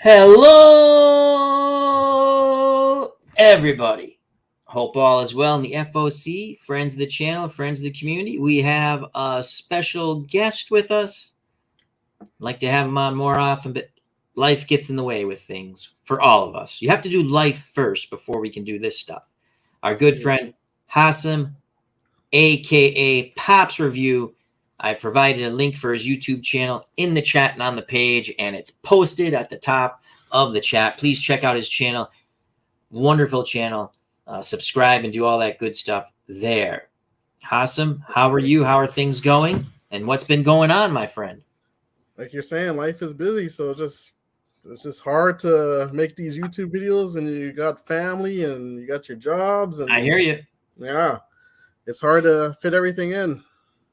Hello, everybody. Hope all is well in the FOC, friends of the channel, friends of the community. We have a special guest with us. I'd like to have him on more often, but life gets in the way with things for all of us. You have to do life first before we can do this stuff. Our good friend, Hassam, aka Pops Review. I provided a link for his YouTube channel in the chat and on the page, and it's posted at the top of the chat. Please check out his channel. Wonderful channel. Subscribe and do all that good stuff there. Hassam, how are you? How are things going? And what's been going on, my friend? Like you're saying, life is busy, so it's just hard to make these YouTube videos when you got family and you got your jobs. And I hear you. Yeah, it's hard to fit everything in.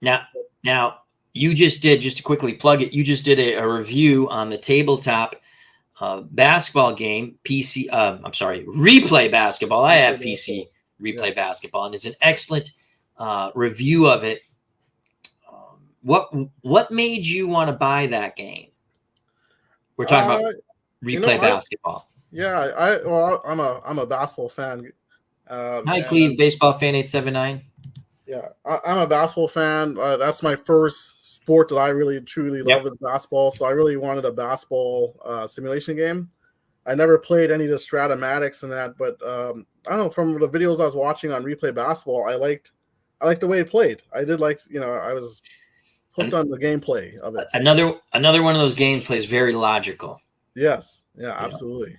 Now, you just did, just to quickly plug it, you just did a review on the tabletop basketball game, replay basketball. I have PC replay basketball, and it's an excellent review of it. What made you want to buy that game? We're talking about replay basketball. I'm a basketball fan. Hi, Cleve, baseball fan 879. Yeah, I'm a basketball fan. That's my first sport that I really truly love is basketball. So I really wanted a basketball simulation game. I never played any of the Stratomatics and that, but I don't know, from the videos I was watching on replay basketball, I liked the way it played. I did I was hooked on the gameplay of it. Another one of those games plays very logical. Yes, yeah, absolutely.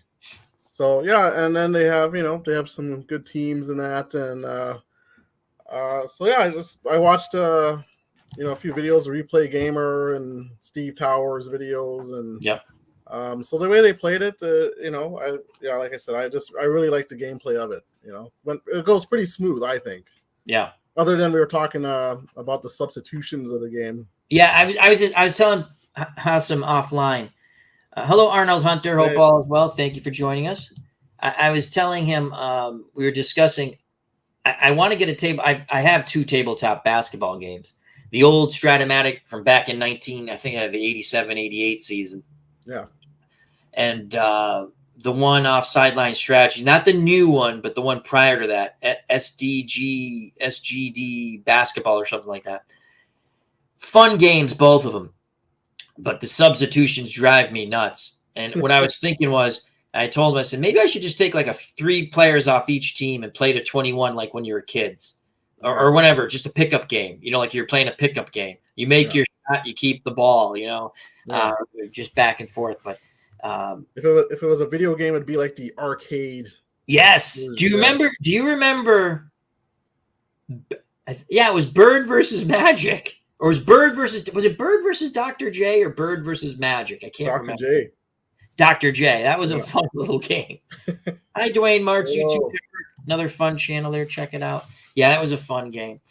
So yeah, and then they have some good teams in that, and I watched a few videos of Replay Gamer and Steve Towers videos, and so the way they played it, like I said, I really like the gameplay of it. When it goes pretty smooth, I think. Yeah. Other than we were talking about the substitutions of the game. Yeah, I was telling Hassam offline. Hello, Arnold Hunter. Hope all is well. Thank you for joining us. I was telling him we were discussing. I want to get a table. I have two tabletop basketball games. The old Stratomatic from back in the 87, 88 season. Yeah. And the one off Sideline Strategy, not the new one, but the one prior to that, SGD basketball or something like that. Fun games, both of them. But the substitutions drive me nuts. And what I was thinking was, I told him, I said, maybe I should just take like 3 players off each team and play to 21 like when you were kids or whenever, just a pickup game, like you're playing a pickup game. You make your shot, you keep the ball, just back and forth. But if it was a video game, it'd be like the arcade. Yes. Do you remember? Yeah, it was Bird versus Magic. Or was it Bird versus Dr. J or Bird versus Magic? I can't remember. Dr. J. Dr. J. That was a fun little game. Hi, Dwayne Marks, YouTube. Another fun channel there. Check it out. Yeah, that was a fun game.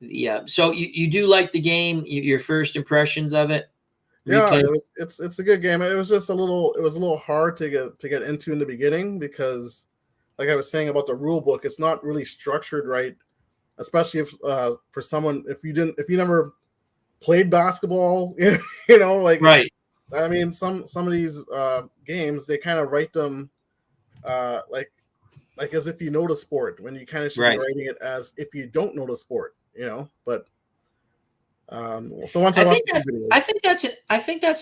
Yeah. So you do like the game? Your first impressions of it? Yeah, it's a good game. It was just a little hard to get into in the beginning because, like I was saying about the rule book, it's not really structured right, especially if for someone if you never played basketball, right. I mean, some of these games, they kind of write them like as if you know the sport, when you kind of should be writing it as if you don't know the sport, But so I think that's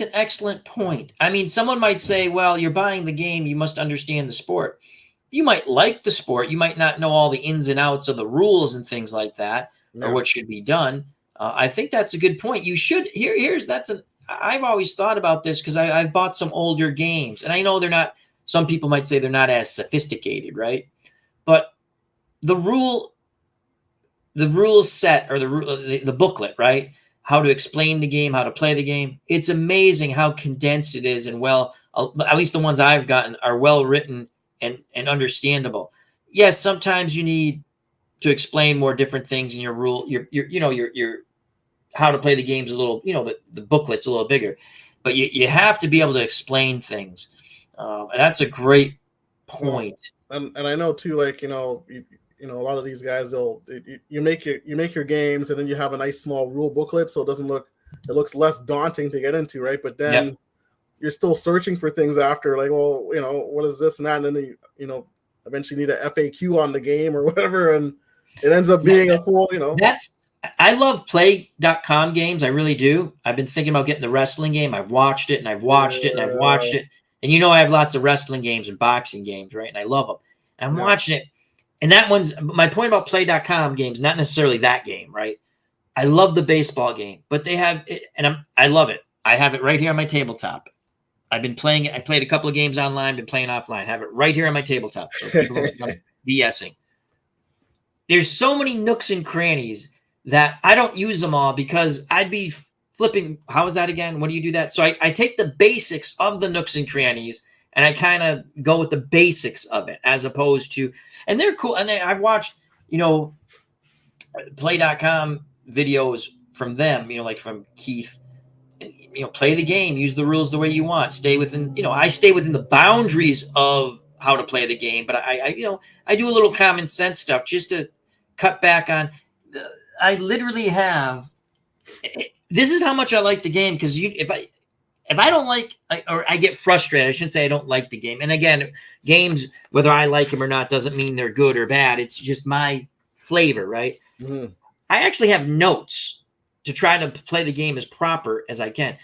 an excellent point. I mean, someone might say, "Well, you're buying the game, you must understand the sport." You might like the sport, you might not know all the ins and outs of the rules and things like that, or what should be done. I think that's a good point. You should I've always thought about this because I've bought some older games, and I know they're not. Some people might say they're not as sophisticated, right? But the rule set or the booklet, right? How to explain the game, how to play the game. It's amazing how condensed it is, and at least the ones I've gotten are well written and understandable. Yes, sometimes you need to explain more different things in your rule. Your how to play the game's a little, the booklet's a little bigger, but you have to be able to explain things. And that's a great point. And I know too, a lot of these guys, you make your games and then you have a nice small rule booklet, so it looks less daunting to get into, right? But then you're still searching for things after, like, well, what is this and that, and then eventually need a FAQ on the game or whatever, and it ends up being a full, I love play.com games. I really do. I've been thinking about getting the wrestling game. I've watched it and I've watched it and I've watched it. And I have lots of wrestling games and boxing games, right? And I love them. And I'm watching it. And that one's my point about play.com games, not necessarily that game, right? I love the baseball game, but they have it, and I love it. I have it right here on my tabletop. I've been playing it. I played a couple of games online, been playing offline. I have it right here on my tabletop. So people are BSing. There's so many nooks and crannies that I don't use them all because I'd be flipping. How is that again? When do you do that? So I take the basics of the nooks and crannies and I kind of go with the basics of it as opposed to, and they're cool. And I've watched, play.com videos from them, like from Keith, play the game, use the rules the way you want, stay within, I stay within the boundaries of how to play the game, but I do a little common sense stuff just to cut back on. I literally have. This is how much I like the game because if I don't like or I get frustrated, I shouldn't say I don't like the game. And again, games, whether I like them or not, doesn't mean they're good or bad. It's just my flavor, right? Mm-hmm. I actually have notes to try to play the game as proper as I can.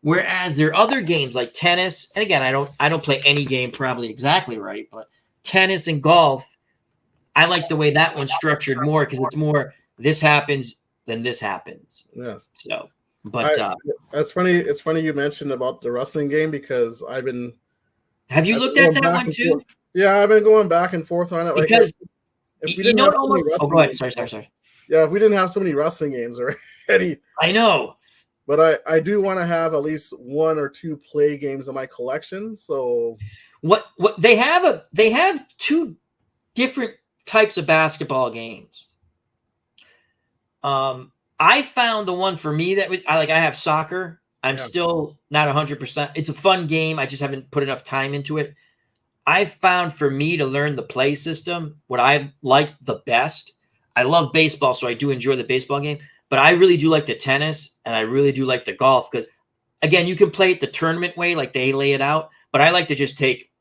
Whereas there are other games like tennis, and again, I don't play any game probably exactly right, but tennis and golf. I like the way that one's structured more because it's more this happens, then this happens. Yes. So, but it's funny. It's funny you mentioned about the wrestling game because I've been. Have you looked at that one too? Yeah, I've been going back and forth on it. Because if we didn't have so many wrestling games, sorry. Yeah, if we didn't have so many wrestling games already. I know. But I do want to have at least one or two play games in my collection. So what they have two different types of basketball games. I found the one for me that was I have soccer. I'm still not 100%. It's a fun game. I just haven't put enough time into it. I found for me to learn the play system, what I like the best. I love baseball, so I do enjoy the baseball game, but I really do like the tennis and I really do like the golf because, again, you can play it the tournament way, like they lay it out, but I like to just take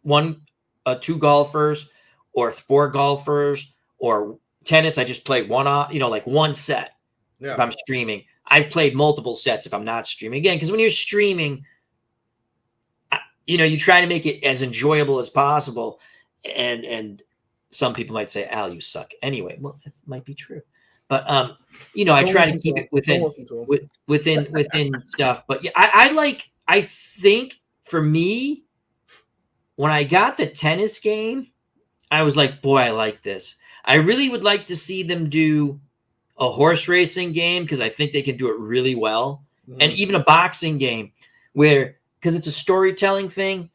two golfers or four golfers, or tennis. I just play one off, like one set. Yeah. If I'm streaming, I've played multiple sets if I'm not streaming. Again, because when you're streaming, you try to make it as enjoyable as possible. And some people might say, Al, you suck. Anyway, well, it might be true. But, I try to keep it within stuff. But yeah, I think for me, when I got the tennis game, I was like, boy, I like this. I really would like to see them do a horse racing game because I think they can do it really well. Mm-hmm. And even a boxing game because it's a storytelling thing.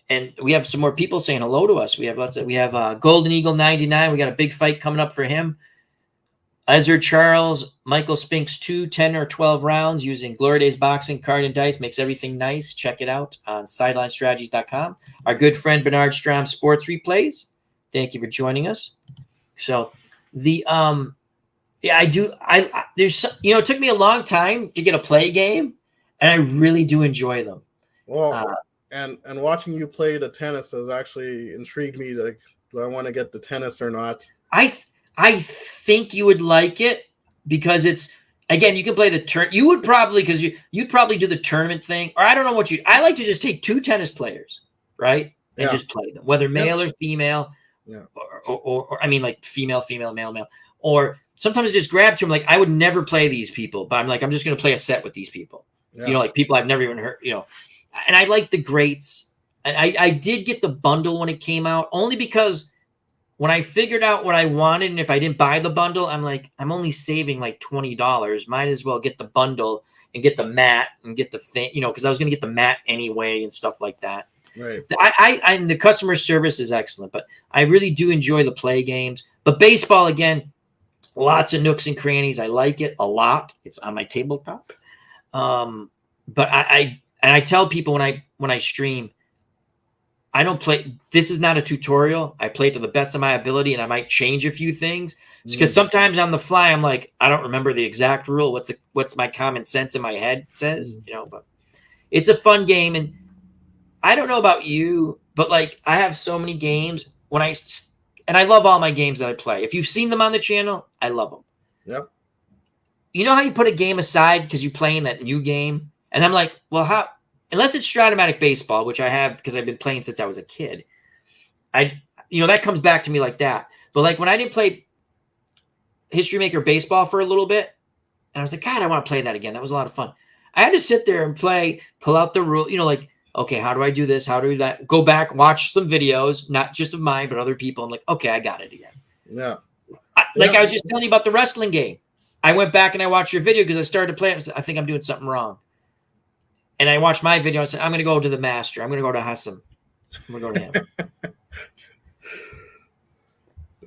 And we have some more people saying hello to us. We have Golden Eagle 99. We got a big fight coming up for him. Ezra Charles, Michael Spinks 2, 10 or 12 rounds using Glory Days Boxing card and dice. Makes everything nice. Check it out on sidelinestrategies.com. Our good friend Bernard Strom Sports Replays. Thank you for joining us. So the I do there's it took me a long time to get a play game, and I really do enjoy them. Well, and watching you play the tennis has actually intrigued me. Like, do I want to get the tennis or not? I think you would like it because it's, again, you can play the turn. You would probably, because you'd probably do the tournament thing, or I don't know what I like to just take two tennis players, right, and just play them, whether male or female. Yeah. Or I mean, like female, male, or sometimes I just grab to them. Like, I would never play these people, but I'm like, I'm just going to play a set with these people. Yeah. Like people I've never even heard. And I like the greats. And I did get the bundle when it came out, only because when I figured out what I wanted, and if I didn't buy the bundle, I'm like, I'm only saving like $20. Might as well get the bundle and get the mat and get the thing, because I was going to get the mat anyway and stuff like that. Right. And the customer service is excellent, but I really do enjoy the play games. But baseball, again, lots of nooks and crannies. I like it a lot. It's on my tabletop. But I tell people when I stream, I don't play. This is not a tutorial. I play it to the best of my ability, and I might change a few things because sometimes on the fly, I'm like, I don't remember the exact rule. What's my common sense in my head says, but it's a fun game. And I don't know about you, but like I have so many games and I love all my games that I play. If you've seen them on the channel, I love them. Yep. You know how you put a game aside because you're playing that new game? And I'm like, well, how? Unless it's Stratomatic Baseball, which I have because I've been playing since I was a kid. That comes back to me like that. But like when I didn't play History Maker Baseball for a little bit, and I was like, God, I want to play that again. That was a lot of fun. I had to sit there and pull out the rule, like, okay, how do I do this? How do I do that? Go back, watch some videos, not just of mine, but other people. I'm like, okay, I got it again. Yeah. I was just telling you about the wrestling game. I went back and I watched your video because I started to play it and said, I think I'm doing something wrong. And I watched my video and said, I'm going to go to the master. I'm going to go to Hassan. I'm going to go to him.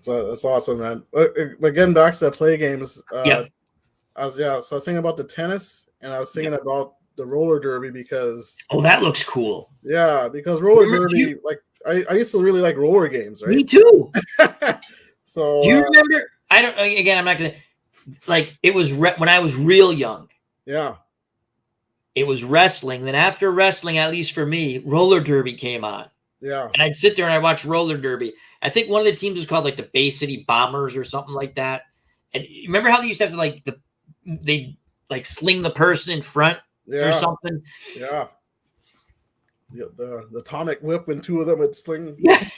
That's awesome, man. But getting back to the play games, yeah. I was thinking about the tennis, and I was thinking about the roller derby because that looks cool. Yeah, because roller derby, like I used to really like roller games, right? Me too. So do you remember? I don't. Again, I'm not gonna like. It was when I was real young. Yeah. It was wrestling. Then after wrestling, at least for me, roller derby came on. Yeah. And I'd sit there and I'd watch roller derby. I think one of the teams was called like the Bay City Bombers or something like that. And you remember how they used to have to they sling the person in front or something? Yeah. The atomic whip when two of them would sling. Yeah.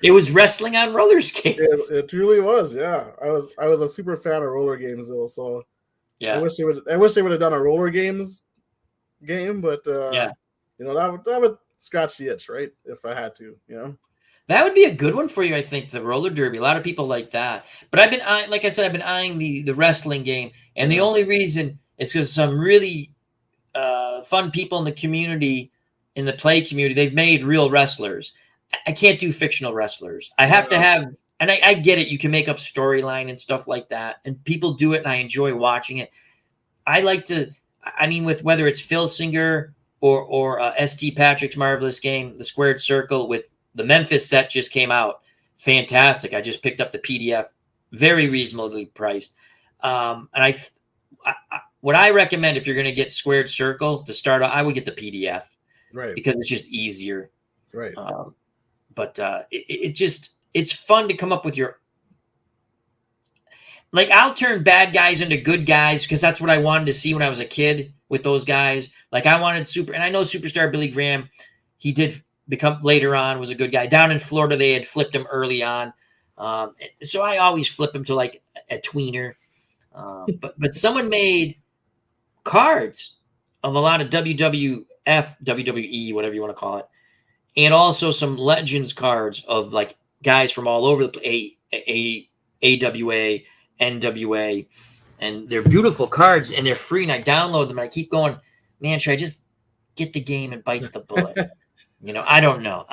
It was wrestling on roller skates. It truly was. Yeah. I was a super fan of roller games though. So yeah. I wish they would have done a roller games game, but that would scratch the itch, right? If I had to, That would be a good one for you, I think, the roller derby. A lot of people like that. But I've been eyeing the wrestling game. And the only reason is because some really fun people in the community, in the play community, they've made real wrestlers. I can't do fictional wrestlers. I have to have, and I get it. You can make up storyline and stuff like that. And people do it, and I enjoy watching it. I like to, with whether it's Phil Singer or ST Patrick's marvelous game, The Squared Circle with the Memphis set just came out. Fantastic. I just picked up the PDF, very reasonably priced. And what I recommend if you're going to get Squared Circle to start, I would get the PDF, right? Because it's just easier, right? But it's fun to come up with your. Like I'll turn bad guys into good guys because that's what I wanted to see when I was a kid with those guys. Like I wanted and I know Superstar Billy Graham, he did become later on was a good guy. Down in Florida, they had flipped him early on. So I always flip him to like a tweener. But someone made cards of a lot of WWF, WWE, whatever you want to call it. And also some Legends cards of like guys from all over the place, AWA, NWA, and they're beautiful cards and they're free. And I download them and I keep going, man, should I just get the game and bite the bullet? I don't know.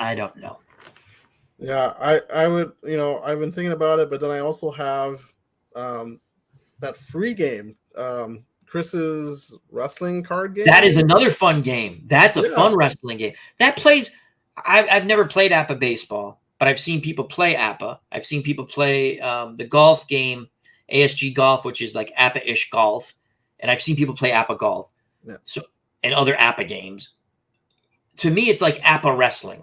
Yeah, I would, I've been thinking about it, but then I also have that free game, Chris's wrestling card game. That is another fun game. That's a fun wrestling game. That plays, I've never played APA baseball, but I've seen people play APA. I've seen people play the golf game, ASG Golf, which is like APA-ish golf. And I've seen people play APA golf. Yeah. So, and other APA games. To me, it's like APA wrestling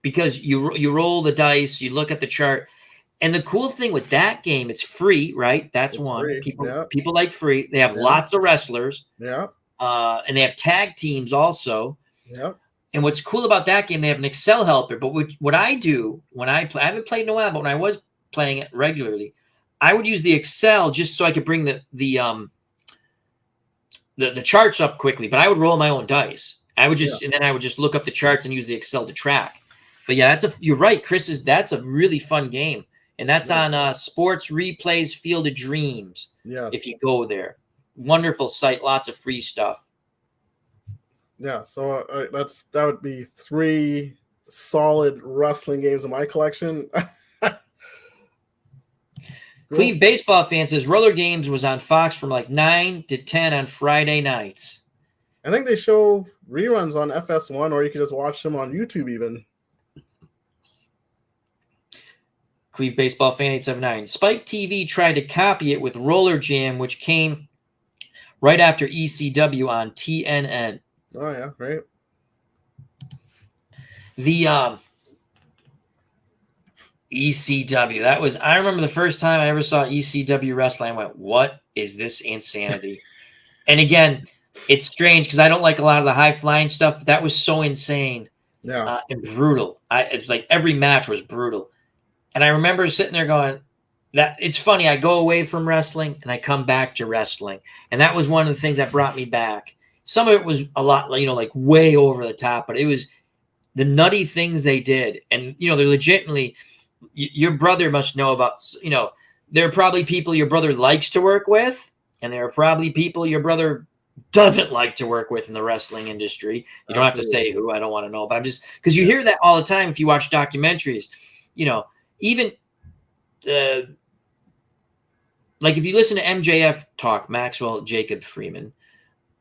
because you roll the dice, you look at the chart. And the cool thing with that game, it's free, right? It's one. Free. People like free. They have lots of wrestlers. Yeah. And they have tag teams also. Yeah. And what's cool about that game, they have an Excel helper. But what I do when I play, I haven't played in a while, but when I was playing it regularly, I would use the Excel just so I could bring the charts up quickly. But I would roll my own dice. And then I would just look up the charts and use the Excel to track. But yeah, you're right, Chris. That's a really fun game. And that's on Sports Replays Field of Dreams. Yes. If you go there. Wonderful site, lots of free stuff. Yeah, so that would be 3 solid wrestling games in my collection. Cleve Baseball Fan says Roller Games was on Fox from like 9 to 10 on Friday nights. I think they show reruns on FS1, or you can just watch them on YouTube even. Cleve Baseball Fan 879. Spike TV tried to copy it with Roller Jam, which came right after ECW on TNN. Oh, yeah, right. The ECW. That was, I remember the first time I ever saw ECW wrestling, I went, what is this insanity? And again, it's strange because I don't like a lot of the high flying stuff, but that was so insane and brutal. It's like every match was brutal. And I remember sitting there going, that it's funny. I go away from wrestling and I come back to wrestling. And that was one of the things that brought me back. Some of it was a lot, like way over the top, but it was the nutty things they did. And, they're legitimately, your brother must know about, there are probably people your brother likes to work with, and there are probably people your brother doesn't like to work with in the wrestling industry. You don't have to say who, I don't want to know, but I'm just, because you hear that all the time if you watch documentaries, even like if you listen to MJF talk, Maxwell Jacob Freeman,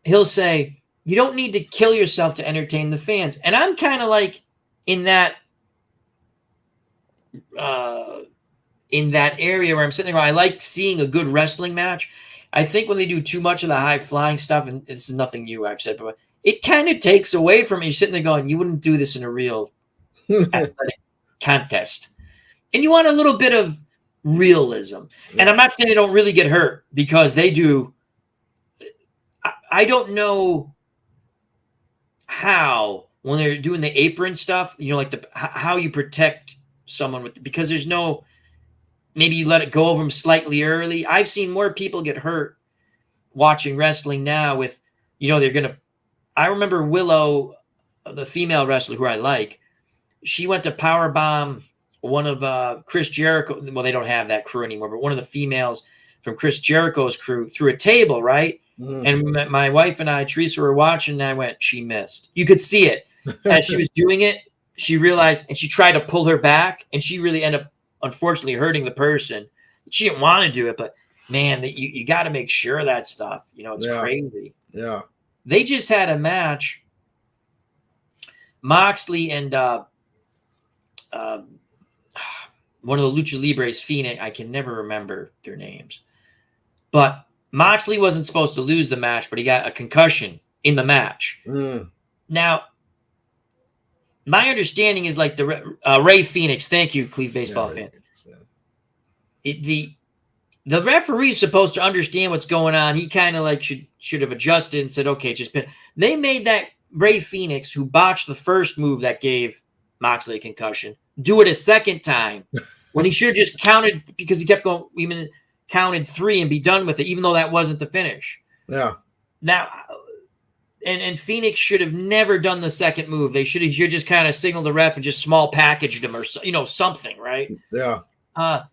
he'll say, you don't need to kill yourself to entertain the fans. And I'm kind of like in that area where I'm sitting there, I like seeing a good wrestling match. I think when they do too much of the high flying stuff, and it's nothing new I've said, but it kind of takes away from it. You're sitting there going, you wouldn't do this in a real athletic contest. And you want a little bit of realism. Yeah. And I'm not saying they don't really get hurt, because they do. I don't know how, when they're doing the apron stuff, like how you protect someone with, because there's no, maybe you let it go over them slightly early. I've seen more people get hurt watching wrestling now with, they're going to, I remember Willow, the female wrestler who I like, she went to powerbomb one of Chris Jericho. Well, they don't have that crew anymore, but one of the females from Chris Jericho's crew through a table, right? Mm-hmm. And my wife and I, Teresa, were watching, and I went, she missed. You could see it. As she was doing it, she realized, and she tried to pull her back, and she really ended up, unfortunately, hurting the person. She didn't want to do it, but man, you got to make sure of that stuff. It's crazy. Yeah. They just had a match, Moxley and one of the Lucha Libres, Phoenix. I can never remember their names, but Moxley wasn't supposed to lose the match, but he got a concussion in the match. Now, my understanding is like the Ray Phoenix. Thank you, Cleve Baseball Fan. The referee is supposed to understand what's going on. He kind of like should have adjusted and said, okay, just pin. They made that Ray Phoenix, who botched the first move that gave Moxley a concussion, do it a second time when he should have just counted, because he kept going, even counted 3 and be done with it, even though that wasn't the finish. Yeah. Now, and Phoenix should have never done the second move. They should have just kind of signaled the ref and just small packaged him, or something, right? Yeah. I'm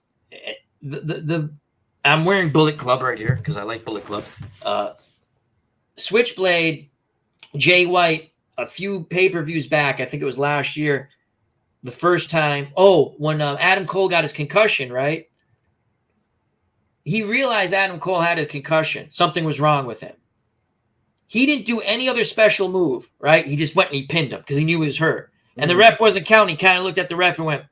wearing Bullet Club right here because I like Bullet Club. Switchblade, Jay White, a few pay-per-views back, I think it was last year, the first time. When Adam Cole got his concussion, right? He realized Adam Cole had his concussion. Something was wrong with him. He didn't do any other special move, right? He just went and he pinned him because he knew he was hurt. And the ref wasn't counting. He kind of looked at the ref and went,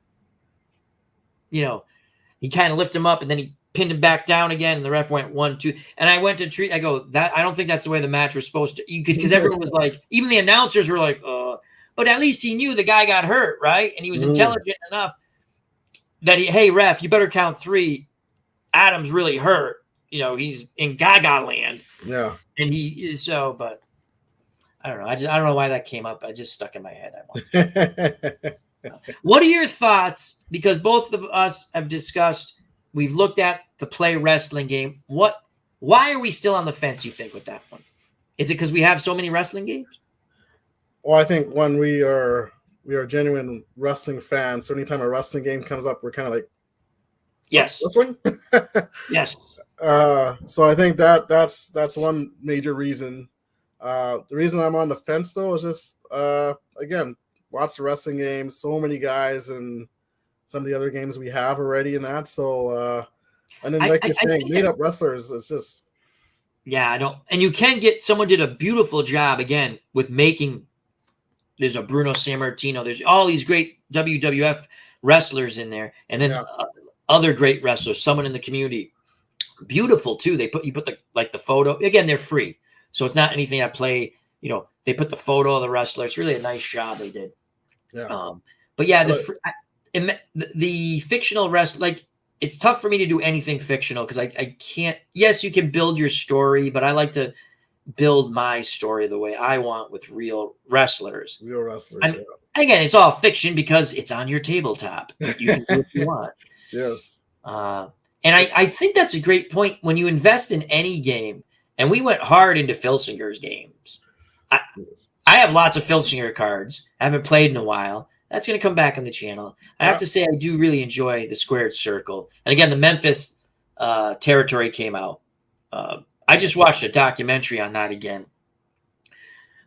he kind of lifted him up and then he pinned him back down again. And the ref went 1, 2. And I went to treat. I go, I don't think that's the way the match was supposed to. Because everyone was like, even the announcers were like, but at least he knew the guy got hurt, right? And he was intelligent enough that hey, ref, you better count 3. Adam's really hurt. He's in Gaga land. Yeah. And he is but I don't know. I don't know why that came up. I just stuck in my head. What are your thoughts? Because both of us have discussed, we've looked at the play wrestling game. Why are we still on the fence, you think, with that one? Is it because we have so many wrestling games? Well, I think when we are genuine wrestling fans, so anytime a wrestling game comes up, we're kind of like, yes, wrestling. Yes. So I think that's one major reason. The reason I'm on the fence though is just again, lots of wrestling games, so many guys, and some of the other games we have already in that. So and then like you're saying, made up wrestlers, it's just Yeah, I don't. And you can get, someone did a beautiful job again with making, there's a Bruno Sammartino, there's all these great WWF wrestlers in there, and then other great wrestlers, someone in the community. Beautiful too. You put the photo, again, they're free. So it's not anything I play, they put the photo of the wrestler. It's really a nice job they did. Yeah. But yeah, the fictional like, it's tough for me to do anything fictional because I can't. Yes, you can build your story, but I like to build my story the way I want with real wrestlers. Real wrestlers. Again, it's all fiction because it's on your tabletop. You can do what you want. Yes. And I think that's a great point when you invest in any game. And we went hard into Filsinger's games. I have lots of Filsinger cards. I haven't played in a while. That's going to come back on the channel. I have to say I do really enjoy the Squared Circle. And again, the Memphis territory came out. I just watched a documentary on that again.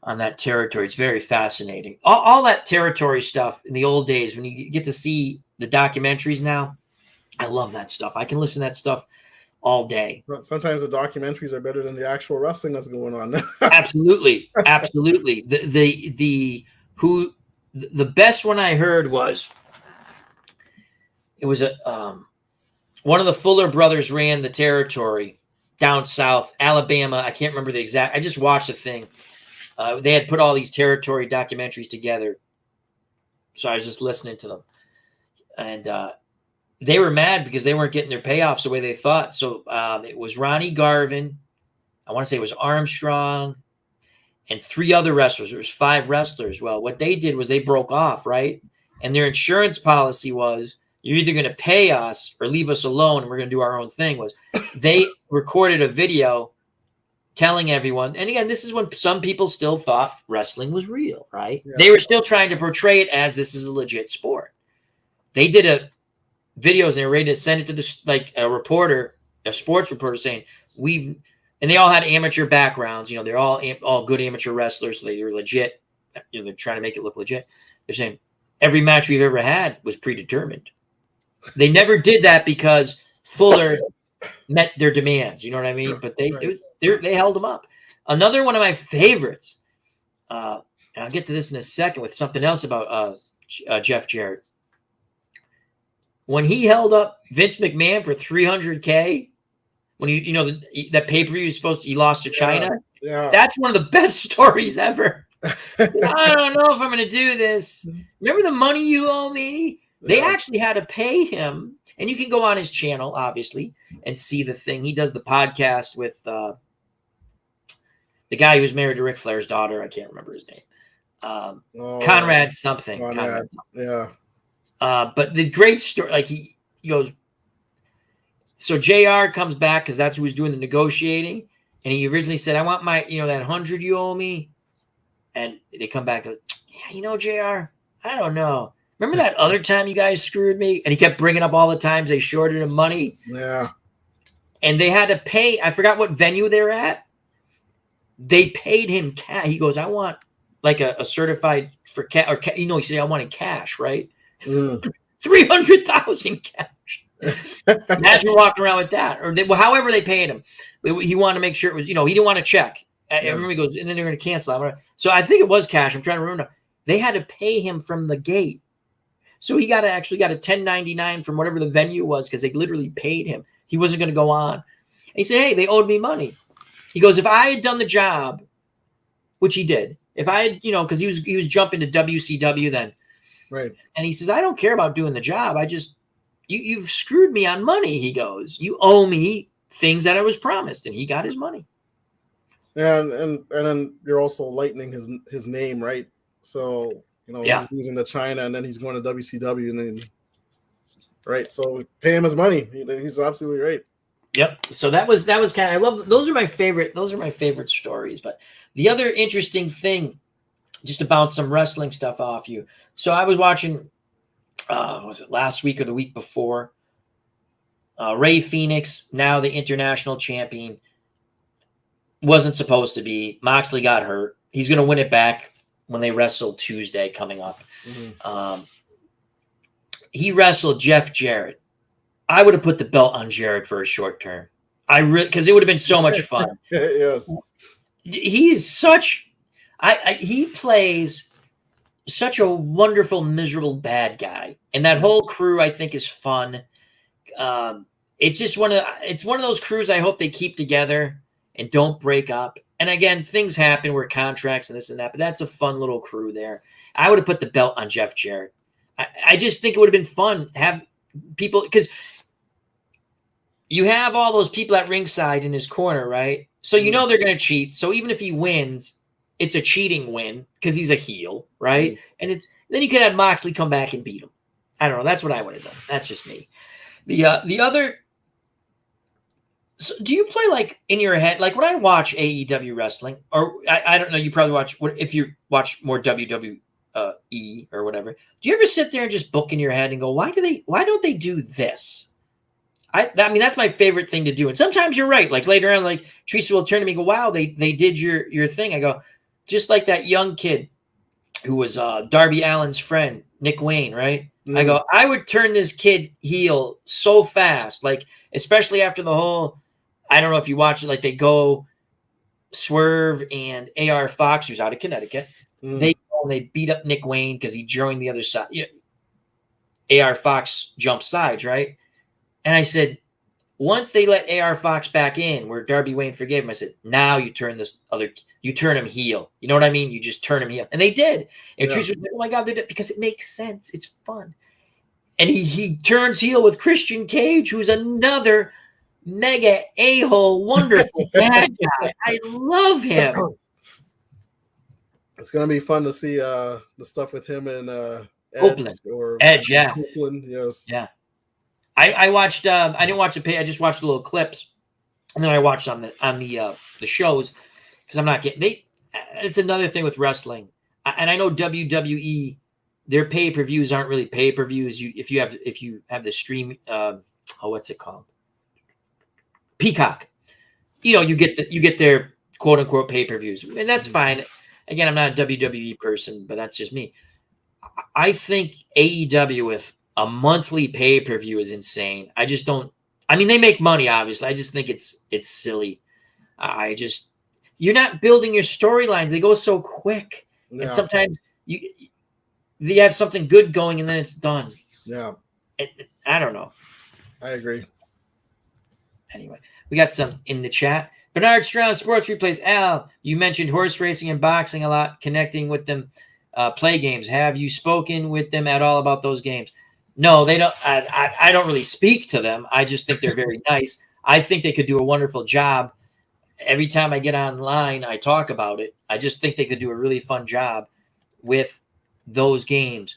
On that territory. It's very fascinating. All that territory stuff in the old days, when you get to see the documentaries now, I love that stuff. I can listen to that stuff all day. Sometimes the documentaries are better than the actual wrestling that's going on. Absolutely. Absolutely. The best one I heard was, it was one of the Fuller brothers ran the territory down south, Alabama. I can't remember the exact, I just watched the thing. They had put all these territory documentaries together. So I was just listening to them. And they were mad because they weren't getting their payoffs the way they thought. So it was Ronnie Garvin. I want to say it was Armstrong and 3 other wrestlers. There was 5 wrestlers. Well, what they did was they broke off, right? And their insurance policy was, you're either going to pay us or leave us alone and we're going to do our own thing. Was they recorded a video telling everyone, and again, this is when some people still thought wrestling was real, right? Yeah. They were still trying to portray it as this is a legit sport. They did videos and they were ready to send it to this, like a reporter, a sports reporter saying, and they all had amateur backgrounds. They're all good amateur wrestlers. So they were legit. They're trying to make it look legit. They're saying every match we've ever had was predetermined. They never did that because Fuller met their demands. You know what I mean? But they held them up. Another one of my favorites, and I'll get to this in a second with something else about Jeff Jarrett. When he held up Vince McMahon for $300K, when that pay-per-view he lost to China. Yeah. That's one of the best stories ever. I don't know if I'm going to do this. Remember the money you owe me? They actually had to pay him. And you can go on his channel, obviously, and see the thing. He does the podcast with the guy who was married to Ric Flair's daughter. I can't remember his name. Conrad something. Conrad something. Yeah. But the great story, like he goes, so JR comes back because that's who was doing the negotiating. And he originally said, I want my, that 100 you owe me. And they come back and go, yeah, JR, I don't know. Remember that other time you guys screwed me? And he kept bringing up all the times they shorted him money. Yeah. And they had to pay. I forgot what venue they're at. They paid him cash. He goes, I want like a certified for cash. Or he said, I wanted cash, right? 300,000 cash. Imagine walking around with that. Or however they paid him. He wanted to make sure it was, he didn't want to check. I remember he goes, and then they're going to cancel. So I think it was cash. I'm trying to remember. They had to pay him from the gate. So he got a 1099 from whatever the venue was because they literally paid him. He wasn't going to go on. And he said, hey, they owed me money. He goes, if I had done the job, which he did, if I had, because he was jumping to WCW then. Right. And he says, I don't care about doing the job. I just, you've screwed me on money. He goes, you owe me things that I was promised. And he got his money. Yeah. And then you're also lightening his name, right? So, he's losing to China and then he's going to WCW and then, right. So pay him his money. He's absolutely right. Yep. So that was kind of, I love, those are my favorite stories. But the other interesting thing, just to bounce some wrestling stuff off you. So I was watching, was it last week or the week before? Ray Phoenix, now the international champion, wasn't supposed to be. Moxley got hurt. He's going to win it back when they wrestle Tuesday coming up. Mm-hmm. He wrestled Jeff Jarrett. I would have put the belt on Jarrett for a short term. because it would have been so much fun. Yes. He is such, he plays such a wonderful, miserable bad guy, and that whole crew I think is fun. It's just one of those crews I hope they keep together and don't break up. And again, things happen where contracts and this and that, but that's a fun little crew there. I would have put the belt on Jeff Jarrett. I just think it would have been fun have people, because you have all those people at ringside in his corner, right? So you know they're going to cheat. So even if he wins, it's a cheating win because he's a heel, right? And then you could have Moxley come back and beat him. I don't know. That's what I would have done. That's just me. The other. So do you play like in your head, like when I watch AEW wrestling, or I don't know, you probably watch, if you watch more WWE or whatever, do you ever sit there and just book in your head and go, why don't they do this? I mean, that's my favorite thing to do. And sometimes you're right. Like later on, like Teresa will turn to me and go, wow, they did your thing. I go, just like that young kid who was Darby Allin's friend, Nick Wayne, right? I go, I would turn this kid heel so fast, like especially after the whole, I don't know if you watch it, like they go Swerve and AR Fox, who's out of Connecticut. They go and they beat up Nick Wayne because he joined the other side. AR Fox jumped sides, right? And I said, once they let AR Fox back in, where Darby Wayne forgave him, I said, now you turn him heel. You know what I mean? You just turn him heel. And they did. And Trish was like, oh my God, they did, because it makes sense. It's fun. And he turns heel with Christian Cage, who's another mega a-hole, wonderful bad guy. I love him. It's gonna be fun to see the stuff with him and Edge, yeah. Copeland, yes. Yeah. I watched I didn't watch the pay, I just watched the little clips, and then I watched on the shows, because I'm not getting it's another thing with wrestling. And I know WWE, their pay-per-views aren't really pay-per-views. If you have the stream what's it called? Peacock. You get their quote unquote pay-per-views. And that's fine. Again, I'm not a WWE person, but that's just me. I think AEW with a monthly pay-per-view is insane. I just don't. I mean, they make money, obviously. I just think it's silly. You're not building your storylines. They go so quick, and sometimes you have something good going, and then it's done. Yeah, I don't know. I agree. Anyway, we got some in the chat. Bernard Stroud Sports Replays. Al, you mentioned horse racing and boxing a lot, connecting with them. Play games. Have you spoken with them at all about those games? No, they don't. I don't really speak to them. I just think they're very nice. I think they could do a wonderful job. Every time I get online, I talk about it. I just think they could do a really fun job with those games,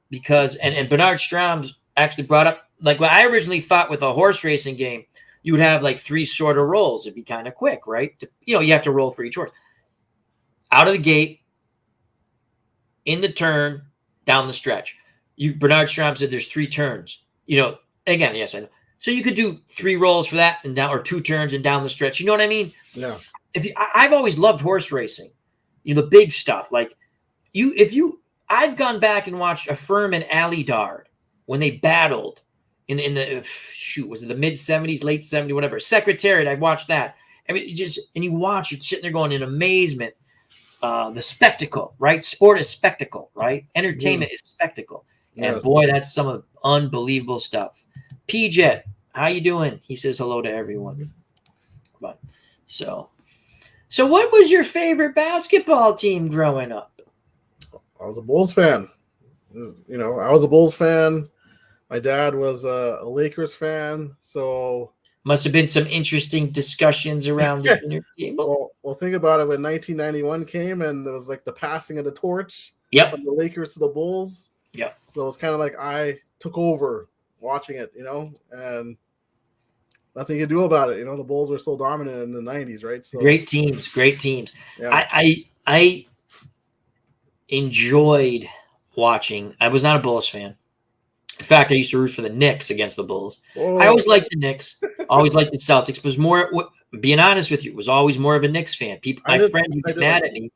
because and Bernard Strom actually brought up, like, what I originally thought with a horse racing game, you would have like 3 sort of rolls. It'd be kind of quick, right? You have to roll for each horse. Out of the gate, in the turn, down the stretch. Bernard Strom said there's 3 turns. Again, yes, I know. So you could do 3 rolls for that and down, or 2 turns and down the stretch. You know what I mean? Yeah. I've always loved horse racing. The big stuff. Like I've gone back and watched Affirm and Ali Dard when they battled in the was it the mid 70s, late 70s, whatever. Secretariat, I've watched that. I mean, you watch it sitting there going in amazement. The spectacle, right? Sport is spectacle, right? Entertainment is spectacle. And boy, that's some of the unbelievable stuff. P-Jet, how you doing? He says hello to everyone. But so what was your favorite basketball team growing up? I was a Bulls fan. I was a Bulls fan. My dad was a Lakers fan, so must have been some interesting discussions around the dinner table. Well, think about it. When 1991 came and there was like the passing of the torch from the Lakers to the Bulls. Yep. So it was kind of like I took over watching it, and nothing you can do about it. The Bulls were so dominant in the 90s, right? So great teams. Yeah. I enjoyed watching. I was not a Bulls fan. In fact, I used to root for the Knicks against the Bulls. Oh. I always liked the Knicks, always liked the Celtics. But was more, being honest with you, was always more of a Knicks fan. My friends would get mad at me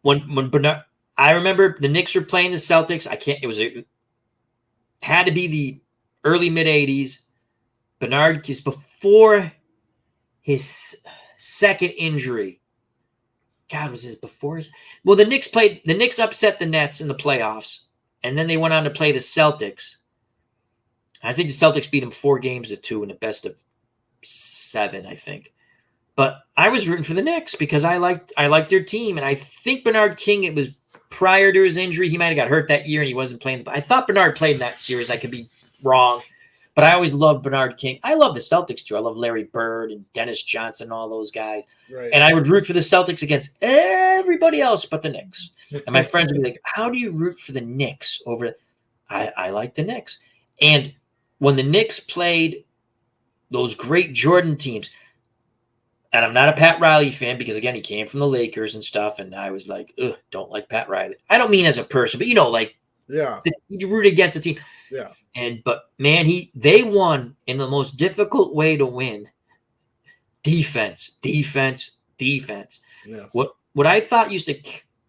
when Bernard. I remember the Knicks were playing the Celtics. It had to be the early mid 80s. Bernard is before his second injury. God, was it before? Well, the Knicks upset the Nets in the playoffs, and then they went on to play the Celtics. I think the Celtics beat them 4-2 in the best of 7, I think. But I was rooting for the Knicks because I liked their team, and I think Bernard King, it was prior to his injury. He might have got hurt that year, and he wasn't playing. But I thought Bernard played in that series. I could be wrong. But I always loved Bernard King. I love the Celtics, too. I love Larry Bird and Dennis Johnson and all those guys. Right. And I would root for the Celtics against everybody else but the Knicks. And my friends would be like, how do you root for the Knicks over – I like the Knicks. And when the Knicks played those great Jordan teams – and I'm not a Pat Riley fan because, again, he came from the Lakers and stuff, and I was like, ugh, don't like Pat Riley. I don't mean as a person, but, you root against a team. Yeah. But man, they won in the most difficult way to win. Defense. Yes. What I thought used to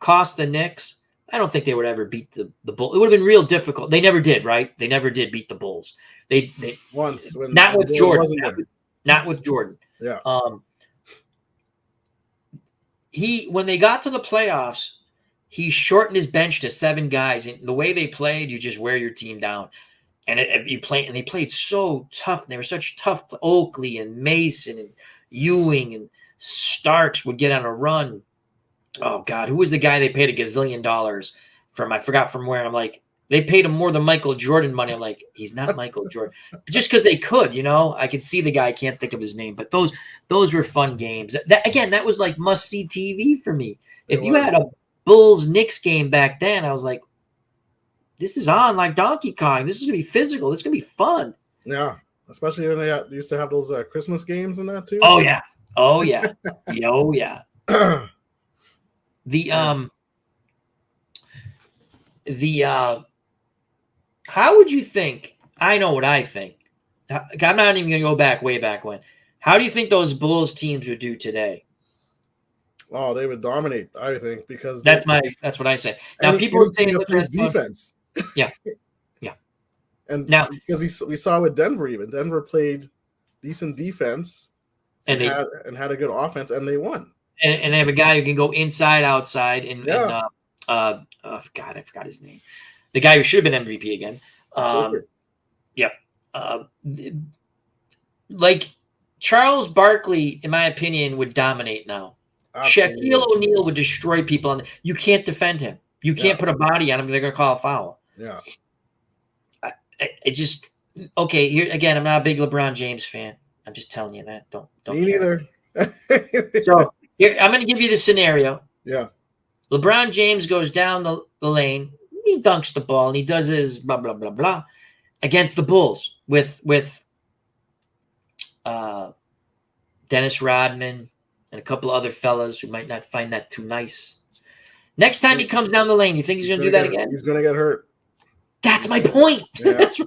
cost the Knicks, I don't think they would ever beat the Bulls. It would have been real difficult. They never did, right? They never did beat the Bulls. They once not with Jordan. Not with Jordan. Yeah. When they got to the playoffs, he shortened his bench to 7 guys. And the way they played, you just wear your team down. And they played so tough. And they were such tough. Oakley and Mason and Ewing and Starks would get on a run. Oh God, who was the guy they paid $1 gazillion from? I forgot from where. I'm like, they paid him more than Michael Jordan money. I'm like, he's not Michael Jordan. Just because they could, I could see the guy. I can't think of his name, but those were fun games. That was like must-see TV for me. If you had a Bulls-Knicks game back then, I was like, this is on like Donkey Kong. This is going to be physical. This is going to be fun. Yeah, especially when they used to have those Christmas games and that too. Oh, yeah. Oh, yeah. How would you think? I know what I think. I'm not even going to go way back when. How do you think those Bulls teams would do today? Oh, they would dominate, I think, because that's what I say. Now people would say plays defense. Yeah. And now because we saw with Denver, even Denver played decent defense and had a good offense, and they won. And they have a guy who can go inside, outside, God, I forgot his name. The guy who should have been MVP again. Like Charles Barkley, in my opinion, would dominate now. Absolutely. Shaquille O'Neal would destroy people. You can't defend him. You can't put a body on him. They're going to call a foul. Yeah. It just okay. Here again, I'm not a big LeBron James fan. I'm just telling you that. Don't. Me neither. So here, I'm going to give you the scenario. Yeah. LeBron James goes down the lane. He dunks the ball and he does his blah blah blah blah against the Bulls with Dennis Rodman and a couple of other fellas who might not find that too nice. Next time he comes down the lane, you think he's going to do that again? He's going to get hurt. That's my point. Yeah. That's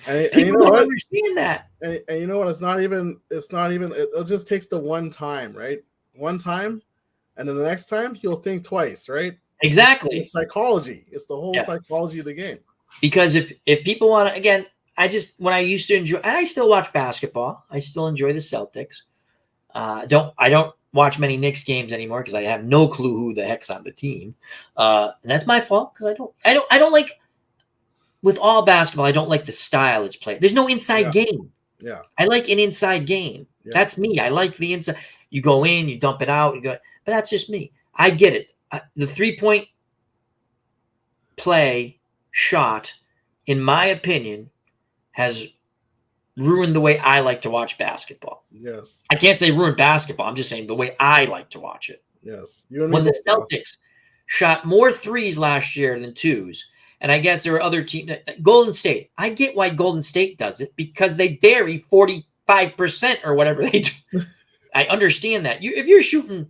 and people don't understand that. And you know what? It's not even. It just takes the one time, right? One time, and then the next time he'll think twice, right? Exactly. It's psychology. It's the whole psychology of the game. Because if people want to, again, when I used to enjoy, and I still watch basketball. I still enjoy the Celtics. I don't watch many Knicks games anymore because I have no clue who the heck's on the team. And that's my fault because I don't like. With all basketball, I don't like the style it's played. There's no inside game. Yeah. I like an inside game. Yeah. That's me. I like the inside. You go in, you dump it out, but that's just me. I get it. The 3-point play shot, in my opinion, has ruined the way I like to watch basketball. Yes. I can't say ruined basketball. I'm just saying the way I like to watch it. Yes. When the Celtics shot more threes last year than twos, and I guess there were other teams. Golden State. I get why Golden State does it because they bury 45% or whatever they do. I understand that. If you're shooting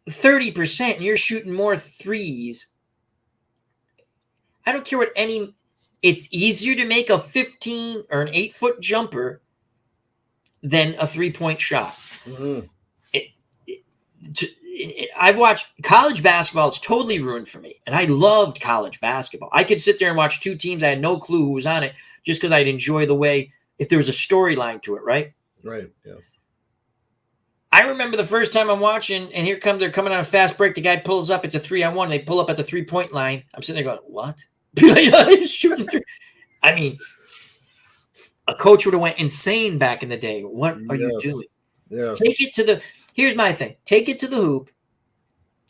30% and you're shooting more threes, I don't care what it's easier to make a 15 or an 8-foot jumper than a 3-point shot. Mm-hmm. I've watched college basketball. It's totally ruined for me. And I loved college basketball. I could sit there and watch 2 teams. I had no clue who was on it just because I'd enjoy the way, if there was a storyline to it, right? Right, yes. I remember the first time I'm watching, and they're coming on a fast break. The guy pulls up. It's a 3-on-1. They pull up at the 3-point line. I'm sitting there going, what? He's shooting through. I mean, a coach would have went insane back in the day. What are you doing? Yes. Take it to the – here's my thing. Take it to the hoop.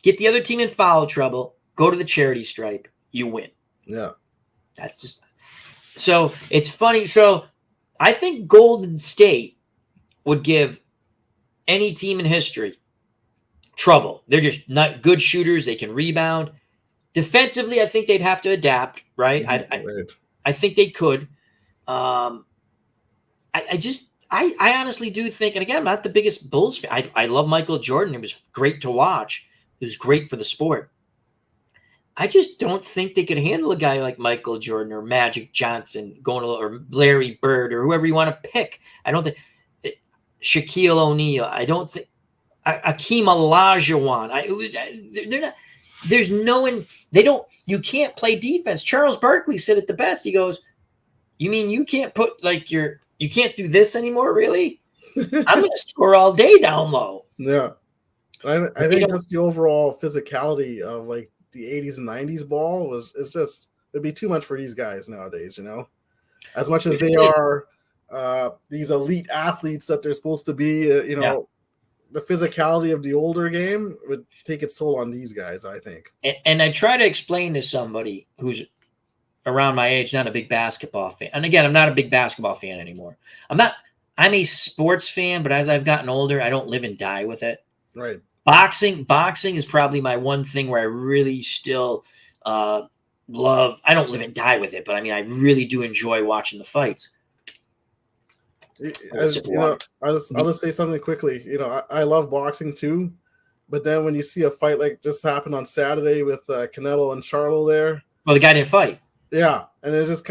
Get the other team in foul trouble. Go to the charity stripe. You win. Yeah. That's just – so it's funny. So I think Golden State would give any team in history trouble. They're just not good shooters. They can rebound. Defensively, I think they'd have to adapt, right? I think they could. I honestly do think, and again, I'm not the biggest Bulls fan. I love Michael Jordan. It was great to watch. It was great for the sport. I just don't think they could handle a guy like Michael Jordan or Magic Johnson or Larry Bird or whoever you want to pick. I don't think Shaquille O'Neal. I don't think Akeem Olajuwon. They're not. There's no one. They don't. You can't play defense. Charles Barkley said it the best. He goes, "You mean you can't put you can't do this anymore? Really? I'm going to score all day down low." Yeah, I think that's the overall physicality of like the 80s and 90s ball it'd be too much for these guys nowadays. As much as they are these elite athletes that they're supposed to be. The physicality of the older game would take its toll on these guys, I think. And I try to explain to somebody who's around my age, not a big basketball fan. And again, I'm not a big basketball fan anymore. I'm a sports fan, but as I've gotten older, I don't live and die with it. Right. Boxing is probably my one thing where I really still love. I don't live and die with it, but I mean, I really do enjoy watching the fights. I'll just say something quickly. I love boxing too, but then when you see a fight like just happened on Saturday with Canelo and Charlo there, well, the guy didn't fight. Yeah, and it just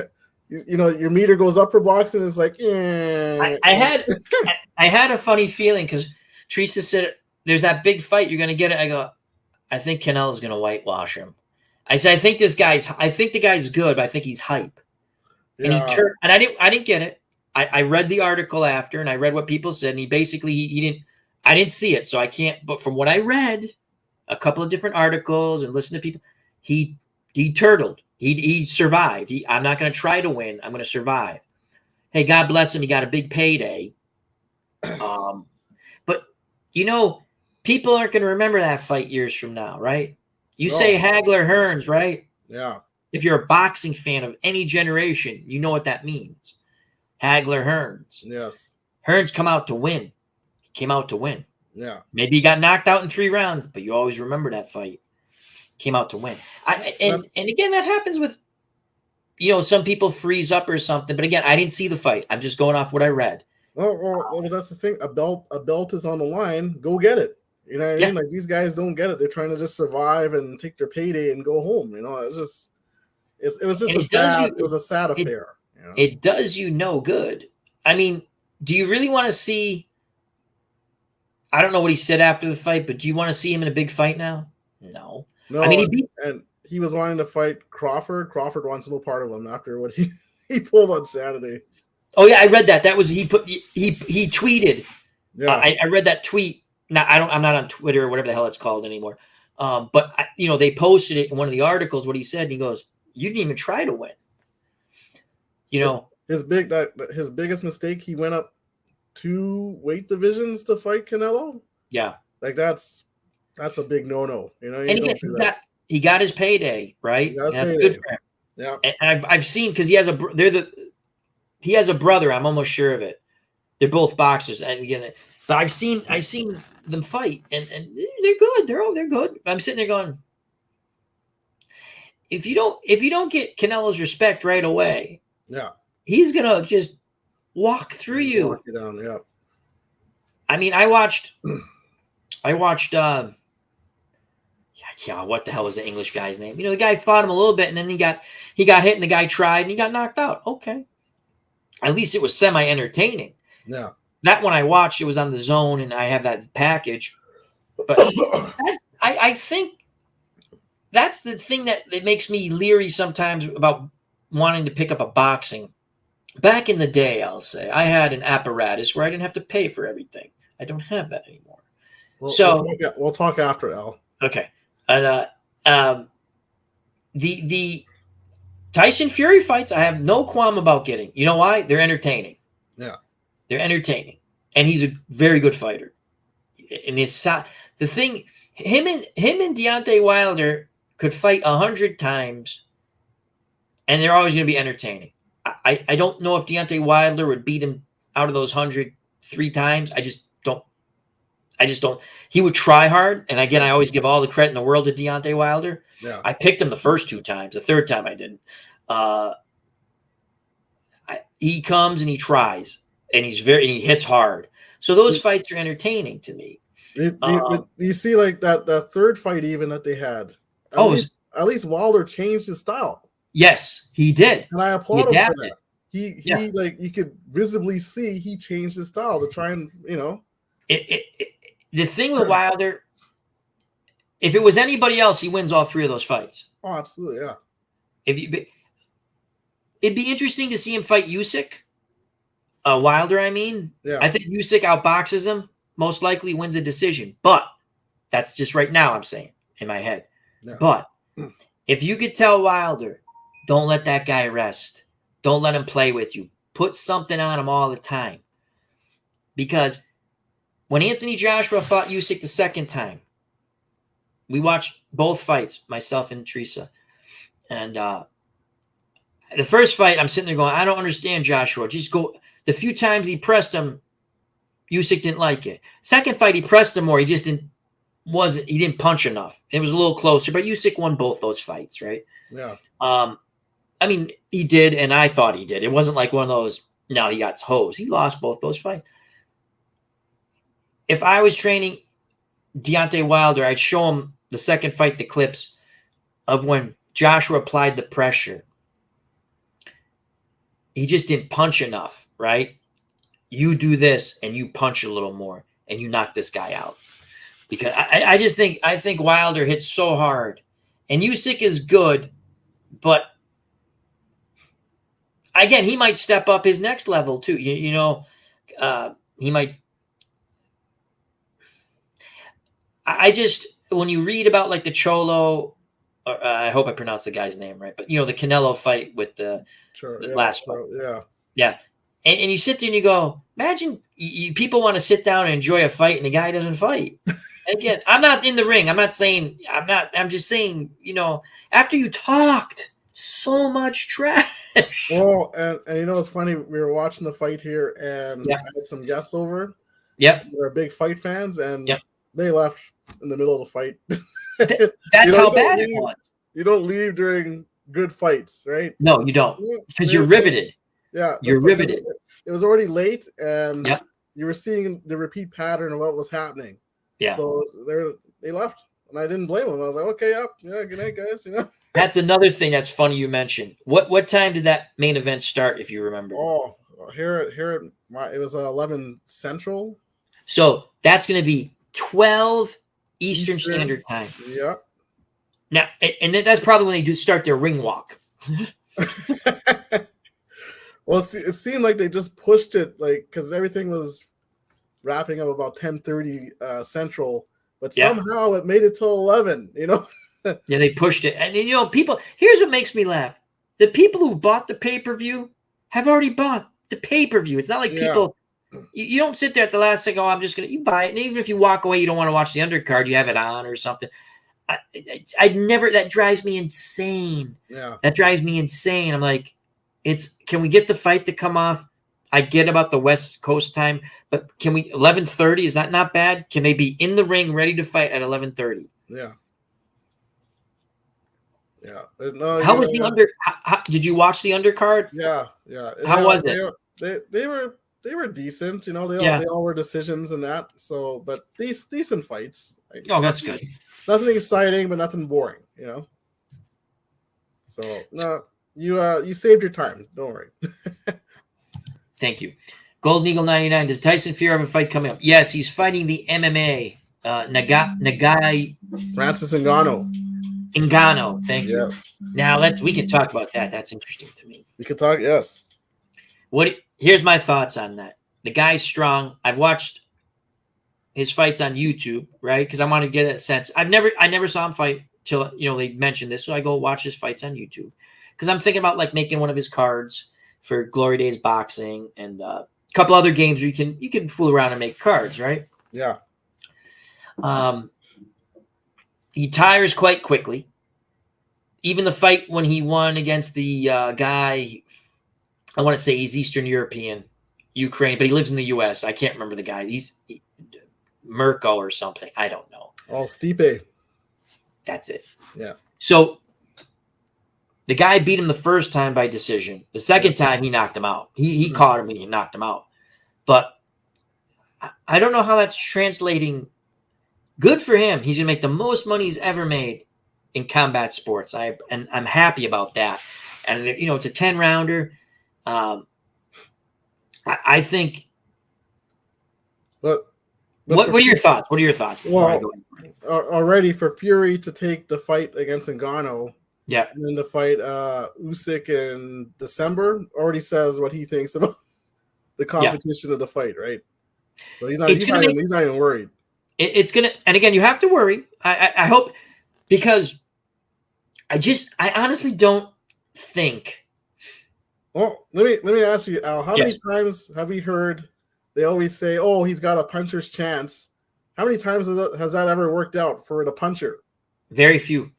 your meter goes up for boxing. It's like, yeah. I had a funny feeling because Teresa said there's that big fight. You're gonna get it. I go, I think Canelo's gonna whitewash him. I said, I think the guy's good, but I think he's hype. Yeah. And I didn't get it. I read the article after, and I read what people said, and he basically he didn't. I didn't see it, so I can't. But from what I read, a couple of different articles and listened to people, he turtled. He survived. I'm not going to try to win. I'm going to survive. Hey, God bless him. He got a big payday. But people aren't going to remember that fight years from now, right? You say Hagler Hearns, right? Yeah. If you're a boxing fan of any generation, you know what that means. Hagler Hearns. Yes. Hearns came out to win. Yeah. Maybe he got knocked out in 3 rounds, but you always remember that fight. Came out to win. And again, that happens with, some people freeze up or something. But again, I didn't see the fight. I'm just going off what I read. Well, that's the thing. A belt is on the line. Go get it. You know what I mean? Like, these guys don't get it. They're trying to just survive and take their payday and go home. It was a sad affair. It does you no good. I mean, do you really want to see? I don't know what he said after the fight, but do you want to see him in a big fight now? No. I mean, he was wanting to fight Crawford. Crawford wants no part of him after what he pulled on Saturday. Oh yeah, I read that. That was he tweeted. Yeah, I read that tweet. Now I'm not on Twitter or whatever the hell it's called anymore. But they posted it in one of the articles. What he said, and he goes, "You didn't even try to win." His biggest mistake. He went up 2 weight divisions to fight Canelo. Yeah, like that's a big no. And he got his payday, right? That's good for him. Yeah, and I've seen because he has a brother. I'm almost sure of it. They're both boxers, and again, but I've seen them fight, and they're good. They're good. I'm sitting there going, if you don't get Canelo's respect right away, yeah, he's gonna just walk through you. Walk you down, yeah. I mean, I watched. What the hell was the English guy's name? The guy fought him a little bit, and then he got hit, and the guy tried, and he got knocked out. Okay, at least it was semi-entertaining. Yeah, that one I watched, it was on the Zone, and I have that package. But I think that's the thing that makes me leery sometimes about wanting to pick up a boxing. Back in the day, I'll say, I had an apparatus where I didn't have to pay for everything. I don't have that anymore. We'll talk after, Al. Okay. And the Tyson Fury fights, I have no qualm about getting. You know why? They're entertaining. Yeah, they're entertaining, and he's a very good fighter. And the thing, him and Deontay Wilder could fight 100 times, and they're always going to be entertaining. I don't know if Deontay Wilder would beat him out of those 100 3 times. I just don't. He would try hard, and again, I always give all the credit in the world to Deontay Wilder. Yeah. I picked him the first 2 times. The third time I didn't. He comes and he tries, and he hits hard. So those fights are entertaining to me. You see, like that third fight even that they had. At least Wilder changed his style. Yes, he did, and I applaud him for that. Like you could visibly see he changed his style to try and The thing with Wilder, if it was anybody else, he wins all 3 of those fights. Oh, absolutely, yeah. It'd be interesting to see him fight Usyk. Wilder, I mean. Yeah. I think Usyk outboxes him, most likely wins a decision. But that's just right now I'm saying in my head. Yeah. But if you could tell Wilder, don't let that guy rest. Don't let him play with you. Put something on him all the time. Because when Anthony Joshua fought Usyk the second time, we watched both fights, myself and Teresa. And the first fight, I'm sitting there going, I don't understand Joshua. Just go. The few times he pressed him, Usyk didn't like it. Second fight, he pressed him more. He just he didn't punch enough. It was a little closer, but Usyk won both those fights, right? Yeah. I mean, he did, and I thought he did. It wasn't like one of those, no, he got hosed. He lost both those fights. If I was training Deontay Wilder, I'd show him the second fight, the clips of when Joshua applied the pressure. He just didn't punch enough, right? You do this and you punch a little more and you knock this guy out. Because I think Wilder hits so hard. And Usyk is good, but again, he might step up his next level too. He might. When you read about like the Cholo, I hope I pronounced the guy's name right, but the Canelo fight with the last fight. Yeah. And you sit there and you go, imagine people want to sit down and enjoy a fight and the guy doesn't fight. Again, I'm not in the ring. I'm just saying, after you talked so much trash. Well, and it's funny, we were watching the fight here and I had some guests over. Yep. They're big fight fans and they left in the middle of the fight. That's how bad it was. You don't leave during good fights, right? No, you don't. Because you're riveted. Yeah. You're riveted. It was already late and you were seeing the repeat pattern of what was happening. Yeah. So they left and I didn't blame them. I was like, okay, good night, guys. That's another thing that's funny you mentioned. What time did that main event start, if you remember? Oh, here it was 11 Central. So that's going to be 12 Eastern Standard Time. Yeah. Now, and that's probably when they do start their ring walk. Well, it seemed like they just pushed it, because everything was wrapping up about 10:30 Central, but somehow it made it till 11. Yeah, they pushed it, and people. Here's what makes me laugh: the people who've bought the pay-per-view have already bought the pay-per-view. It's not like people. You don't sit there at the last second. Oh, I'm just gonna. You buy it, and even if you walk away, you don't want to watch the undercard. You have it on or something. I'd never. That drives me insane. Yeah, that drives me insane. I'm like, can we get the fight to come off? I get about the West Coast time, but can we 11:30? Is that not bad? Can they be in the ring ready to fight at 11:30? Yeah. Yeah. No, how was the under? Did you watch the undercard? Yeah. How was it? They were decent. They all were decisions and that. So, but decent fights. Oh, that's good. Nothing exciting, but nothing boring. So no, you saved your time. Don't worry. Thank you. Golden Eagle 99. Does Tyson Fury have a fight coming up? Yes, he's fighting the MMA. Nagai Francis Ngannou. Ngannou. Thank you. Yeah. Now we can talk about that. That's interesting to me. We could talk. Yes. Here's my thoughts on that. The guy's strong. I've watched his fights on YouTube, right? Because I want to get a sense. I never saw him fight till they mentioned this, so I go watch his fights on YouTube because I'm thinking about like making one of his cards for Glory Days Boxing and a couple other games where you can fool around and make cards, right? Yeah. He tires quite quickly. Even the fight when he won against the guy, I want to say he's Eastern European, Ukraine, but he lives in the U.S. I can't remember the guy. He's Mirko or something. I don't know. Oh, Stipe. That's it. Yeah. So the guy beat him the first time by decision. The second time he knocked him out. He caught him and he knocked him out. But I don't know how that's translating. Good for him. He's going to make the most money he's ever made in combat sports. I'm happy about that. And it's a 10-rounder. I think. But what are your thoughts? What are your thoughts? Well, already for Fury to take the fight against Ngannou, yeah, and then the fight Usyk in December already says what he thinks about the competition of the fight, right? So he's not even worried. It's gonna, and again, you have to worry. I hope, because I honestly don't think. Well, let me ask you, Al. How many times have we heard? They always say, "Oh, he's got a puncher's chance." How many times has that ever worked out for the puncher? Very few.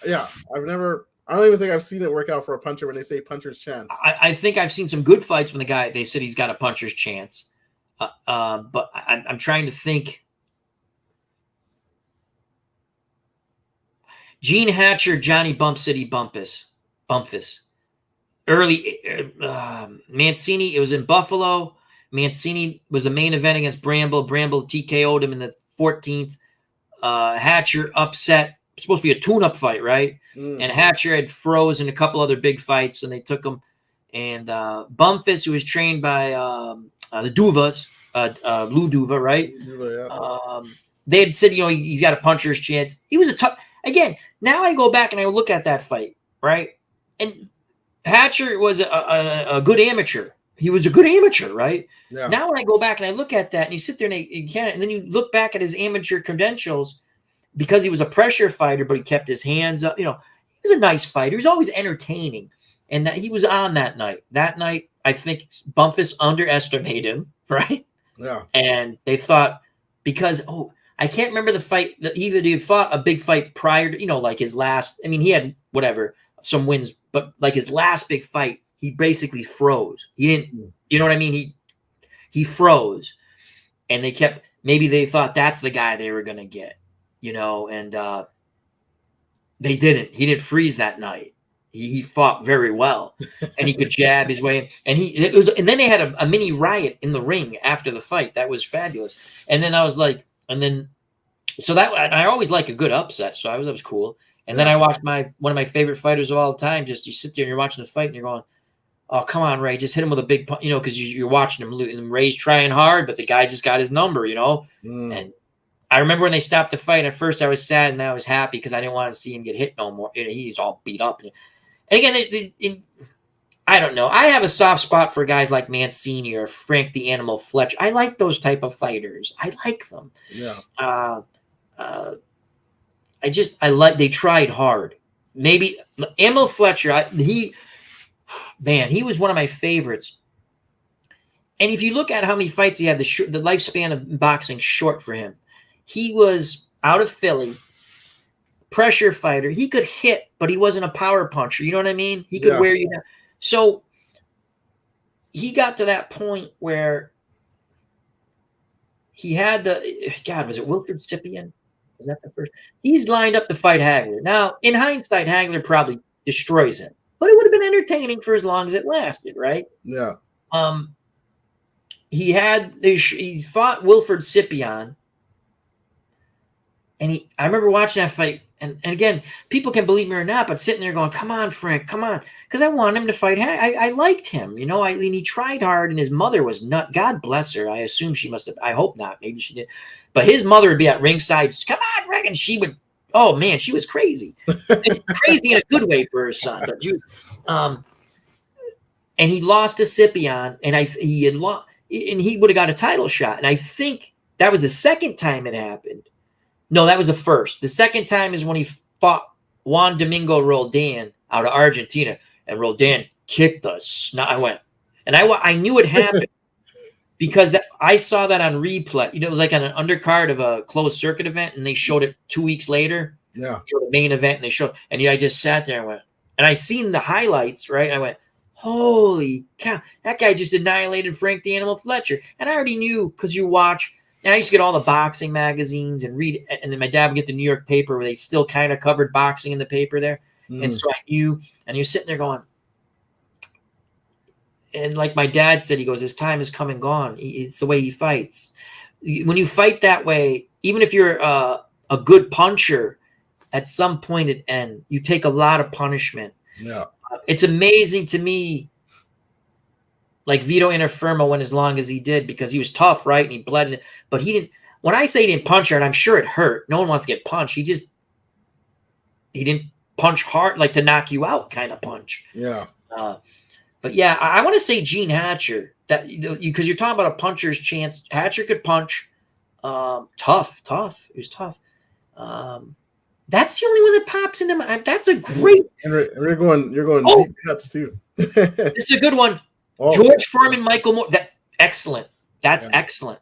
Yeah, I don't even think I've seen it work out for a puncher when they say puncher's chance. I think I've seen some good fights when they said he's got a puncher's chance. But I'm trying to think. Gene Hatcher, Johnny Bump City Bumpus. Early Mancini, it was in Buffalo. Mancini was the main event against Bramble. Bramble TKO'd him in the 14th. Hatcher upset. Supposed to be a tune-up fight, right? And Hatcher had froze in a couple other big fights, and they took him. And Bumpus, who was trained by the Duvas, Lou Duva, right? They had said, he's got a puncher's chance. He was a tough. Again, now I go back and I look at that fight, right? And Hatcher was a good amateur. He was a good amateur, right? Yeah. Now when I go back and I look at that, and you sit there and then you look back at his amateur credentials, because he was a pressure fighter, but he kept his hands up. He was a nice fighter. He was always entertaining, and that he was on that night. That night, I think Bumpus underestimated him, right? Yeah. And they thought, because I can't remember the fight. Either he fought a big fight prior to, like his last. I mean, he had some wins, but like his last big fight, he basically froze. He didn't, you know what I mean? He froze, and maybe they thought that's the guy they were going to get, and they didn't. He didn't freeze that night. He fought very well, and he could jab his way. And and then they had a mini riot in the ring after the fight. That was fabulous. And then I was like, so that I always like a good upset. So that was cool. And then I watched one of my favorite fighters of all time. Just you sit there and you're watching the fight and you're going, "Oh, come on, Ray, just hit him with a big punch," because you're watching him. And Ray's trying hard, but the guy just got his number, And I remember when they stopped the fight. At first, I was sad and I was happy because I didn't want to see him get hit no more. He's all beat up. And again, I don't know. I have a soft spot for guys like Mancini or Frank the Animal Fletcher. I like those type of fighters. I like them. Yeah. They tried hard. Maybe Animal Fletcher, he was one of my favorites. And if you look at how many fights he had, the lifespan of boxing short for him. He was out of Philly, pressure fighter. He could hit, but he wasn't a power puncher. You know what I mean? He could wear you down. So he got to that point where he had was it Wilfred Sippian? Was that the first? He's lined up to fight Hagler. Now, in hindsight, Hagler probably destroys him, but it would have been entertaining for as long as it lasted, right? Yeah. He fought Wilfred Sippian, and I remember watching that fight, and again, people can believe me or not, but sitting there going, "Come on, Frank, come on," because I wanted him to fight. I liked him, and he tried hard, and his mother was not. God bless her. I assume she must have. I hope not. Maybe she did. But his mother would be at ringside. "Come on, Frank," and she would. Oh man, she was crazy, crazy in a good way for her son. But and he lost to Scipion, and he would have got a title shot. And I think That was the second time it happened. No, that was the first. The second time is when he fought Juan Domingo Roldan out of Argentina, and Roldan kicked the snot. I went, and I knew it happened because I saw that on replay. You know, like on an undercard of a closed circuit event, and they showed it 2 weeks later. Yeah, You know, the main event, and they showed, and I just sat there and went, and I seen the highlights, right? I went, holy cow, that guy just annihilated Frank the Animal Fletcher, and I already knew because you watch. And I used to get all the boxing magazines and read, and then my dad would get the New York paper where they still kind of covered boxing in the paper there. And so I knew, and you're sitting there going, and like my dad said, he goes, his time is come and gone. It's the way he fights. When you fight that way, even if you're a good puncher, at some point at end, you take a lot of punishment. Yeah. It's amazing to me, like Vito Interfermo went as long as he did because he was tough, right? And he bled, but he didn't. When I say he didn't punch hard, I'm sure it hurt. No one wants to get punched. He didn't punch hard, like to knock you out kind of punch. Yeah. But yeah, I want to say Gene Hatcher, that because you're talking about a puncher's chance. Hatcher could punch. Tough. He was tough. That's the only one that pops into my. That's a great. And you're going deep cuts too. This is a good one. Oh, George Foreman, Michael Moore. Excellent. That's excellent.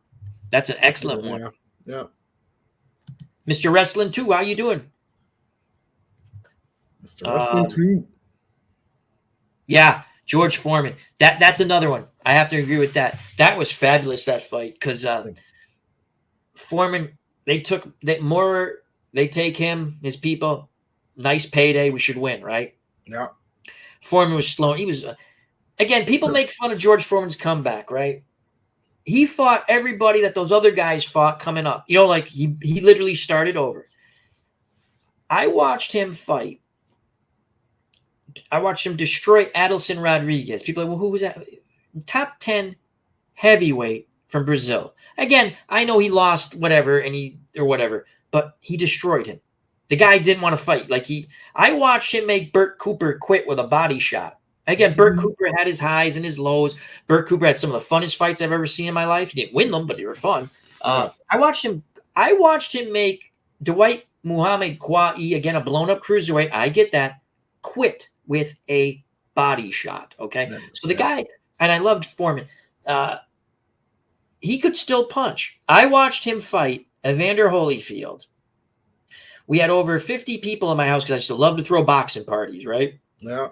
That's an excellent one. Yeah. Mr. Wrestling 2, how you doing? Mr. Wrestling 2. Yeah, George Foreman. That's another one. I have to agree with that. That was fabulous, that fight, because Foreman, they take him, his people, nice payday, we should win, right? Yeah. Foreman was slow. He was again, people make fun of George Foreman's comeback, right? He fought everybody that those other guys fought coming up. You know, like he literally started over. I watched him fight. I watched him destroy Adelson Rodriguez. People are like, well, who was that? Top 10 heavyweight from Brazil. Again, I know he lost whatever, but he destroyed him. The guy didn't want to fight. I watched him make Burt Cooper quit with a body shot. Again, Burt Cooper had his highs and his lows. Burt Cooper had some of the funnest fights I've ever seen in my life. He didn't win them, but they were fun. I watched him make Dwight Muhammad Kwai, again, a blown-up cruiserweight. I get that. Quit with a body shot, okay? So the guy, and I loved Foreman, he could still punch. I watched him fight Evander Holyfield. We had over 50 people in my house because I used to love to throw boxing parties, right? Yeah.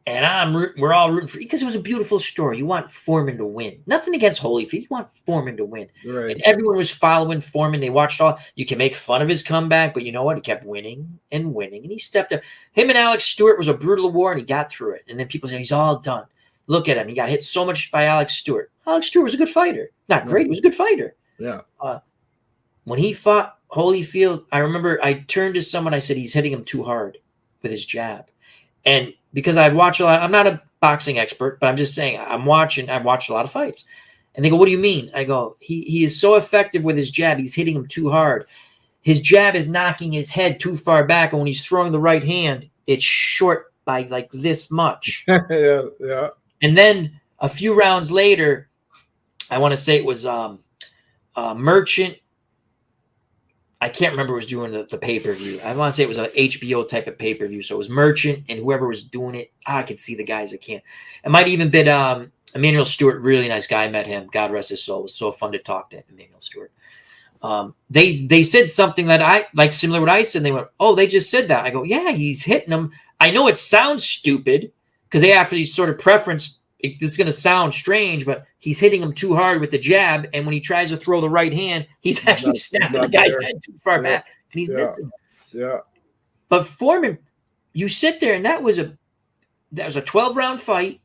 And we're all rooting for, because it was a beautiful story. You want Foreman to win. Nothing against Holyfield. You want Foreman to win. Right. And everyone was following Foreman. They watched all. You can make fun of his comeback, but you know what? He kept winning and winning. And he stepped up. Him and Alex Stewart was a brutal war, and he got through it. And then people say, he's all done. Look at him. He got hit so much by Alex Stewart. Alex Stewart was a good fighter. Not great. He was a good fighter. Yeah. When he fought Holyfield, I remember I turned to someone. I said, he's hitting him too hard with his jab. And because I've watched a lot, I'm not a boxing expert, but I'm just saying I've watched a lot of fights. And they go, what do you mean? I go, he is so effective with his jab. He's hitting him too hard. His jab is knocking his head too far back. And when he's throwing the right hand, it's short by like this much. Yeah. And then a few rounds later, I want to say it was Merchant. I can't remember who was doing the pay-per-view. I want to say it was an HBO type of pay-per-view. So it was Merchant and whoever was doing it. I could see the guys. I can't. It might even been Emmanuel Stewart, really nice guy. I met him. God rest his soul. It was so fun to talk to Emmanuel Stewart. They said something that I like, similar to what I said. They went, oh, they just said that. I go, yeah, he's hitting them. I know it sounds stupid because they have these sort of preference. This is going to sound strange, but he's hitting him too hard with the jab. And when he tries to throw the right hand, he's actually snapping the guy's head too far back, and he's missing. Yeah. But Foreman, you sit there, and that was a 12-round fight.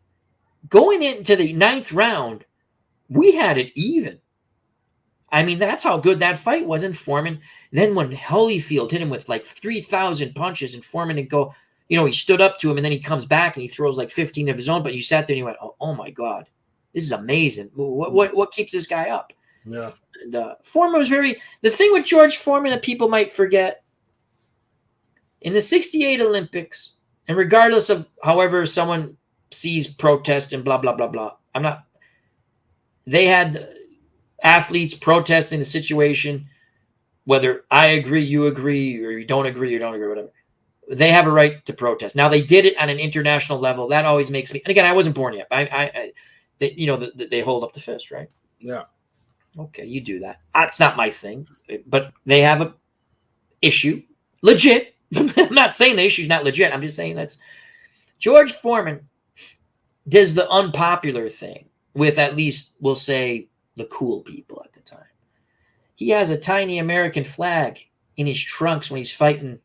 Going into the 9th round, we had it even. I mean, that's how good that fight was. And Foreman, then when Holyfield hit him with like 3,000 punches, and Foreman would go, he stood up to him, and then he comes back and he throws like 15 of his own. But you sat there and you went, oh my God, this is amazing. What keeps this guy up? Yeah. And Foreman was the thing with George Foreman that people might forget, in the 68 Olympics, and regardless of however someone sees protest and blah, blah, blah, blah, they had athletes protesting the situation, whether I agree, you agree, or you don't agree, whatever. They have a right to protest. Now, they did it on an international level. That always makes me, and again, I wasn't born yet. They hold up the fist, right? Yeah. Okay, you do that. It's not my thing, but they have a issue. Legit. I'm not saying the issue's not legit. I'm just saying that's George Foreman does the unpopular thing with, at least we'll say, the cool people at the time. He has a tiny American flag in his trunks when he's fighting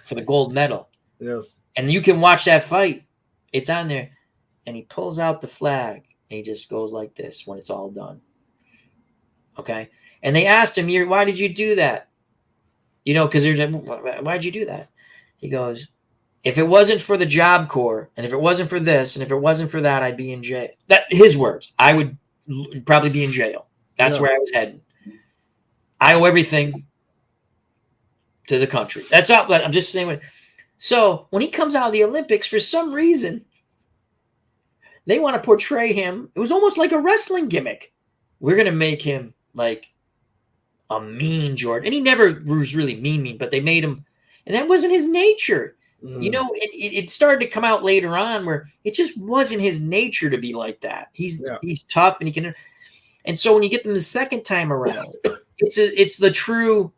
for the gold medal. Yes. And you can watch that fight. It's on there. And he pulls out the flag and he just goes like this when it's all done. Okay. And they asked him, why did you do that? Because why'd you do that? He goes, if it wasn't for the Job Corps, and if it wasn't for this, and if it wasn't for that, I'd be in jail. His words. I would probably be in jail. That's where I was heading. I owe everything to the country. That's all. I'm just saying. So when he comes out of the Olympics, for some reason, they want to portray him. It was almost like a wrestling gimmick. We're going to make him like a mean Jordan. And he never was really mean, but they made him. And that wasn't his nature. It started to come out later on where it just wasn't his nature to be like that. He's tough and he can. And so when you get them the second time around, it's the true.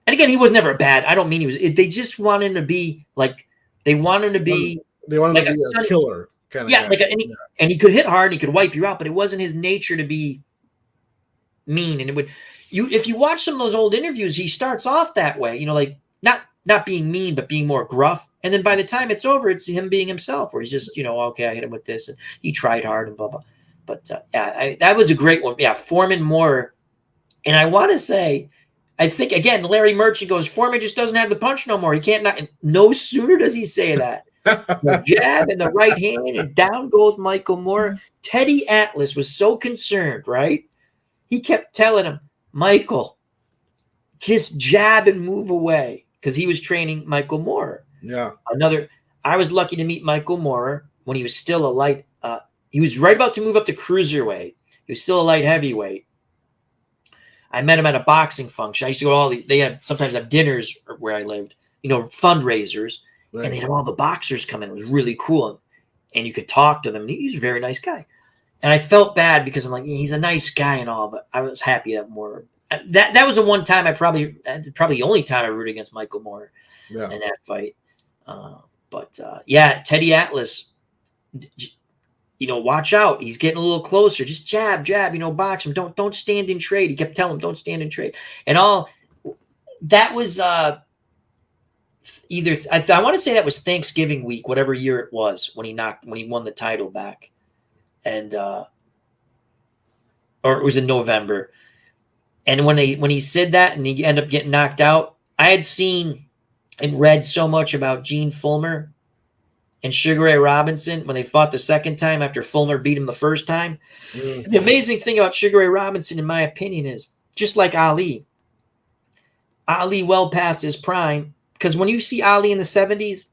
And again, he was never bad. I don't mean he was. They just want him to be like. They want him to be. They want him to be a killer kind of. Yeah, guy. And he could hit hard. And he could wipe you out, but it wasn't his nature to be mean. And it would. If you watch some of those old interviews, he starts off that way. Like not being mean, but being more gruff. And then by the time it's over, it's him being himself, where he's just, okay, I hit him with this, and he tried hard and blah blah. But that was a great one. Yeah, Foreman Moore, and I want to say, I think again, Larry Merchant goes, Foreman just doesn't have the punch no more. He can't knock. No sooner does he say that, the jab and the right hand, and down goes Michael Moore. Teddy Atlas was so concerned, right? He kept telling him, Michael, just jab and move away, because he was training Michael Moore. Yeah. I was lucky to meet Michael Moore when he was still a light. He was right about to move up to cruiserweight. He was still a light heavyweight. I met him at a boxing function. I used to go they sometimes have dinners where I lived, fundraisers, right. And they had all the boxers come in. It was really cool. And you could talk to them. He's a very nice guy. And I felt bad because I'm like, he's a nice guy and all, but I was happy that Moore. That was the one time probably the only time I rooted against Michael Moore in that fight. Teddy Atlas, watch out. He's getting a little closer. Just jab, box him. Don't stand in trade. He kept telling him, don't stand in trade. And all that was either I want to say that was Thanksgiving week, whatever year it was, when he won the title back, and or it was in November. And when he said that and he ended up getting knocked out, I had seen and read so much about Gene Fullmer and Sugar Ray Robinson when they fought the second time after Fullmer beat him the first time. The amazing thing about Sugar Ray Robinson, in my opinion, is just like Ali well past his prime, because when you see Ali in the 70s,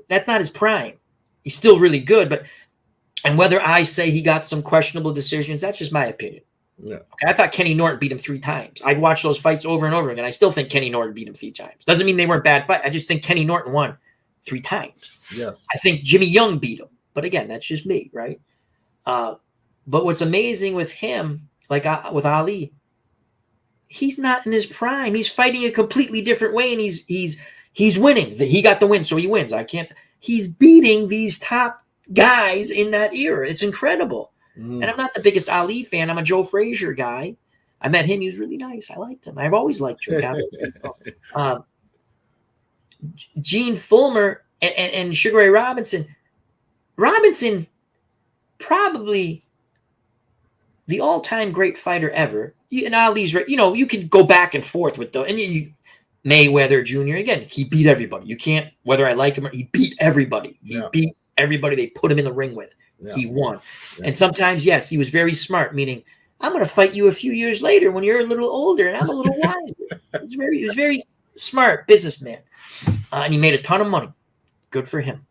that's not his prime. He's still really good, and whether I say he got some questionable decisions, that's just my opinion. Yeah. Okay, I thought Kenny Norton beat him 3 times. I'd watch those fights over and over again. I still think Kenny Norton beat him 3 times. Doesn't mean they weren't bad fights. I just think Kenny Norton won 3 times. Yes. I think Jimmy Young beat him. But again, that's just me, right? But what's amazing with him, like with Ali, he's not in his prime. He's fighting a completely different way, and he's winning. He got the win, so he wins. He's beating these top guys in that era. It's incredible. And I'm not the biggest Ali fan. I'm a Joe Frazier guy. I met him. He was really nice. I liked him. I've always liked Joe. Gene Fullmer and Sugar Ray Robinson. Robinson, probably the all-time great fighter ever. And Ali's, you can go back and forth with Mayweather Jr. Again, he beat everybody. You can't, whether I like him or he beat everybody. He beat everybody they put him in the ring with. Yeah. He won. Yeah. And sometimes, yes, he was very smart, meaning I'm going to fight you a few years later when you're a little older and I'm a little wiser. He was very smart businessman. And he made a ton of money. Good for him.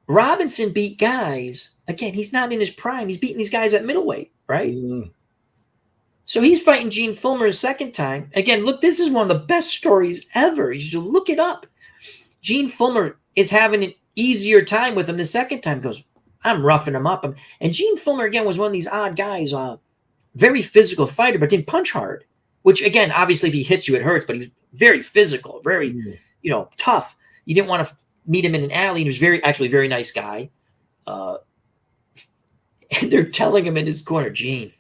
Robinson beat guys. Again, he's not in his prime. He's beating these guys at middleweight, right? So he's fighting Gene Fullmer a second time. Again, look, this is one of the best stories ever. You should look it up. Gene Fullmer is having an easier time with him the second time. He goes, I'm roughing him up. And Gene Fullmer, again, was one of these odd guys, very physical fighter, but didn't punch hard. Which, again, obviously, if he hits you, it hurts. But he was very physical, very, tough. You didn't want to meet him in an alley. He was actually very nice guy. And they're telling him in his corner, Gene,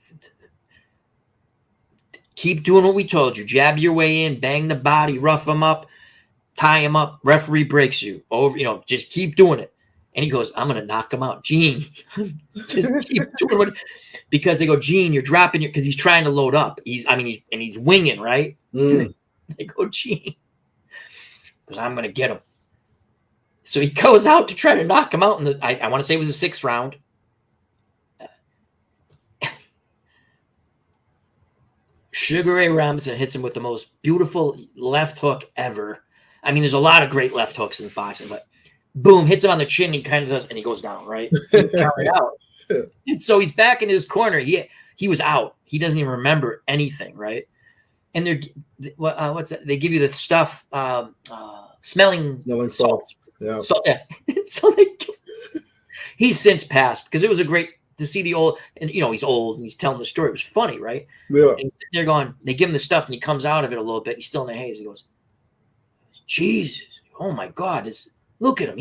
keep doing what we told you. Jab your way in, bang the body, rough him up, tie him up. Referee breaks you. Over, just keep doing it. And he goes, I'm going to knock him out. Gene, just keep doing what. Because they go, Gene, you're dropping your, because he's trying to load up. He's winging, right? They go, Gene, because I'm going to get him. So he goes out to try to knock him out. I want to say it was the 6th round. Sugar Ray Robinson hits him with the most beautiful left hook ever. I mean, there's a lot of great left hooks in boxing, but boom, hits him on the chin. And he kind of does, and he goes down, right? Out. And so he's back in his corner. He was out. He doesn't even remember anything, right? And they're what's that? They give you the stuff, smelling salts. Yeah. So he's since passed because it was a great to see the old, and he's old and he's telling the story. It was funny, right? Yeah. And he's sitting there going, they give him the stuff and he comes out of it a little bit. He's still in the haze. He goes, Jesus, oh my God, look at him.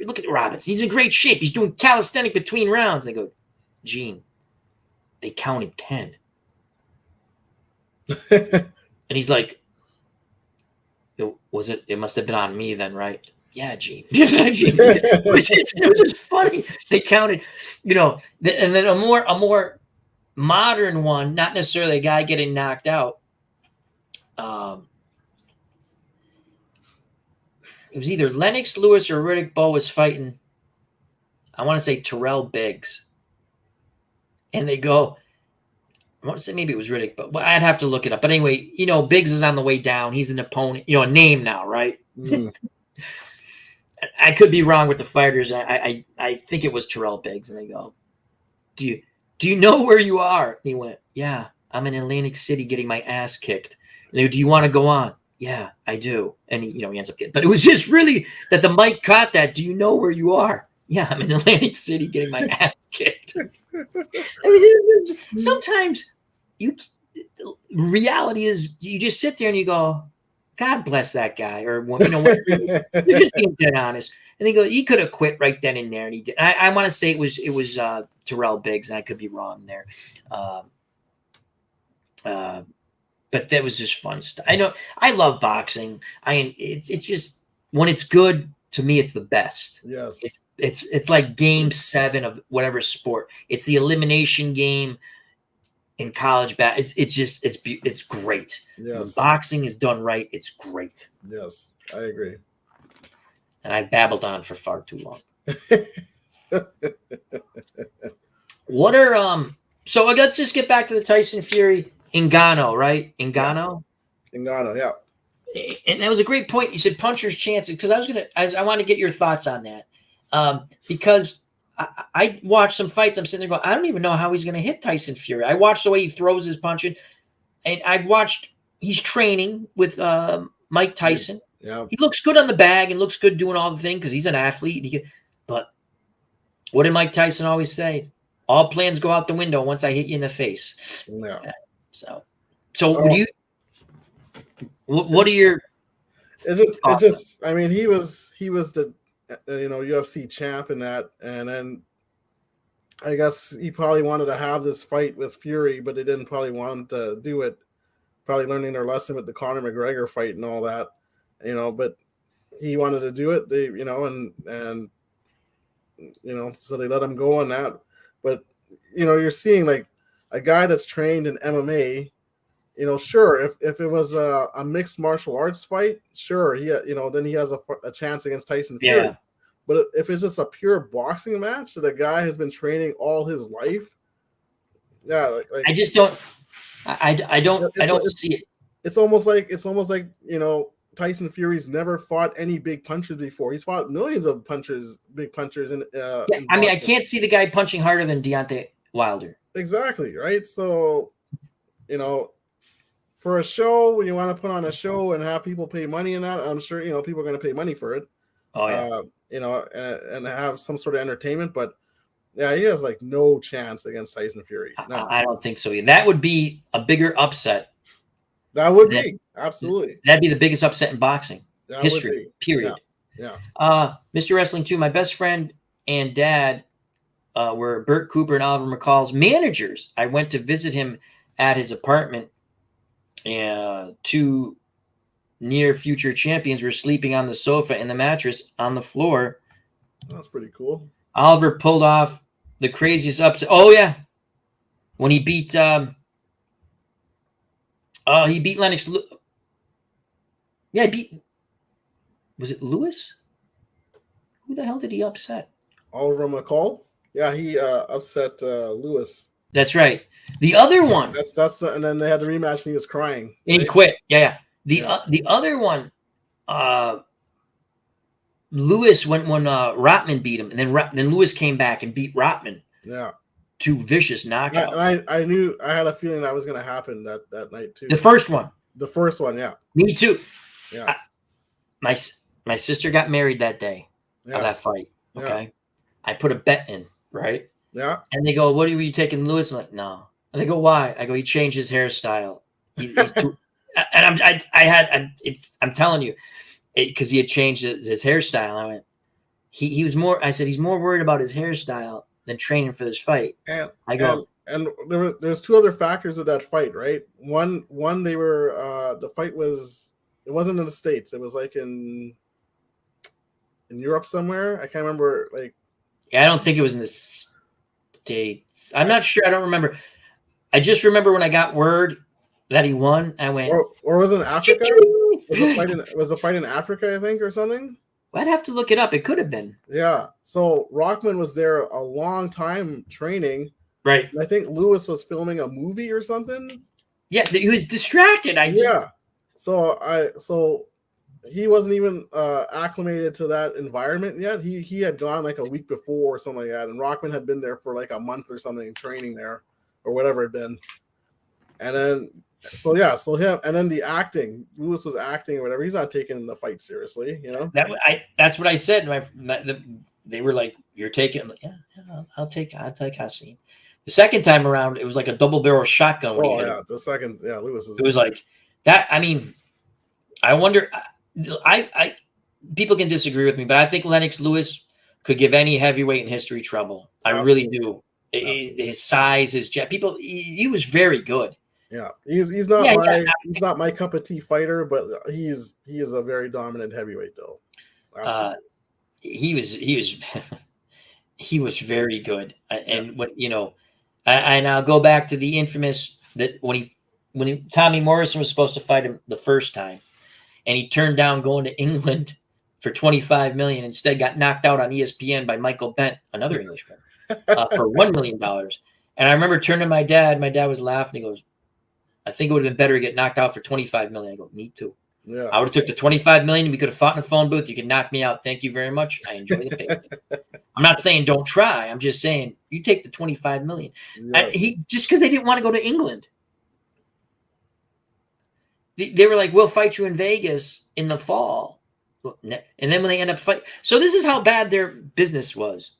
Look at Robinson. He's in great shape. He's doing calisthenic between rounds. And they go, Gene, they counted 10. And he's like, it must have been on me then, right? Yeah, Gene. It was just funny. They counted, and then a more modern one, not necessarily a guy getting knocked out. It was either Lennox Lewis or Riddick Bowe was fighting, I want to say Terrell Biggs. And they go, I want to say maybe it was Riddick, but I'd have to look it up. But anyway, Biggs is on the way down. He's an opponent, a name now, right? I could be wrong with the fighters. I think it was Terrell Biggs. And they go, do you know where you are? And he went, yeah, I'm in Atlantic City getting my ass kicked. And they go, do you want to go on? Yeah, I do. And he ends up getting, but it was just really that the mic caught that. Do you know where you are? Yeah, I'm in Atlantic City getting my ass kicked. I mean, sometimes reality is you just sit there and you go, God bless that guy, or you're just being dead honest. And they go, he could have quit right then and there, and he did. I want to say it was Terrell Biggs, and I could be wrong there. But that was just fun stuff. I know I love boxing. It's just when it's good, to me, it's the best. Yes. It's like game 7 of whatever sport. It's the elimination game in college it's great. Yes. When boxing is done right, it's great. Yes, I agree. And I babbled on for far too long. What are so let's just get back to the Tyson Fury Ngannou, right? Ngannou, yeah. And that was a great point. You said puncher's chances, because I want to get your thoughts on that. Because I watched some fights. I'm sitting there going, I don't even know how he's going to hit Tyson Fury. I watched the way he throws his punching, and I watched he's training with Mike Tyson. Yeah, he looks good on the bag and looks good doing all the things because he's an athlete. But what did Mike Tyson always say? All plans go out the window once I hit you in the face. Yeah. So do you? What are your? It just. I mean, he was the UFC champ in that, and then I guess he probably wanted to have this fight with Fury, but they didn't probably want to do it. Probably learning their lesson with the Conor McGregor fight and all that, But he wanted to do it. They, and so they let him go on that. But you're seeing like a guy that's trained in MMA. Sure, if it was a mixed martial arts fight, sure, then he has a chance against Tyson Fury. Yeah. But if it's just a pure boxing match that a guy has been training all his life, yeah, like I just don't. I don't see it. It's almost like Tyson Fury's never fought any big punchers before. He's fought millions of big punchers. In I mean, I can't see the guy punching harder than Deontay Wilder. Exactly, right? So, you know, for a show, when you want to put on a show and have people pay money in that, I'm sure, you know, people are going to pay money for it. Oh, yeah. You know, and have some sort of entertainment. But, yeah, he has, like, no chance against Tyson Fury. No. I don't think so. That would be a bigger upset. That would be. Absolutely. That'd be the biggest upset in boxing history, period. Yeah. Mr. Wrestling 2, my best friend and dad were Burt Cooper and Oliver McCall's managers. I went to visit him at his apartment. Two near future champions were sleeping on the sofa and the mattress on the floor. That's pretty cool. Oliver pulled off the craziest upset. Oh, yeah. When he beat Lennox. Yeah, was it Lewis? Who the hell did he upset? Oliver McCall? Yeah, he upset Lewis. That's right. The other one. That's and then they had the rematch and he was crying. And he quit. Yeah. The other one, Lewis went when Rotman beat him, and then Lewis came back and beat Rotman. Yeah. 2 vicious knockouts. I knew, I had a feeling that was going to happen that night too. The first one, yeah. Me too. Yeah. My sister got married that day of that fight. Okay. Yeah. I put a bet in, right? Yeah. And they go, "What were you taking, Lewis?" I'm like, "No." And they go, "Why?" I go, "He changed his hairstyle. He's too." And I'm telling you, because he had changed his hairstyle. I went, he was more. I said he's more worried about his hairstyle than training for this fight. And I go, and there's 2 other factors with that fight, right? One they were the fight it wasn't in the States. It was like in Europe somewhere. I can't remember. Like, yeah, I don't think it was in the States. I'm not sure. I don't remember. I just remember when I got word that he won, I went. Or was it in Africa? Was the fight in Africa, I think, or something? I'd have to look it up. It could have been. Yeah. So Rockman was there a long time training. Right. And I think Lewis was filming a movie or something. Yeah, he was distracted. So he wasn't even acclimated to that environment yet. He had gone like a week before or something like that, and Rockman had been there for like a month or something training there or whatever it had been. And then so him, and then the acting, Lewis was acting or whatever. He's not taking the fight seriously, you know. That's what I said. They were like, "You're taking." I'm like, yeah, I'll take Hassim. The second time around, it was like a double barrel shotgun. The second, Lewis. It was like that. I mean, I wonder. I people can disagree with me, but I think Lennox Lewis could give any heavyweight in history trouble. Absolutely. I really do. Absolutely. His size, his jet. He was very good. Yeah, he's not my cup of tea fighter, but he is a very dominant heavyweight though. Absolutely. He was very good, and what and I'll go back to the infamous that when Tommy Morrison was supposed to fight him the first time, and he turned down going to England for $25 million, instead got knocked out on ESPN by Michael Bent, another Englishman, for $1 million. And I remember turning to my dad. My dad was laughing. He goes, "I think it would have been better to get knocked out for $25 million." I go, "Me too." Yeah. I would have took the $25 million. We could have fought in a phone booth. You could knock me out. Thank you very much. I enjoy the payment. I'm not saying don't try. I'm just saying you take the $25 million. Yes. And just because they didn't want to go to England. They were like, "We'll fight you in Vegas in the fall." And then when they end up fighting. So this is how bad their business was.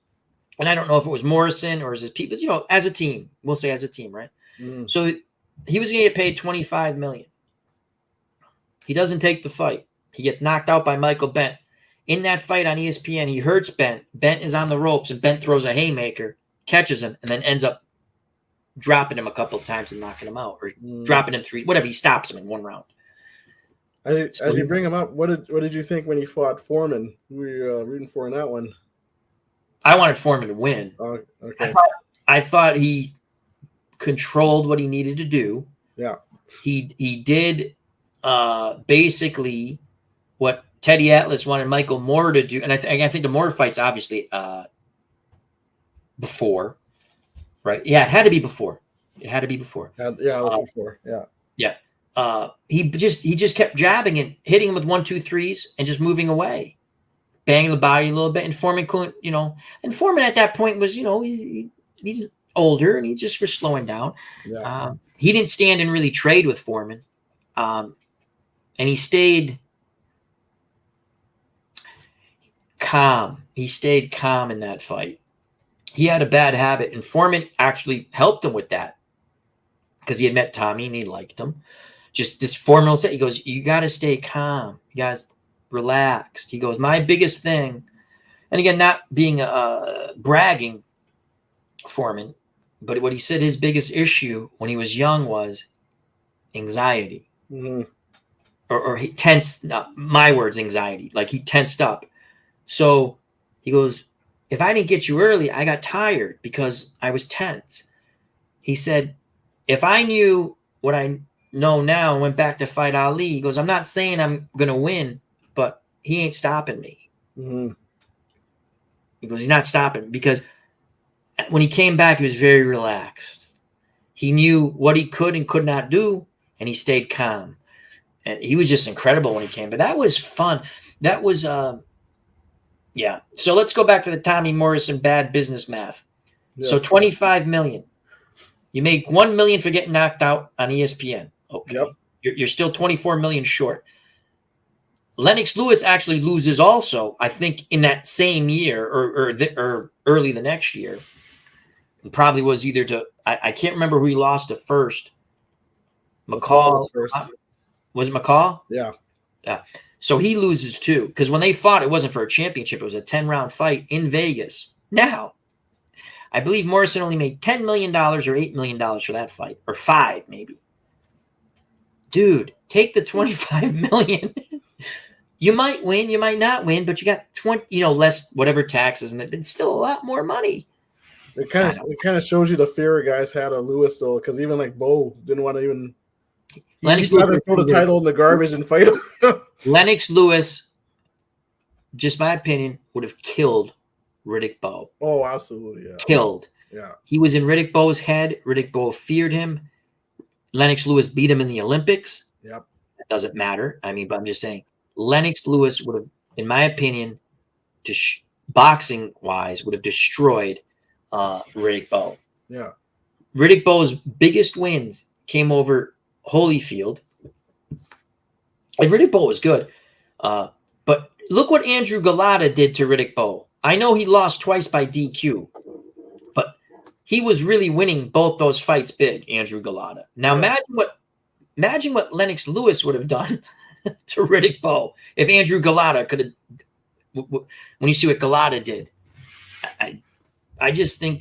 And I don't know if it was Morrison or his people, as a team. We'll say as a team, right? Mm. So he was going to get paid $25 million. He doesn't take the fight. He gets knocked out by Michael Bent. In that fight on ESPN, he hurts Bent. Bent is on the ropes, and Bent throws a haymaker, catches him, and then ends up dropping him a couple of times and knocking him out, or dropping him 3, whatever. He stops him in 1 round. As you bring him up, what did you think when he fought Foreman? Who were you rooting for in that one? I wanted Foreman to win. Oh, okay. I thought he controlled what he needed to do. Yeah. He did basically what Teddy Atlas wanted Michael Moore to do. And I think the Moore fight's obviously before, right? Yeah, it had to be before. It was before. Yeah. Yeah. he just kept jabbing and hitting him with 1-2-3s and just moving away, banging the body a little bit. And Foreman couldn't, and Foreman at that point was, he's older and he just was slowing down. Yeah. He didn't stand and really trade with Foreman. And he stayed calm. He stayed calm in that fight. He had a bad habit, and Foreman actually helped him with that because he had met Tommy and he liked him. Just this Foreman will say, he goes, you got to stay calm. You guys relaxed. He goes, my biggest thing, and again, not being bragging Foreman, but what he said his biggest issue when he was young was anxiety. Mm-hmm. Or he tensed, not my words, anxiety. Like he tensed up. So he goes, if I didn't get you early, I got tired because I was tense. He said, if I knew what I know now and went back to fight Ali, he goes, I'm not saying I'm going to win, but he ain't stopping me. Mm-hmm. He goes, he's not stopping, because when he came back, he was very relaxed. He knew what he could and could not do, and he stayed calm. And he was just incredible when he came. But that was fun. That was, yeah. So let's go back to the Tommy Morrison bad business math. Yes. So $25 million. You make $1 million for getting knocked out on ESPN. Okay. Yep. You're still $24 million short. Lennox Lewis actually loses also, I think, in that same year or early the next year. It probably was either to, I can't remember who he lost to first. McCall was first. Was it McCall? Yeah. Yeah. So he loses too, because when they fought, it wasn't for a championship. It was a 10-round fight in Vegas. Now, I believe Morrison only made $10 million or $8 million for that fight, or $5 million maybe. Dude, take the $25 million. You might win, you might not win, but you got 20, less whatever taxes, and it's still a lot more money. It kind of shows you the fear guys had of Lewis though, because even like Bo didn't want to even. Lennox Lewis rather throw the title in the garbage and fight him. Lennox Lewis, just my opinion, would have killed Riddick Bowe. Oh, absolutely, yeah. Killed. Yeah. He was in Riddick Bowe's head. Riddick Bowe feared him. Lennox Lewis beat him in the Olympics. Yep. That doesn't matter. I mean, but I'm just saying, Lennox Lewis would have, in my opinion, boxing-wise, would have destroyed Riddick Bowe. Yeah. Riddick Bowe's biggest wins came over Holyfield. And Riddick Bowe was good. But look what Andrew Galata did to Riddick Bowe. I know he lost twice by DQ, but he was really winning both those fights big, Andrew Galata. Now imagine what Lennox Lewis would have done to Riddick Bowe if Andrew Galata could have, when you see what Galata did. I just think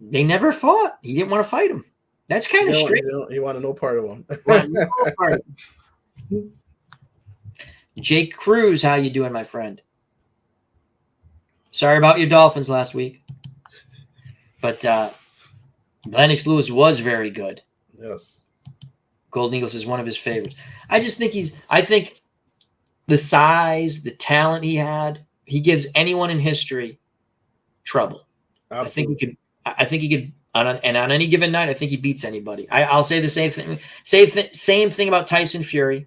they never fought. He didn't want to fight him. That's kind of strange. He wanted no part of him. Jake Cruz, how you doing, my friend? Sorry about your Dolphins last week. But Lennox Lewis was very good. Yes. Golden Eagles is one of his favorites. I think the size, the talent he had, he gives anyone in history trouble. Absolutely. I think he could, on any given night, I think he beats anybody. I'll say the same thing. Same thing about Tyson Fury.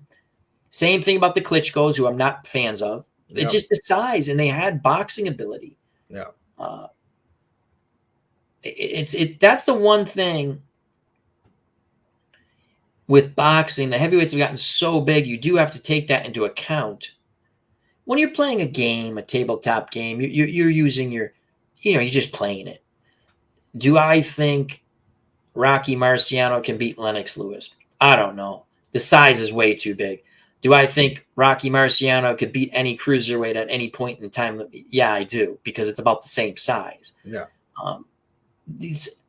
Same thing about the Klitschko's, who I'm not fans of. Yep. It's just the size, and they had boxing ability. Yeah. That's the one thing with boxing. The heavyweights have gotten so big, you do have to take that into account. When you're playing a game, a tabletop game, you're using your, you're just playing it. Do I think Rocky Marciano can beat Lennox Lewis? I don't know. The size is way too big. Do I think Rocky Marciano could beat any cruiserweight at any point in time? Yeah, I do, because it's about the same size. Yeah.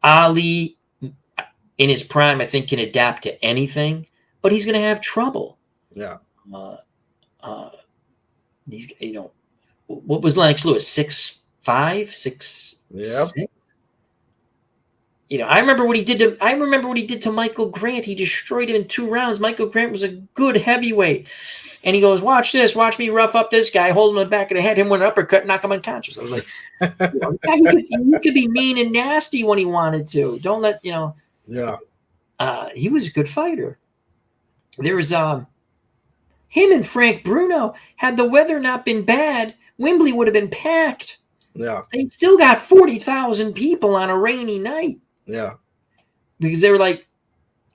Ali, in his prime, I think can adapt to anything, but he's going to have trouble. Yeah. These, what was Lennox Lewis? 6'5", 6'6"? Yep. I remember what he did to Michael Grant. He destroyed him in 2 rounds. Michael Grant was a good heavyweight. And he goes, watch this. Watch me rough up this guy, hold him in the back of the head, him with an uppercut, knock him unconscious. I was like, he could be mean and nasty when he wanted to. Don't let, Yeah. he was a good fighter. There was him and Frank Bruno. Had the weather not been bad, Wembley would have been packed. Yeah. They still got 40,000 people on a rainy night. Yeah. Because they were like,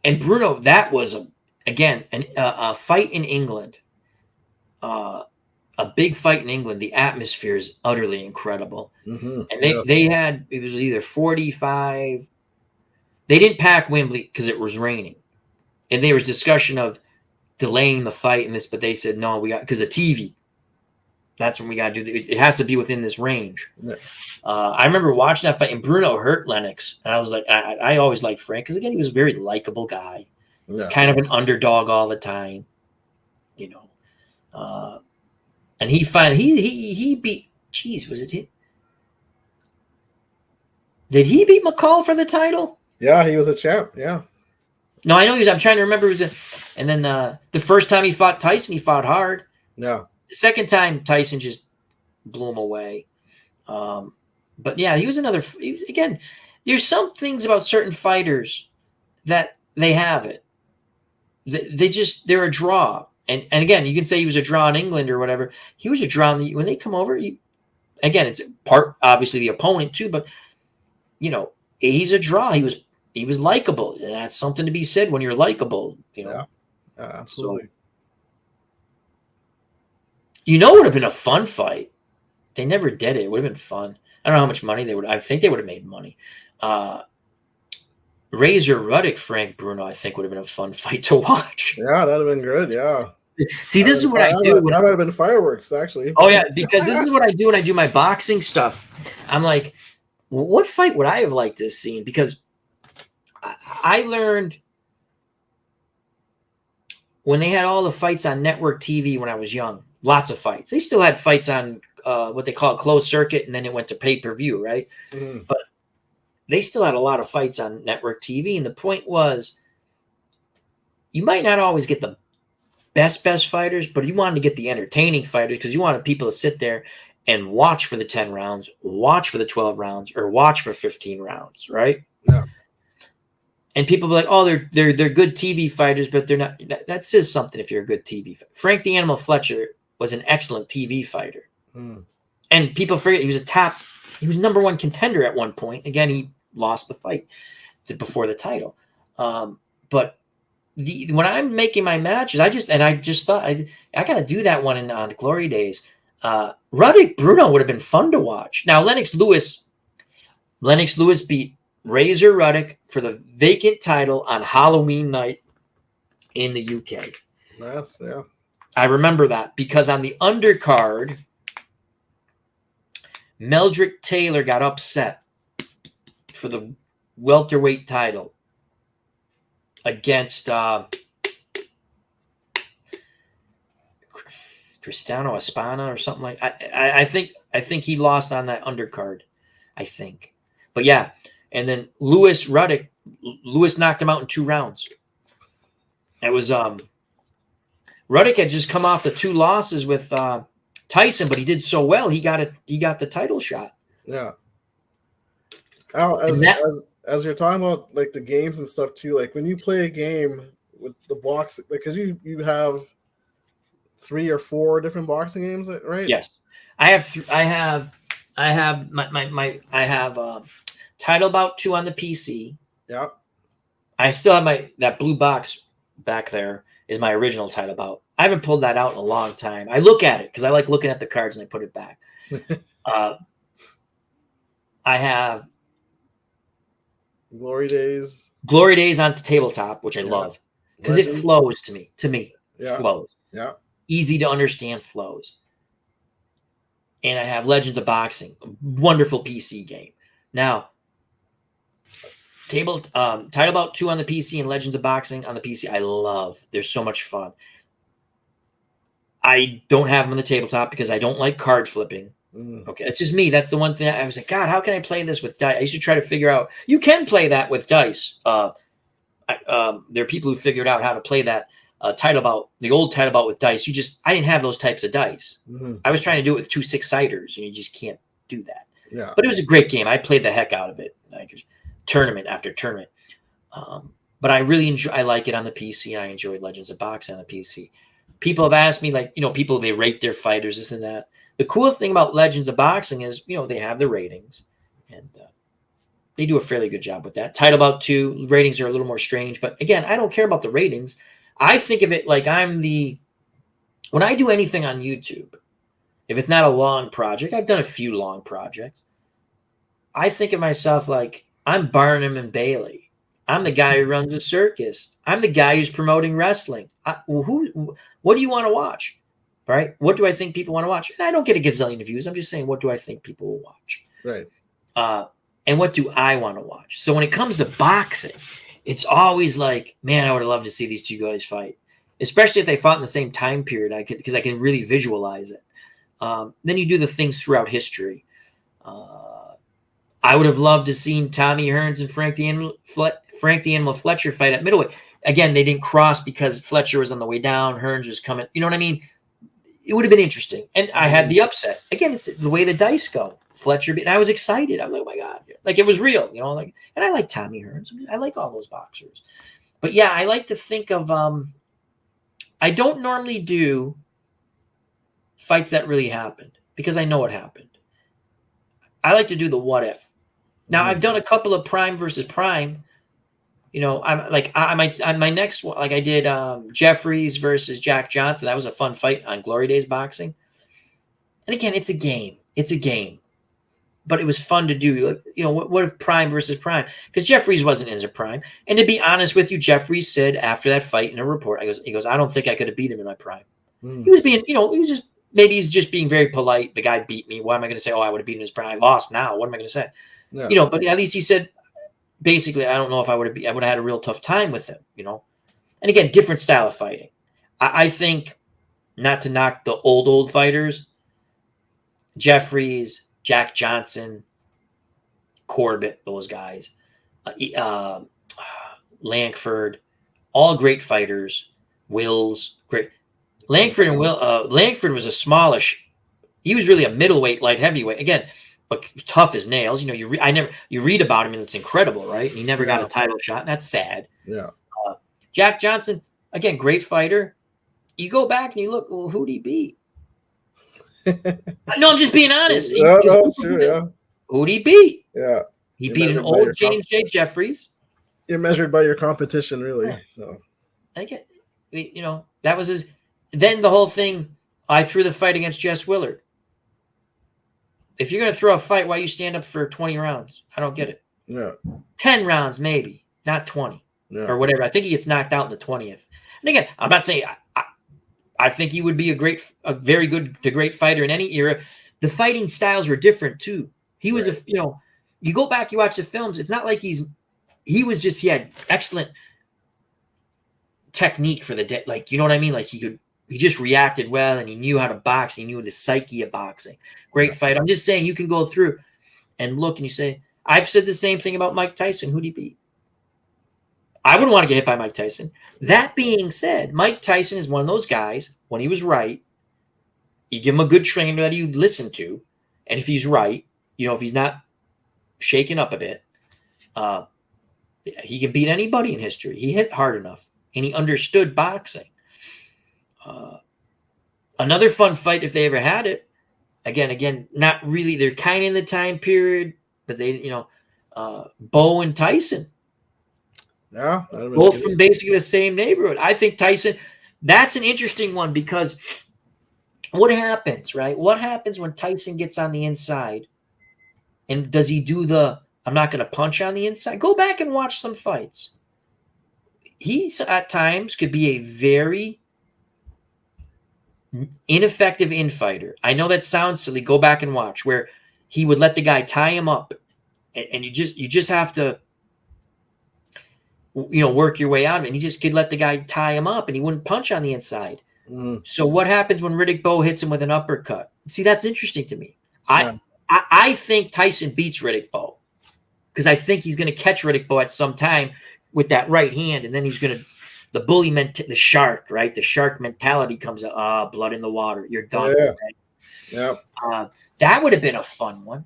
and Bruno, that was a fight in England. A big fight in England. The atmosphere is utterly incredible. Mm-hmm. And they had, it was either 45. They didn't pack Wembley because it was raining. And there was discussion of delaying the fight and this, but they said, no, we got, because of TV. That's when we got to do it. It has to be within this range. Yeah. I remember watching that fight, and Bruno hurt Lennox. And I was like, I always liked Frank because, again, he was a very likable guy. Yeah. Kind of an underdog all the time, you know. And he beat, geez, was it him? Did he beat McCall for the title? Yeah, he was a champ. Yeah. No, I know he was. I'm trying to remember. And then the first time he fought Tyson, he fought hard. Yeah. The second time, Tyson just blew him away. But yeah, he was another. Again, there's some things about certain fighters that they have it. They're a draw. And again, you can say he was a draw in England or whatever. He was a draw when they come over. Again, it's part obviously the opponent too, but you know, he's a draw. He was likable. That's something to be said when you're likable. You know, yeah, absolutely. So, you know, it would have been a fun fight. They never did it. It would have been fun. I don't know how much money they would. I think they would have made money. Razor Ruddock, Frank Bruno, I think would have been a fun fight to watch. Yeah, that'd have been good. Yeah. See, this is what I do. That might have been fireworks, actually. Oh yeah, because this is what I do when I do my boxing stuff. I'm like, well, what fight would I have liked to have seen? Because I learned when they had all the fights on network TV when I was young. Lots of fights. They still had fights on what they call closed circuit, and then it went to pay-per-view, right? Mm-hmm. But they still had a lot of fights on network TV, and the point was you might not always get the best fighters, but you wanted to get the entertaining fighters because you wanted people to sit there and watch for the 10 rounds, watch for the 12 rounds, or watch for 15 rounds, right? Yeah. And people be like, oh, they're good TV fighters, but they're not. That says something if you're a good TV fighter. Frank the Animal Fletcher was an excellent TV fighter. Mm. And people forget he was number one contender at one point. Again, he lost the fight before the title. But when I'm making my matches, I just thought I got to do that one on Glory Days. Ruddock Bruno would have been fun to watch. Now Lennox Lewis beat Razor Ruddock for the vacant title on Halloween night in the UK. Yes, yeah. I remember that because on the undercard, Meldrick Taylor got upset for the welterweight title against Cristiano Espana or something like. I think he lost on that undercard. I think, but yeah. And then Lewis knocked him out in 2 rounds. It was Ruddock had just come off the 2 losses with Tyson, but he did so well he got the title shot. Yeah. Al, as you're talking about like the games and stuff too, like when you play a game with the box, like because you have 3 or 4 different boxing games, right? Yes, I have Title Bout 2 on the PC. Yeah. I still have that blue box back there is my original Title Bout. I haven't pulled that out in a long time. I look at it because I like looking at the cards and I put it back. I have Glory Days on tabletop, which I love because it flows to me. Yeah. Flows. Yeah. Easy to understand flows. And I have Legends of Boxing, a wonderful PC game. Now, Title Bout 2 on the PC and Legends of Boxing on the PC, I love. They're so much fun. I don't have them on the tabletop because I don't like card flipping. Okay, it's just me. That's the one thing I was like, God, how can I play this with dice? I used to try to figure out. You can play that with dice. There are people who figured out how to play that Title Bout, the old Title Bout with dice. I didn't have those types of dice. Mm-hmm. I was trying to do it with 2 6-siders, and you just can't do that. Yeah. But it was a great game. I played the heck out of it. Like tournament after tournament. but I really enjoy. I like it on the PC. I enjoyed Legends of Boxing on the PC. People have asked me, like, people, they rate their fighters, this and that. The cool thing about Legends of Boxing is, they have the ratings, and they do a fairly good job with that. Title Bout 2 ratings are a little more strange, but again, I don't care about the ratings. I think of it like when I do anything on YouTube, if it's not a long project, I've done a few long projects, I think of myself like I'm Barnum and Bailey. I'm the guy who runs a circus. I'm the guy who's promoting wrestling. What do you want to watch? Right? What do I think people want to watch? And I don't get a gazillion views. I'm just saying, what do I think people will watch? Right. And what do I want to watch? So when it comes to boxing, it's always like, man, I would have loved to see these two guys fight, especially if they fought in the same time period. Because I can really visualize it. Then you do the things throughout history. I would have loved to seen Tommy Hearns and Frank the Animal Fletcher fight at middleweight. Again, they didn't cross because Fletcher was on the way down. Hearns was coming. You know what I mean? It would have been interesting. And I had the upset. Again, it's the way the dice go. Fletcher, and I was excited. I was like, oh my God. Like, it was real, and I like Tommy Hearns. I like all those boxers. But yeah, I like to think of, I don't normally do fights that really happened because I know what happened. I like to do the what if. Now, I've done a couple of prime versus prime. I might on my next one, like I did Jeffries versus Jack Johnson. That was a fun fight on Glory Days Boxing. And again, it's a game. It's a game. But it was fun to do. What if prime versus prime? Because Jeffries wasn't in his prime. And to be honest with you, Jeffries said after that fight in a report, he goes, I don't think I could have beat him in my prime. He was being, maybe he's just being very polite. The guy beat me. Why am I going to say, I would have beaten his prime? I lost now. What am I going to say? Yeah. But at least he said, basically, I don't know if I would have had a real tough time with him, And again, different style of fighting. I think, not to knock the old fighters, Jeffries, Jack Johnson, Corbett, those guys, Langford, all great fighters. Wills, great. Langford was a smallish. He was really a middleweight, light heavyweight. Again, but tough as nails. You read about him and it's incredible, right? And he never got a title shot. And that's sad. Yeah. Jack Johnson, again, great fighter. You go back and you look, well, who'd he beat? No, I'm just being honest. Who'd he beat? Yeah. He beat an old James J. Jeffries. You're measured by your competition, really. Yeah. So I get, that was his. Then the whole thing, I threw the fight against Jess Willard. If you're going to throw a fight, why you stand up for 20 rounds? I don't get it. Yeah. 10 rounds, maybe, not 20 or whatever. I think he gets knocked out in the 20th. And again, I'm not saying I think he would be a very good to great fighter in any era. The fighting styles were different too. He was you go back, you watch the films. It's not like he had excellent technique for the day. Like, you know what I mean? Like he just reacted well and he knew how to box. He knew the psyche of boxing. Great fight. I'm just saying you can go through and look and you say, I've said the same thing about Mike Tyson. Who'd he beat? I wouldn't want to get hit by Mike Tyson. That being said, Mike Tyson is one of those guys, when he was right, you give him a good trainer that you listen to, and if he's right, if he's not shaken up a bit, he can beat anybody in history. He hit hard enough, and he understood boxing. Another fun fight, if they ever had it, again, not really. They're kind of in the time period, but they, Bo and Tyson. Yeah. Both from basically the same neighborhood. I think Tyson, that's an interesting one because what happens, right? What happens when Tyson gets on the inside? And does he do I'm not going to punch on the inside? Go back and watch some fights. He, at times, could be a very ineffective infighter. I know that sounds silly. Go back and watch where he would let the guy tie him up. And you just have to, work your way out of it. And he just could let the guy tie him up and he wouldn't punch on the inside. So what happens when Riddick Bowe hits him with an uppercut? See, that's interesting to me. I think Tyson beats Riddick Bowe because I think he's going to catch Riddick Bowe at some time with that right hand. And then he's going to, the shark, right? The shark mentality comes out, blood in the water. You're done. Yeah. Right? Yeah. That would have been a fun one.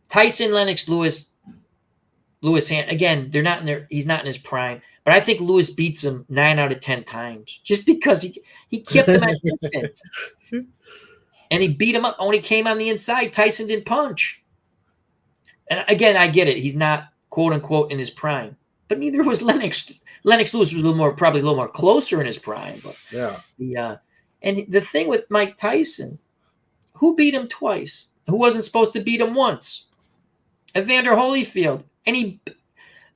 Tyson, Lennox Lewis, Lewis again, they're not in their. He's not in his prime, but I think Lewis beats him 9 out of 10 times just because he kept him at distance, and he beat him up when he came on the inside. Tyson didn't punch, and again, I get it. He's not quote unquote in his prime, but neither was Lennox. Lennox Lewis was probably a little more closer in his prime, but and the thing with Mike Tyson, who beat him twice? Who wasn't supposed to beat him once? Evander Holyfield. And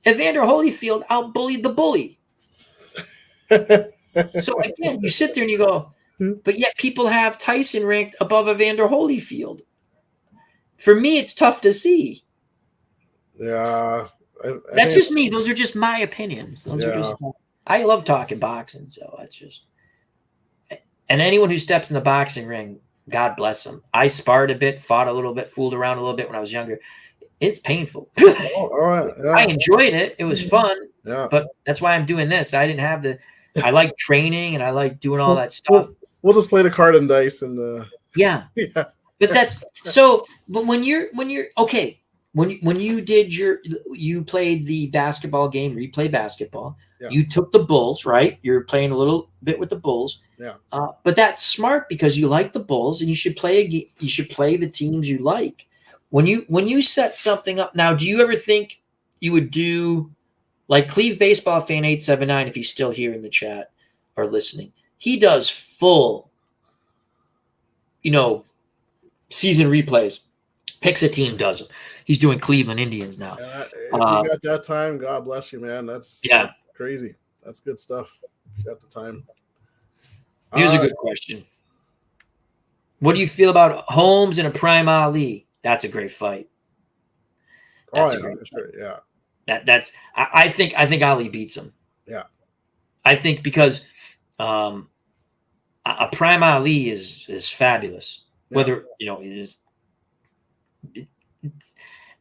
Evander Holyfield out-bullied the bully. So again, you sit there and you go, but yet people have Tyson ranked above Evander Holyfield. For me, it's tough to see. Yeah. That's just me. Those are just my opinions. Those are just. I love talking boxing, so that's just. And anyone who steps in the boxing ring, God bless them. I sparred a bit, fought a little bit, fooled around a little bit when I was younger. It's painful. I enjoyed it. It was fun. Yeah. But that's why I'm doing this. I didn't have I like training and I like doing all that stuff. We'll just play the card and dice and yeah. But that's so. But when you're okay, when you did you played the basketball game, replay basketball. Yeah. You took the Bulls, right? You're playing a little bit with the Bulls. Yeah. But that's smart because you like the Bulls and you should play the teams you like. When you set something up now, do you ever think you would do like Cleve Baseball Fan 879 if he's still here in the chat or listening? He does full, season replays. Picks a team, does them. He's doing Cleveland Indians now. If you got that time, God bless you, man. That's crazy. That's good stuff. You got the time. Here's a good question. What do you feel about Holmes and a prime Ali? That's a great fight. That's sure. Yeah. I think Ali beats him. Yeah. I think because a prime Ali is fabulous. Yeah. Whether is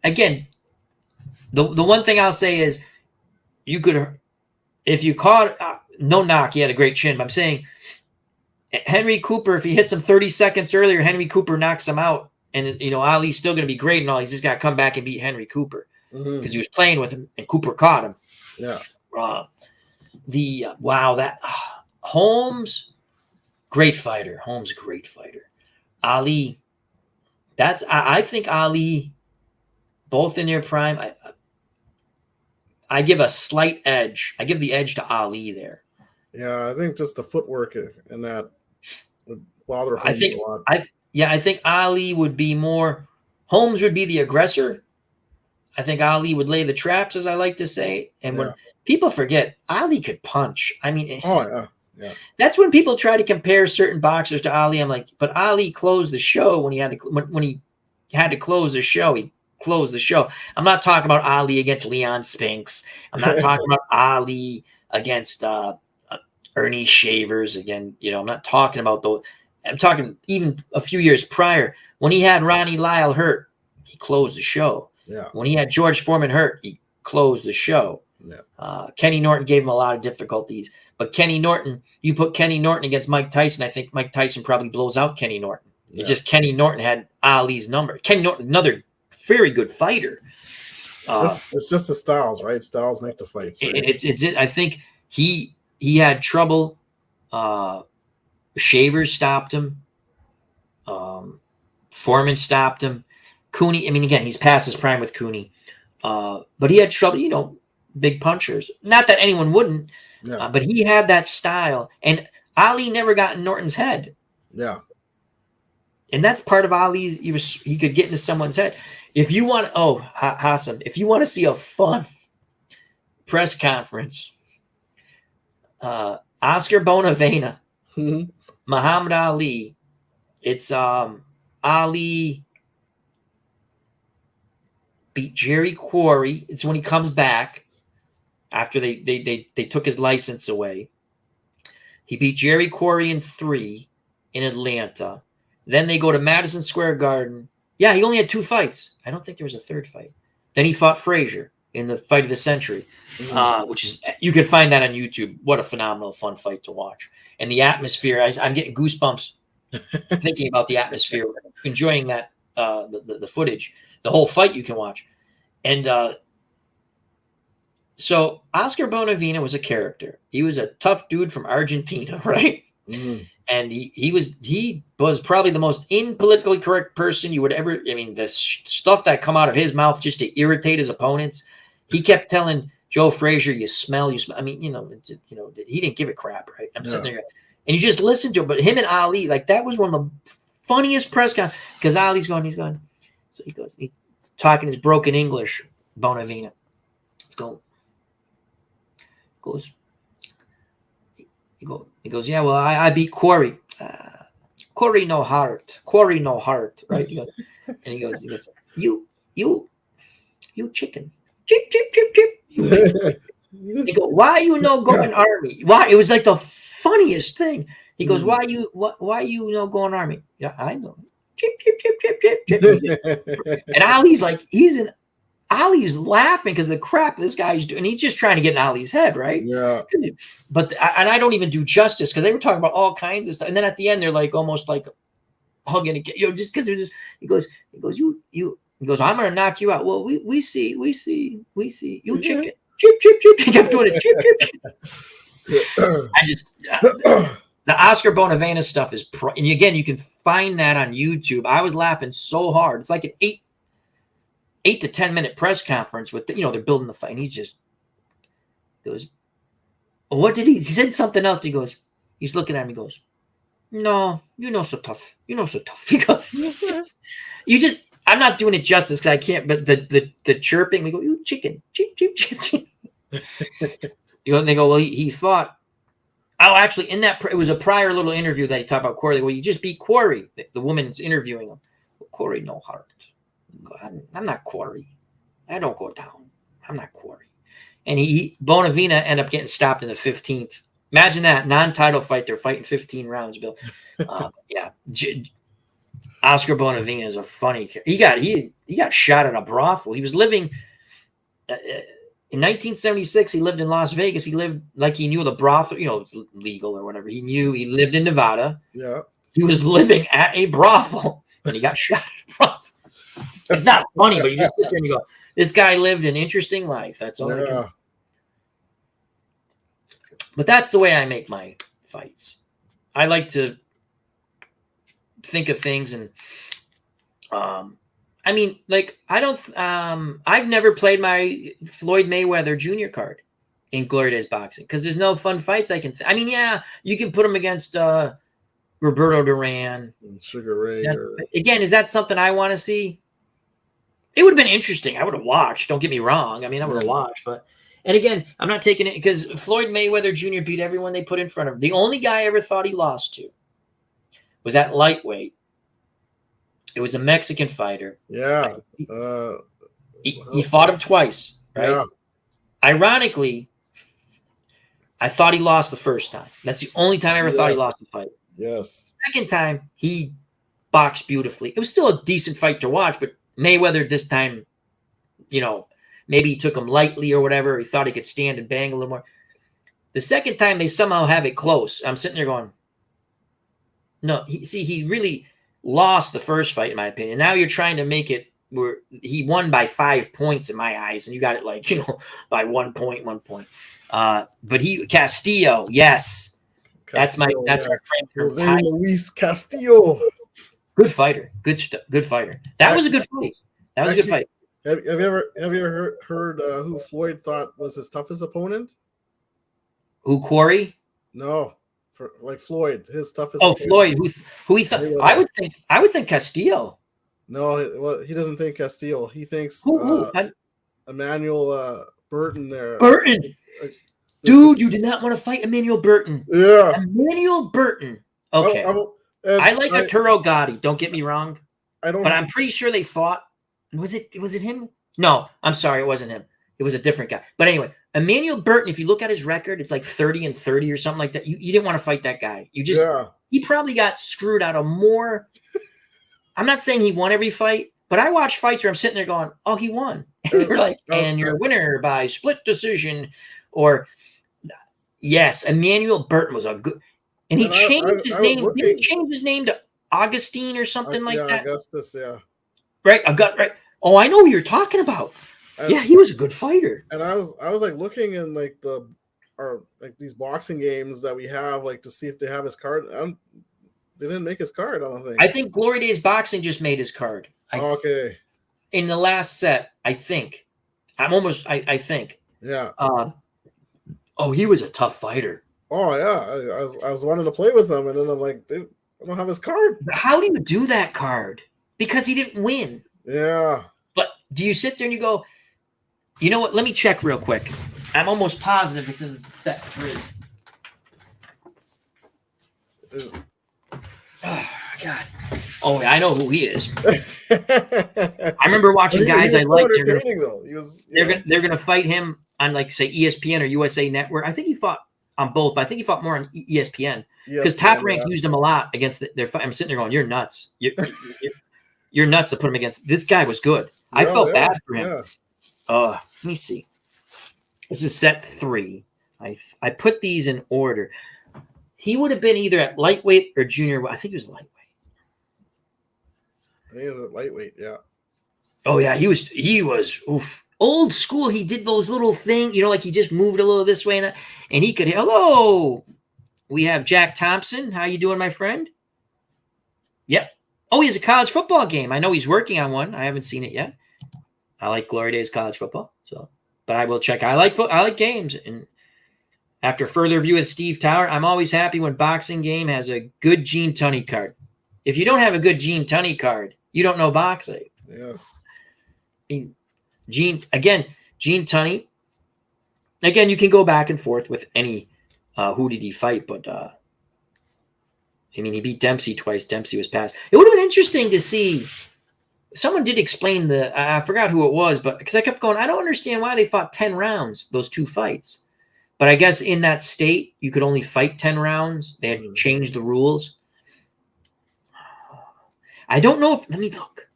again, the one thing I'll say is you could, if you caught no knock, he had a great chin. But I'm saying Henry Cooper, if he hits him 30 seconds earlier, Henry Cooper knocks him out. And, Ali's still going to be great and all. He's just got to come back and beat Henry Cooper because he was playing with him and Cooper caught him. Yeah. Holmes, great fighter. Holmes, great fighter. Ali, I think Ali, both in their prime, I give a slight edge. I give the edge to Ali there. Yeah, I think just the footwork in that would bother Holmes a lot. I think Ali would be more. Holmes would be the aggressor. I think Ali would lay the traps, as I like to say. And when people forget, Ali could punch. I mean, that's when people try to compare certain boxers to Ali. I'm like, but Ali closed the show when he had to close the show. He closed the show. I'm not talking about Ali against Leon Spinks. I'm not talking about Ali against Ernie Shavers again. I'm not talking about those. I'm talking even a few years prior when he had Ronnie Lyle hurt, he closed the show. Yeah. When he had George Foreman hurt, he closed the show. Yeah. Kenny Norton gave him a lot of difficulties, but you put Kenny Norton against Mike Tyson. I think Mike Tyson probably blows out Kenny Norton. Yeah. It's just Kenny Norton had Ali's number. Kenny Norton, another very good fighter. It's just the styles, right? Styles make the fights. Right? It's I think he had trouble. Shavers stopped him. Foreman stopped him. Cooney, I mean, again, he's past his prime with Cooney. But he had trouble, big punchers. Not that anyone wouldn't, but he had that style. And Ali never got in Norton's head. Yeah. And that's part of Ali's, he could get into someone's head. If you want, Hassan, if you want to see a fun press conference, Oscar Bonavena, Muhammad Ali. It's Ali beat Jerry Quarry. It's when he comes back after they took his license away. He beat Jerry Quarry in 3 in Atlanta. Then they go to Madison Square Garden. Yeah, he only had 2 fights. I don't think there was a third fight. Then he fought Frazier in the fight of the century, which is, you can find that on YouTube. What a phenomenal, fun fight to watch. And the atmosphere, I'm getting goosebumps thinking about the atmosphere, enjoying that, the footage, the whole fight you can watch. And So Oscar Bonavena was a character. He was a tough dude from Argentina, right? Mm. And he was probably the most impolitically correct person you would ever. I mean, the stuff that come out of his mouth just to irritate his opponents. He kept telling Joe Frazier, "You smell, you smell." I mean, he didn't give a crap, right? I'm sitting there, and you just listen to him. But him and Ali, like that was one of the funniest press conferences because Ali's going, he's going. So he goes, talking his broken English, Bonavena. Let's go. He goes, yeah, well, I beat Quarry. Quarry no heart. Quarry no heart, right? And he goes, you chicken. Chip, chip, chip, chip. He go, why you no going army? Why? It was like the funniest thing. He goes, why you no going army? Yeah, I know. Chip, chip, chip, chip, chip, chip. And Ali's like, Ali's laughing because the crap this guy's doing. He's just trying to get in Ali's head, right? Yeah. But I don't even do justice because they were talking about all kinds of stuff. And then at the end, they're like almost like hugging again, just because it was just, he goes, I'm gonna knock you out. Well, we see. You chicken. Chip, chip, chip. He kept doing it. Chip, chip. I just the Oscar Bonavena stuff is and again, you can find that on YouTube. I was laughing so hard. It's like an 8 to 10 minute press conference with they're building the fight, and he's just goes, what did he said something else. He goes, he's looking at me, goes, no, so tough. He goes, I'm not doing it justice because I can't, but the chirping, we go, you chicken, chip, chip, chip, chip. They go, well, he fought. Oh, actually, it was a prior little interview that he talked about Quarry. Well, you just beat Quarry. The woman's interviewing him. Quarry no heart. I'm not Quarry. I don't go down. I'm not Quarry. And Bonavena ended up getting stopped in the 15th. Imagine that, non-title fight. They're fighting 15 rounds, Bill. Yeah. Oscar Bonavena is a funny character. He got shot at a brothel. He was living in 1976. He lived in Las Vegas. He lived like he knew the brothel. It's legal or whatever. He lived in Nevada. Yeah. He was living at a brothel, and he got shot at a brothel. It's not funny, but you just sit there and you go, this guy lived an interesting life. That's all I can. But that's the way I make my fights. I like to think of things and I've never played my Floyd Mayweather Jr. card in Glory Days Boxing because there's no fun fights I can you can put him against Roberto Duran, Sugar Ray. Again, is that something I want to see? It would have been interesting. I would have watched. Don't get me wrong. I would have watched. And again, I'm not taking it because Floyd Mayweather Jr. beat everyone they put in front of him. The only guy I ever thought he lost to was that lightweight. It was a Mexican fighter. Yeah. He fought him twice, right? Yeah. Ironically, I thought he lost the first time. That's the only time I ever thought he lost the fight. Yes. Second time, he boxed beautifully. It was still a decent fight to watch, but Mayweather this time, maybe he took him lightly or whatever. He thought he could stand and bang a little more. The second time, they somehow have it close. I'm sitting there going, no, he really lost the first fight, in my opinion. Now you're trying to make it where he won by 5 points in my eyes, and you got it by 1 point. But Castillo, yes. That's our friend from Jose Luis Castillo. Good fighter. Good fighter. That was a good fight. A good fight. Have you ever heard who Floyd thought was his toughest opponent? Who, Quarry? No, Floyd, his toughest. Oh, Floyd. Who he thought? I would think Castillo. No, he doesn't think Castillo. He thinks Emmanuel Burton there. Burton. Dude, you did not want to fight Emmanuel Burton. Yeah. Emmanuel Burton. Okay. I like Arturo Gotti. Don't get me wrong. But I'm pretty sure they fought. Was it him? No, I'm sorry. It wasn't him. It was a different guy. But anyway, Emmanuel Burton, if you look at his record, it's like 30-30 or something like that. You didn't want to fight that guy. He probably got screwed out of more. I'm not saying he won every fight, but I watch fights where I'm sitting there going, oh, he won. And they're like, and you're a winner by split decision. Or, yes, Emmanuel Burton was a good. And he changed his name. Did he change his name to Augustine or something like that? Augustus, yeah. Right, right. Oh, I know who you're talking about. And, Yeah, he was a good fighter. and I was like looking in like like these boxing games that we have, like to see if they have his card. They didn't make his card, I don't think. I think Glory Days Boxing just made his card. Okay. In the last set, I think. I think. Yeah. Oh, he was a tough fighter. Oh yeah. I was wanting to play with him, and then I'm like, I don't have his card. How do you do that card? Because he didn't win. Yeah. But do you sit there and you go, you know what? Let me check real quick. I'm almost positive it's in set 3. Oh, God. Oh, I know who he is. I remember watching guys I liked. They're gonna fight him on, like, say, ESPN or USA Network. I think he fought on both, but I think he fought more on ESPN because Top Rank used him a lot against their fight. I'm sitting there going, "You're nuts! You're nuts to put him against." This guy was good. I felt bad for him. Let me see. This is set 3. I put these in order. He would have been either at lightweight or junior. I think he was lightweight. I think he was at lightweight, yeah. Oh yeah, he was oof. Old school. He did those little things, like he just moved a little this way and that, and he could. Hello, we have Jack Thompson. How you doing, my friend? Yep. Oh, he has a college football game. I know he's working on one. I haven't seen it yet. I like Glory Days college football, but I will check. I like games. And after further review with Steve Tower, I'm always happy when Boxing Game has a good Gene Tunney card. If you don't have a good Gene Tunney card, you don't know boxing. Yes. I mean, Gene Tunney. Again, you can go back and forth with any who did he fight, but he beat Dempsey twice. Dempsey was passed. It would have been interesting to see. Someone did explain I forgot who it was, but because I kept going, I don't understand why they fought 10 rounds, those 2 fights. But I guess in that state, you could only fight 10 rounds. They had changed the rules. I don't know if, let me look.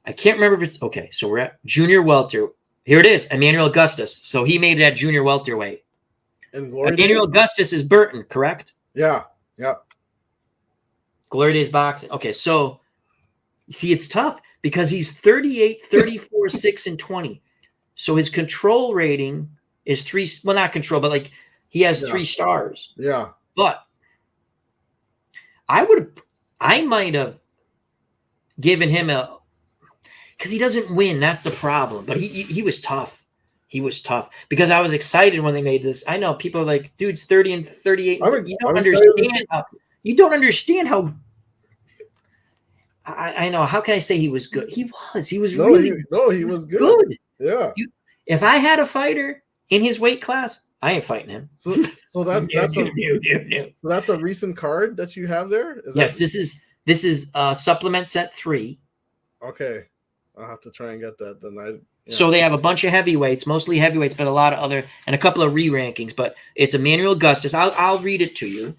I can't remember if it's, okay, so we're at junior welter. Here it is, Emmanuel Augustus. So he made it at junior welterweight. Emmanuel Augustus is Burton, correct? Yeah, yeah. Glory Days Boxing. Okay, so, see, it's tough because he's 38, 34, 6, and 20. So his control rating is 3, well, not control, but like he has 3 stars. Yeah. But I might have given him because he doesn't win. That's the problem. But he was tough. He was tough because I was excited when they made this. I know people are like, dude's 30 and 38. You don't understand how. I know. How can I say he was good? He was really he was good. Yeah. If I had a fighter in his weight class, I ain't fighting him. So that's a recent card that you have there? Yes, this is supplement set 3. Okay. I'll have to try and get that then. So they have a bunch of heavyweights, mostly heavyweights, but a lot of other, and a couple of re-rankings, but it's Emmanuel Augustus. I'll read it to you.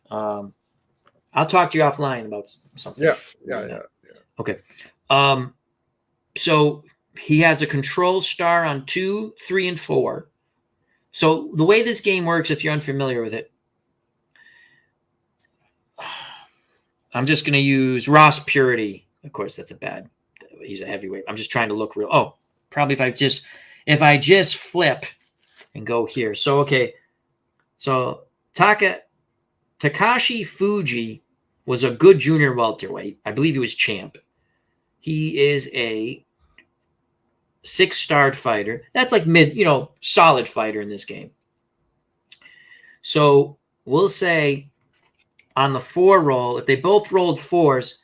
I'll talk to you offline about something. Yeah. Okay. So he has a control star on 2, 3, and 4. So the way this game works, if you're unfamiliar with it, I'm just going to use Ross Purity. Of course, that's he's a heavyweight. I'm just trying to look real. Oh, probably if I just flip and go here. So, okay. So Takashi Fuji was a good junior welterweight. I believe he was champ. He is a 6-starred fighter. That's like solid fighter in this game. So we'll say on the 4 roll, if they both rolled 4s,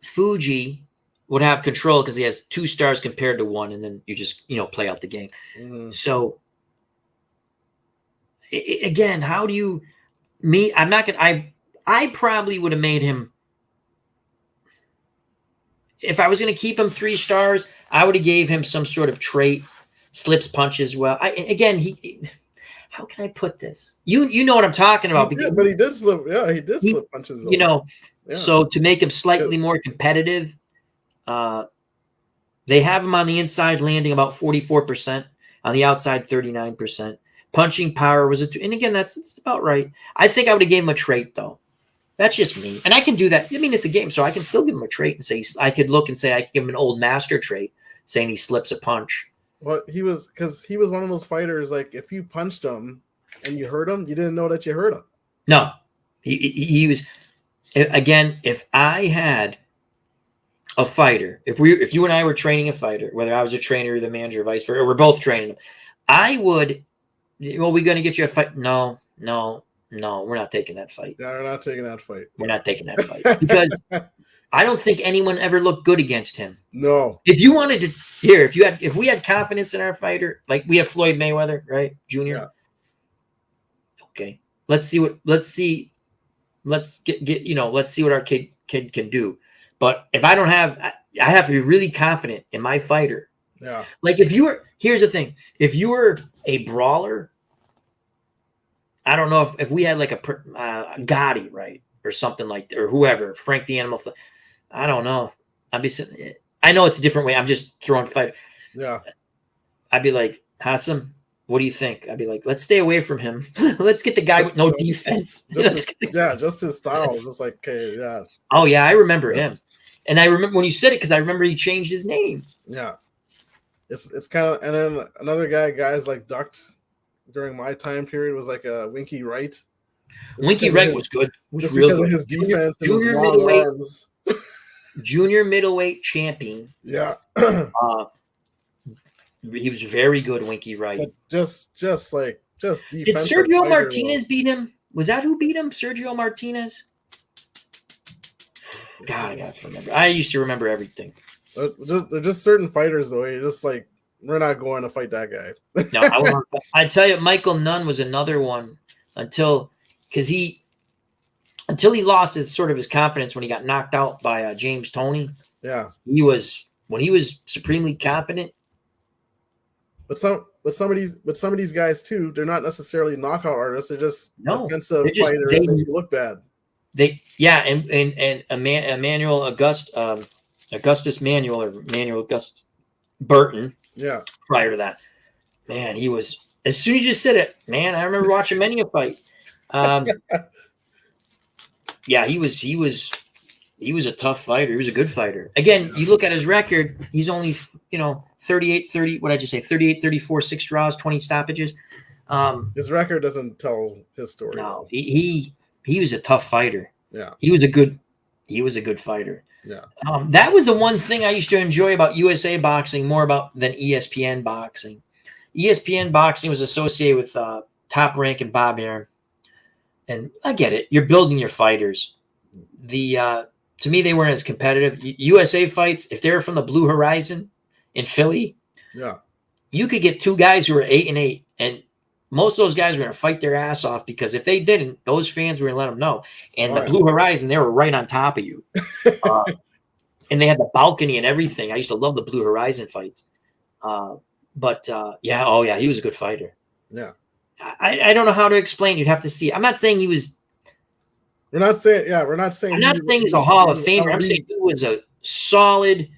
Fuji would have control because he has 2 stars compared to 1, and then you just, play out the game. Mm-hmm. So again, how do you I'm not going to, I probably would have made him, if I was going to keep him 3 stars, I would have gave him some sort of trait, slips punches well. How can I put this? You know what I'm talking about. But he did slip. Yeah, he did slip punches. So to make him slightly more competitive, they have him on the inside landing about 44%, on the outside 39%. Punching power was and again, that's about right. I think I would have gave him a trait though. That's just me. And I can do that. I mean, it's a game, so I can still give him a trait and say, I could look and say I could give him an old master trait. saying he slips a punch. Well, he was one of those fighters. Like if you punched him and you hurt him, you didn't know that you hurt him. No, he was. Again, if I had a fighter, if you and I were training a fighter, whether I was a trainer or the manager, or vice versa, or we're both training him, I would. Well, we're going to get you a fight. No, we're not taking that fight. Yeah, we're not taking that fight. We're not taking that fight because I don't think anyone ever looked good against him. No. If you wanted to, if we had confidence in our fighter, like we have Floyd Mayweather, right, Jr. Yeah. Okay, let's see what let's see what our kid can do. But if I don't have, I have to be really confident in my fighter. Yeah. Like here's the thing, if you were a brawler, I don't know if we had like a Gotti, right, or something like that, or whoever, Frank the Animal. I don't know. I know it's a different way. I'm just throwing fight. Yeah. I'd be like, Hassan, what do you think? I'd be like, let's stay away from him. Let's get the guy with no defense. Just his style. Just like, okay, yeah. Oh yeah, I remember him, and I remember when you said it because I remember he changed his name. Yeah. It's kind of, and then another guys like ducked during my time period was like a Winky Wright. Winky Wright was good. Was real good. His defense, junior middleweight, junior middleweight champion. Yeah. He was very good, Winky Wright. But just defense. Did Sergio Martinez beat him? Was that who beat him? Sergio Martinez? God, I gotta remember. I used to remember everything. They're just certain fighters, though. You're just like, we're not going to fight that guy. No, I tell you, Michael Nunn was another one until he lost his confidence when he got knocked out by James Toney. Yeah, when he was supremely confident. But some of these guys too, they're not necessarily knockout artists. They're just defensive fighters that make you look bad. And Emmanuel Augustus Manuel or Manuel August Burton. Yeah. Prior to that, man, he was. As soon as you said it, man, I remember watching many a fight. Yeah, he was a tough fighter. He was a good fighter. Again, you look at his record, he's only, 38-30, what did I just say? 38-34, 6 draws, 20 stoppages. His record doesn't tell his story. No, he was a tough fighter. Yeah. He was a good fighter. Yeah. That was the one thing I used to enjoy about USA boxing more than ESPN boxing. ESPN boxing was associated with Top Rank and Bob Arum. And I get it. You're building your fighters. To me, they weren't as competitive. USA fights, if they're from the Blue Horizon in Philly, yeah, you could get 2 guys who are 8-8, and most of those guys were going to fight their ass off because if they didn't, those fans were going to let them know. And the Blue Horizon, they were right on top of you. And they had the balcony and everything. I used to love the Blue Horizon fights. He was a good fighter. Yeah. I don't know how to explain. You'd have to see. I'm not saying he was. We're not saying he's a Hall of Famer. I'm saying he was a solid.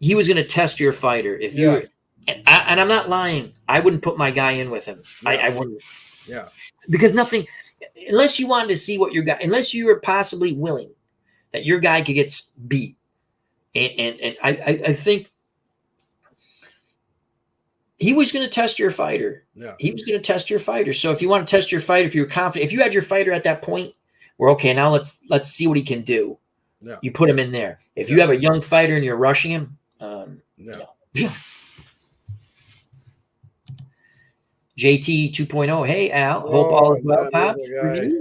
He was going to test your fighter if you. Yes. And I'm not lying. I wouldn't put my guy in with him. Yeah. I wouldn't. Yeah. Because nothing, unless you wanted to see what your guy, unless you were possibly willing that your guy could get beat, and I think he was going to test your fighter. Yeah. He was going to test your fighter. So if you want to test your fighter, if you're confident, if you had your fighter at that point, we're okay. Now let's see what he can do. Yeah. You put him in there. If you have a young fighter and you're rushing him, JT 2.0. Hey, Al. Hope all is well, Pops.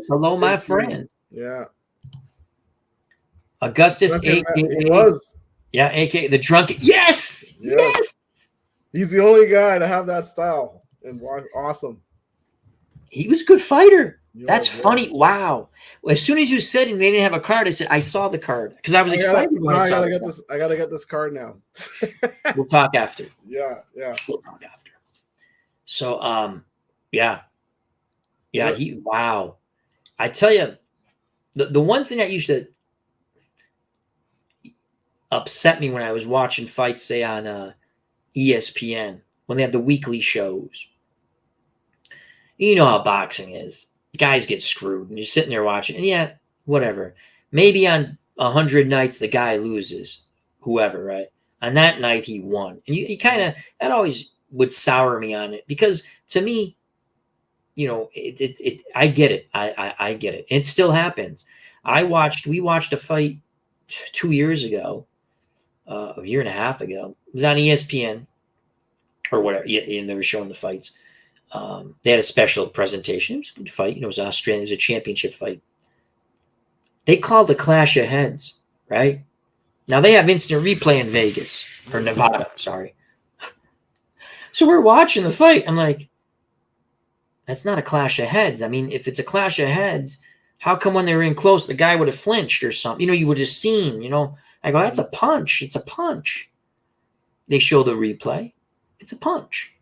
Hello, my friend. Yeah. Augustus, a.k.a. Yeah, a.k.a. the drunk. Yes. He's the only guy to have that style. And awesome. He was a good fighter. That's funny. Wow. Well, as soon as you said they didn't have a card, I said, I saw the card because I was excited when I saw it. I got to get this card now. We'll talk after. Yeah. We'll talk after. So, wow. I tell you, the one thing that used to upset me when I was watching fights, say on ESPN, when they have the weekly shows. You know how boxing is. Guys get screwed, and you're sitting there watching, and whatever. Maybe on 100 nights, the guy loses, whoever, right? On that night, he won. And you kind of, that always would sour me on it, because to me, you know, I get it. I get it. It still happens. We watched a fight 2 years ago, a year and a half ago. It was on ESPN or whatever. Yeah, and they were showing the fights. They had a special presentation. It was a good fight. You know, it was Australian. It was a championship fight. They called a clash of heads, right? Now they have instant replay in Vegas or Nevada. Sorry. So we're watching the fight. I'm like, that's not a clash of heads. I mean, if it's a clash of heads, how come when they were in close, the guy would have flinched or something? You know, you would have seen, you know. I go, that's a punch. It's a punch. They show the replay. It's a punch.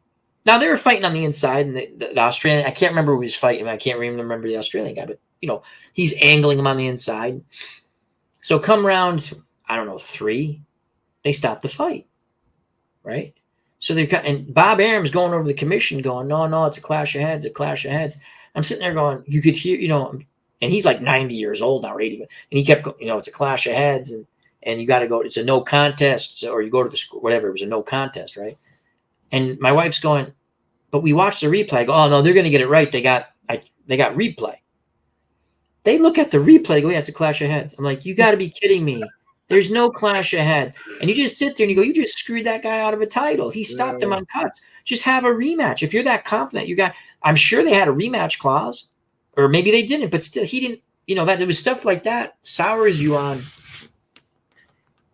Now, they were fighting on the inside, and the Australian, I can't remember who he was fighting. I can't even remember the Australian guy, but, you know, he's angling him on the inside. So come round, I don't know, 3, they stop the fight, right? So they've got, and Bob Arum's going over the commission going, no, it's a clash of heads, a clash of heads. I'm sitting there going, you could hear, you know, and he's like 90 years old now, or 80. And he kept going, you know, it's a clash of heads, and you got to go, it's a no contest, or you go to the school, whatever, it was a no contest, right? And my wife's going, but we watched the replay. I go, oh, no, they're going to get it right. They got replay. They look at the replay, go, yeah, it's a clash of heads. I'm like, you got to be kidding me. There's no clash of heads. And you just sit there and you go, you just screwed that guy out of a title. He stopped him on cuts. Just have a rematch. If you're that confident, I'm sure they had a rematch clause, or maybe they didn't, but still he didn't, you know, that there was stuff like that sours you on.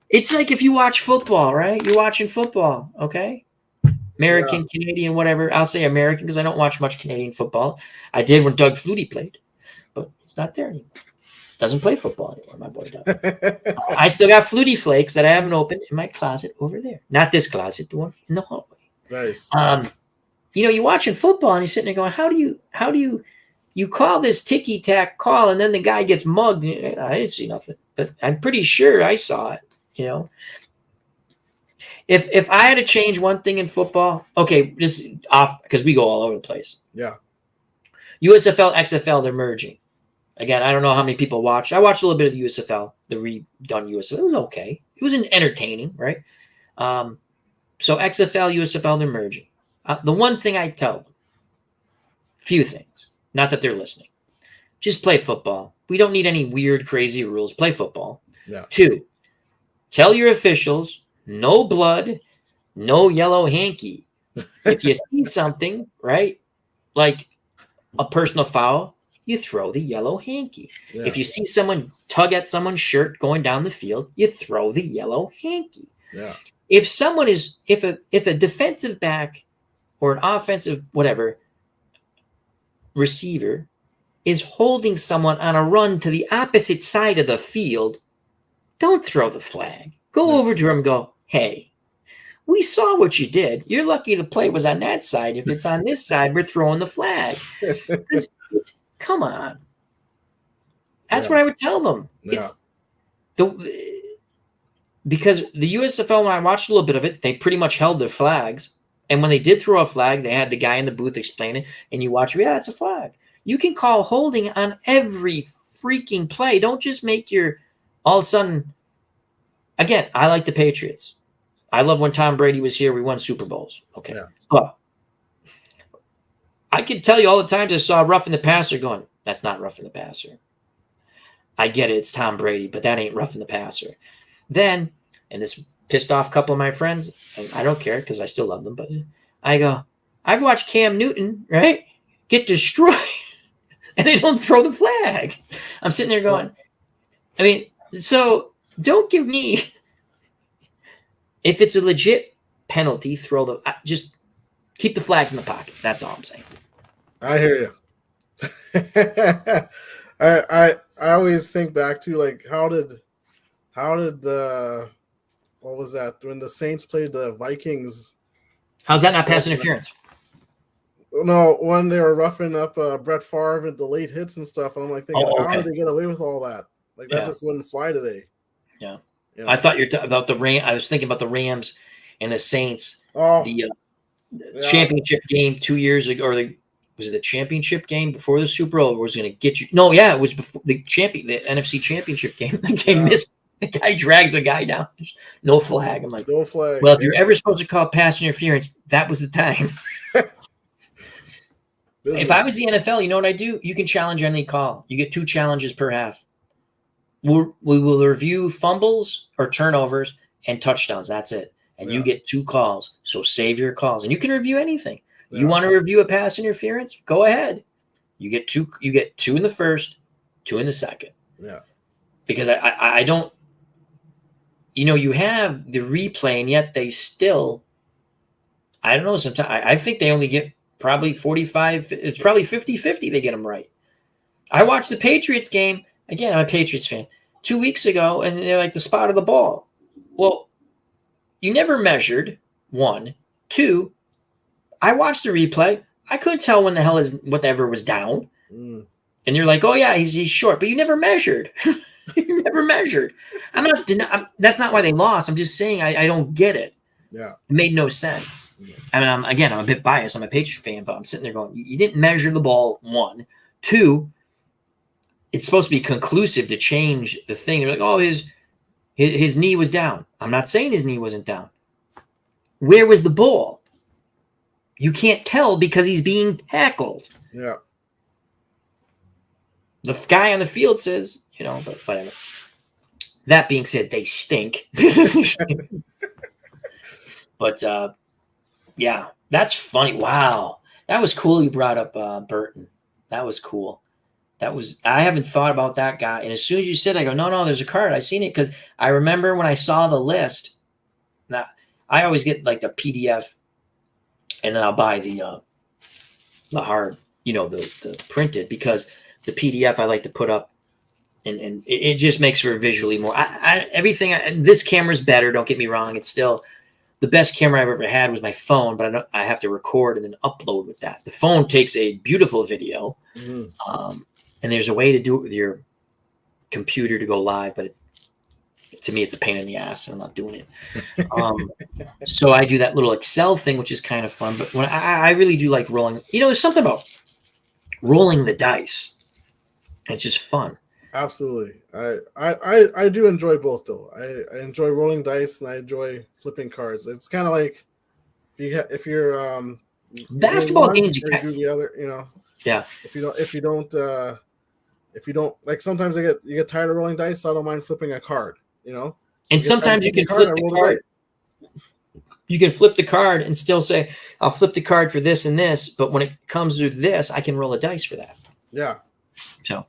It's like if you watch football, right? You're watching football, okay? American, Canadian, whatever. I'll say American because I don't watch much Canadian football. I did when Doug Flutie played, but he's not there anymore. Doesn't play football anymore, my boy does. I still got Flutie Flakes that I haven't opened in my closet over there. Not this closet, the one in the hallway. Nice. You know, you're watching football and you're sitting there going, how do you call this ticky-tack call, and then the guy gets mugged? I didn't see nothing, but I'm pretty sure I saw it, you know. If I had to change one thing in football, okay, this is off because we go all over the place. Yeah. USFL, XFL, they're merging. Again, I don't know how many people watched. I watched a little bit of the USFL, the redone USFL. It was okay. It was entertaining, right? So XFL, USFL, they're merging. The one thing I tell them, few things, not that they're listening, just play football. We don't need any weird, crazy rules. Play football. Yeah. 2, tell your officials, no blood, no yellow hanky. If you see something, right, like a personal foul, you throw the yellow hanky. Yeah. If you see someone tug at someone's shirt going down the field, you throw the yellow hanky. Yeah. If someone is, if a defensive back or an offensive whatever receiver is holding someone on a run to the opposite side of the field, don't throw the flag. Go over to him and go, hey, we saw what you did. You're lucky the play was on that side. If it's on this side, we're throwing the flag. Come on. That's what I would tell them. Yeah. It's because the USFL, when I watched a little bit of it, they pretty much held their flags. And when they did throw a flag, they had the guy in the booth explain it. And you watch, yeah, it's a flag. You can call holding on every freaking play. Don't just make all of a sudden. Again, I like the Patriots. I love when Tom Brady was here. We won Super Bowls. Okay. Yeah. But I can tell you all the times I saw roughing the passer going, that's not roughing the passer. I get it. It's Tom Brady, but that ain't roughing the passer. Then, and this pissed off a couple of my friends, and I don't care because I still love them, but I go, I've watched Cam Newton, right, get destroyed, and they don't throw the flag. I'm sitting there going, I mean, so don't give me, if it's a legit penalty, just keep the flags in the pocket. That's all I'm saying. I hear you. I always think back to, like, how did the, what was that, when the Saints played the Vikings? How's that not pass interference? No, when they were roughing up Brett Favre and the late hits and stuff, and I'm like thinking, how did they get away with all that? Like, that just wouldn't fly today. Yeah. You know? I thought you're about the Rams. I was thinking about the Rams and the Saints. The championship game 2 years ago, or was it the championship game before the Super Bowl? Was going to get you? No, yeah, it was before the NFC championship game. They missed The guy drags a guy down. There's no flag. I'm like, no flag. Well, if you're ever supposed to call pass interference, that was the time. If I was the NFL, you know what I do? You can challenge any call. You get 2 challenges per half. We will review fumbles or turnovers and touchdowns. That's it. And you get 2 calls. So save your calls. And you can review anything. You want to review a pass interference? Go ahead. You get 2. You get 2 in the first, 2 in the second. Yeah. Because I don't. You have the replay, and yet they still. I don't know. Sometimes I think they only get probably 45. It's probably 50-50 they get them right. I watched the Patriots game. Again, I'm a Patriots fan. 2 weeks ago, and they're like the spot of the ball. Well, you never measured, 1. 2, I watched the replay. I couldn't tell when the hell whatever was down. And you're like, oh, yeah, he's short. But you never measured. You never measured. That's not why they lost. I'm just saying I don't get it. Yeah. It made no sense. I mean, I'm a bit biased. I'm a Patriots fan, but I'm sitting there going, you didn't measure the ball, 1. 2, it's supposed to be conclusive to change the thing. They're like, oh, his knee was down. I'm not saying his knee wasn't down. Where was the ball? You can't tell because he's being tackled. Yeah. The guy on the field says, but whatever. That being said, they stink. But, yeah, that's funny. Wow. That was cool you brought up Burton. That was cool. I haven't thought about that guy. And as soon as you said, I go, no, there's a card. I seen it because I remember when I saw the list. Now, I always get like the PDF, and then I'll buy the hard, the printed, because the PDF I like to put up, and it just makes for visually more. This camera's better. Don't get me wrong. It's still the best camera I've ever had was my phone, but I have to record and then upload with that. The phone takes a beautiful video. And there's a way to do it with your computer to go live, but to me, it's a pain in the ass, and I'm not doing it. So I do that little Excel thing, which is kind of fun. But when I really do like rolling, there's something about rolling the dice. It's just fun. Absolutely. I do enjoy both, though. I enjoy rolling dice, and I enjoy flipping cards. It's kind of like if you're basketball games, you do the other, Yeah. If you don't like, sometimes you get tired of rolling dice, so I don't mind flipping a card, And sometimes you can flip the card. You can flip the card and still say, I'll flip the card for this and this, but when it comes to this, I can roll a dice for that. Yeah. So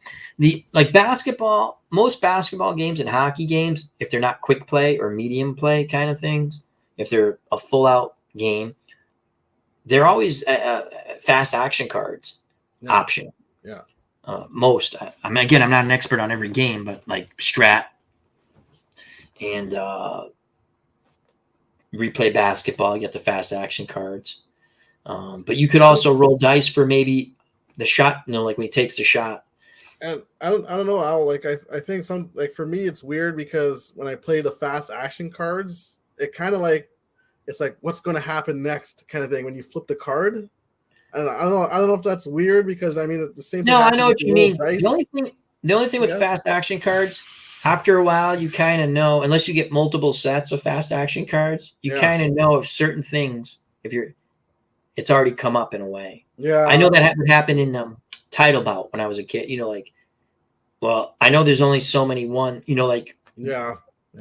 basketball, most basketball games and hockey games, if they're not quick play or medium play kind of things, if they're a full out game, they're always fast action cards. Option. Yeah. Most. I'm not an expert on every game, but like Strat and replay basketball, you get the fast action cards. But you could also roll dice for maybe the shot, like when he takes the shot. And I don't know how, like, I think some, like, for me, it's weird because when I play the fast action cards, it kind of like, it's like, what's going to happen next kind of thing when you flip the card. I don't know if that's weird because I mean the same thing. No, I know what you mean. The only thing with fast action cards, after a while you kind of know, unless you get multiple sets of fast action cards, you kind of know if certain things, it's already come up in a way. Yeah. I know that would happen in Title Bout when I was a kid, I know there's only so many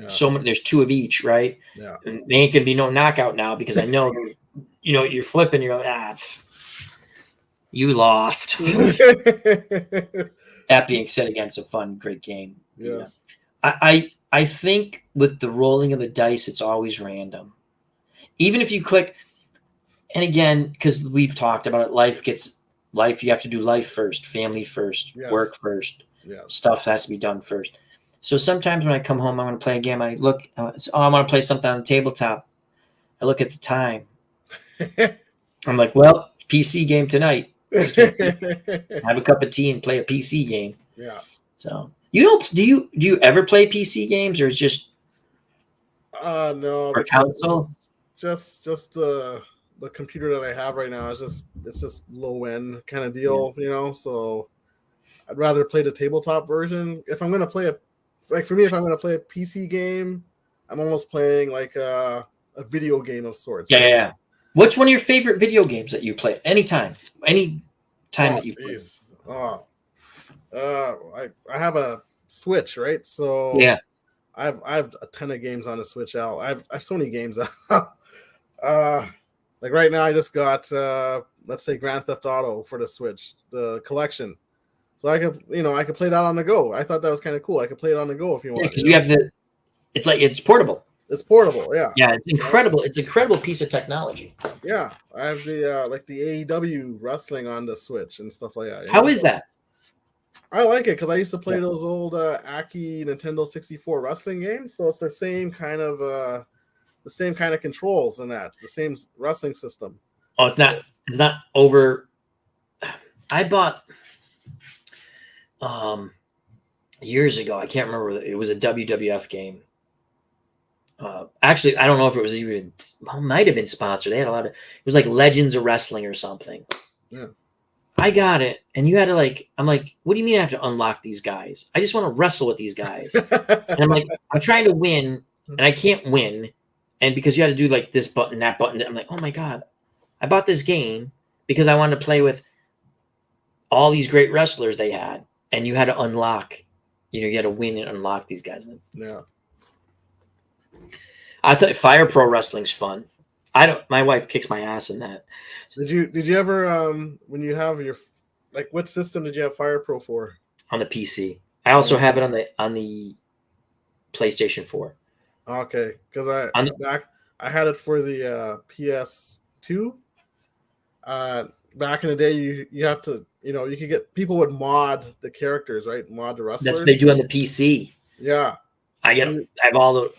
so many, there's 2 of each, right? Yeah. And there ain't gonna be no knockout now because I know you're flipping, you're like, you lost. That being said, again, it's a fun, great game. Yes. I think with the rolling of the dice, it's always random. Even if you click, and again, because we've talked about it, life, you have to do life first, family first, work first. Yes. Stuff has to be done first. So sometimes when I come home, I want to play a game. I look, I want to play something on the tabletop. I look at the time. I'm like, well, PC game tonight. Have a cup of tea and play a PC game. Yeah. So do you ever play PC games, or is just no, or console? Just the computer that I have right now is just low end kind of deal, So I'd rather play the tabletop version. If I'm gonna play like for me, if I'm going to play a PC game, I'm almost playing like a video game of sorts. Yeah, yeah. What's one of your favorite video games that you play anytime? Any time that you play? Oh, I have a Switch, right? So Yeah. I have a ton of games on the Switch out. I have so many games out. Like right now, I just got let's say Grand Theft Auto for the Switch, the collection. So I could play that on the go. I thought that was kind of cool. I could play it on the go if you want. Because you have it's portable. It's portable, yeah. Yeah, it's incredible. It's an incredible piece of technology. Yeah, I have the like the AEW wrestling on the Switch and stuff like that. How is that? I like it because I used to play those old Aki Nintendo 64 wrestling games, so it's the same kind of controls in that, the same wrestling system. Oh, it's not over. I bought years ago. I can't remember. It was a WWF game. Actually, I don't know if it was even. Well, might have been sponsored. They had a lot of. It was like Legends of Wrestling or something. Yeah. I got it, and you had to like. I'm like, what do you mean I have to unlock these guys? I just want to wrestle with these guys. And I'm like, I'm trying to win, and I can't win, and because you had to do like this button, that button. I'm like, oh my god, I bought this game because I wanted to play with all these great wrestlers they had, and you had to unlock. You had to win and unlock these guys. Yeah. I'll tell you, Fire Pro Wrestling's fun. My wife kicks my ass in that. Did you ever when you have your what system did you have Fire Pro for? On the PC. I also have it on the PlayStation 4. Okay, because I had it for the PS2. Back in the day, you have to you could get people would mod the characters, right? Mod the wrestlers. That's what they do on the PC. Yeah, I have all the.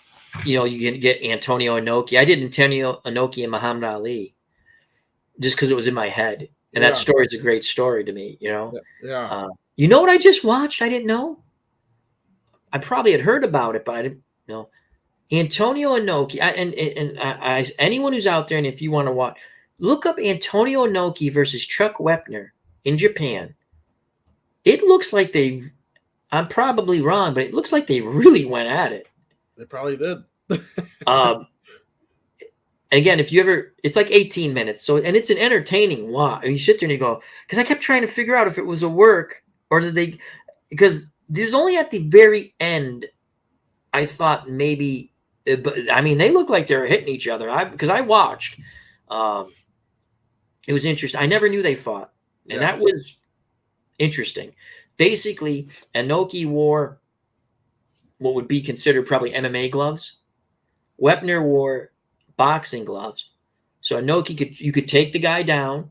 You can get Antonio Inoki. I did Antonio Inoki and Muhammad Ali just because it was in my head. And that story is a great story to me, Yeah. You know what I just watched? I didn't know. I probably had heard about it, but I didn't know. Antonio Inoki. And anyone who's out there, and if you want to watch, look up Antonio Inoki versus Chuck Wepner in Japan. It looks like I'm probably wrong, but it looks like they really went at it. They probably did. Again, if you ever, it's like 18 minutes. So, and it's an entertaining watch. You sit there and you go, because I kept trying to figure out if it was a work or because there's only at the very end, I thought maybe, but I mean, they look like they're hitting each other. Because I watched, it was interesting. I never knew they fought. And that was interesting. Basically, Inoki wore what would be considered probably MMA gloves. Wepner wore boxing gloves. So Inoki you could take the guy down,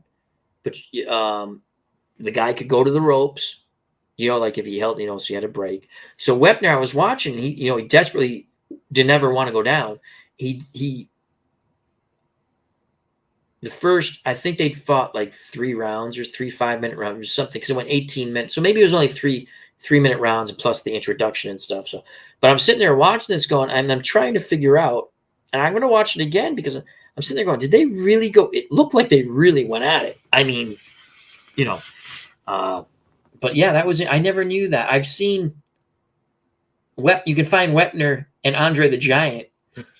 but the guy could go to the ropes, like if he held, so he had a break. So Wepner, I was watching, he desperately didn't ever want to go down. The first, I think they'd fought like 3 rounds or 3 5-minute rounds or something, because it went 18 minutes. So maybe it was only 3-minute rounds and plus the introduction and stuff. So, but I'm sitting there watching this going, and I'm trying to figure out, and I'm going to watch it again because I'm sitting there going, did they really go? It looked like they really went at it. I mean, but yeah, that was it. I never knew that. I've seen you can find Wepner and Andre the Giant,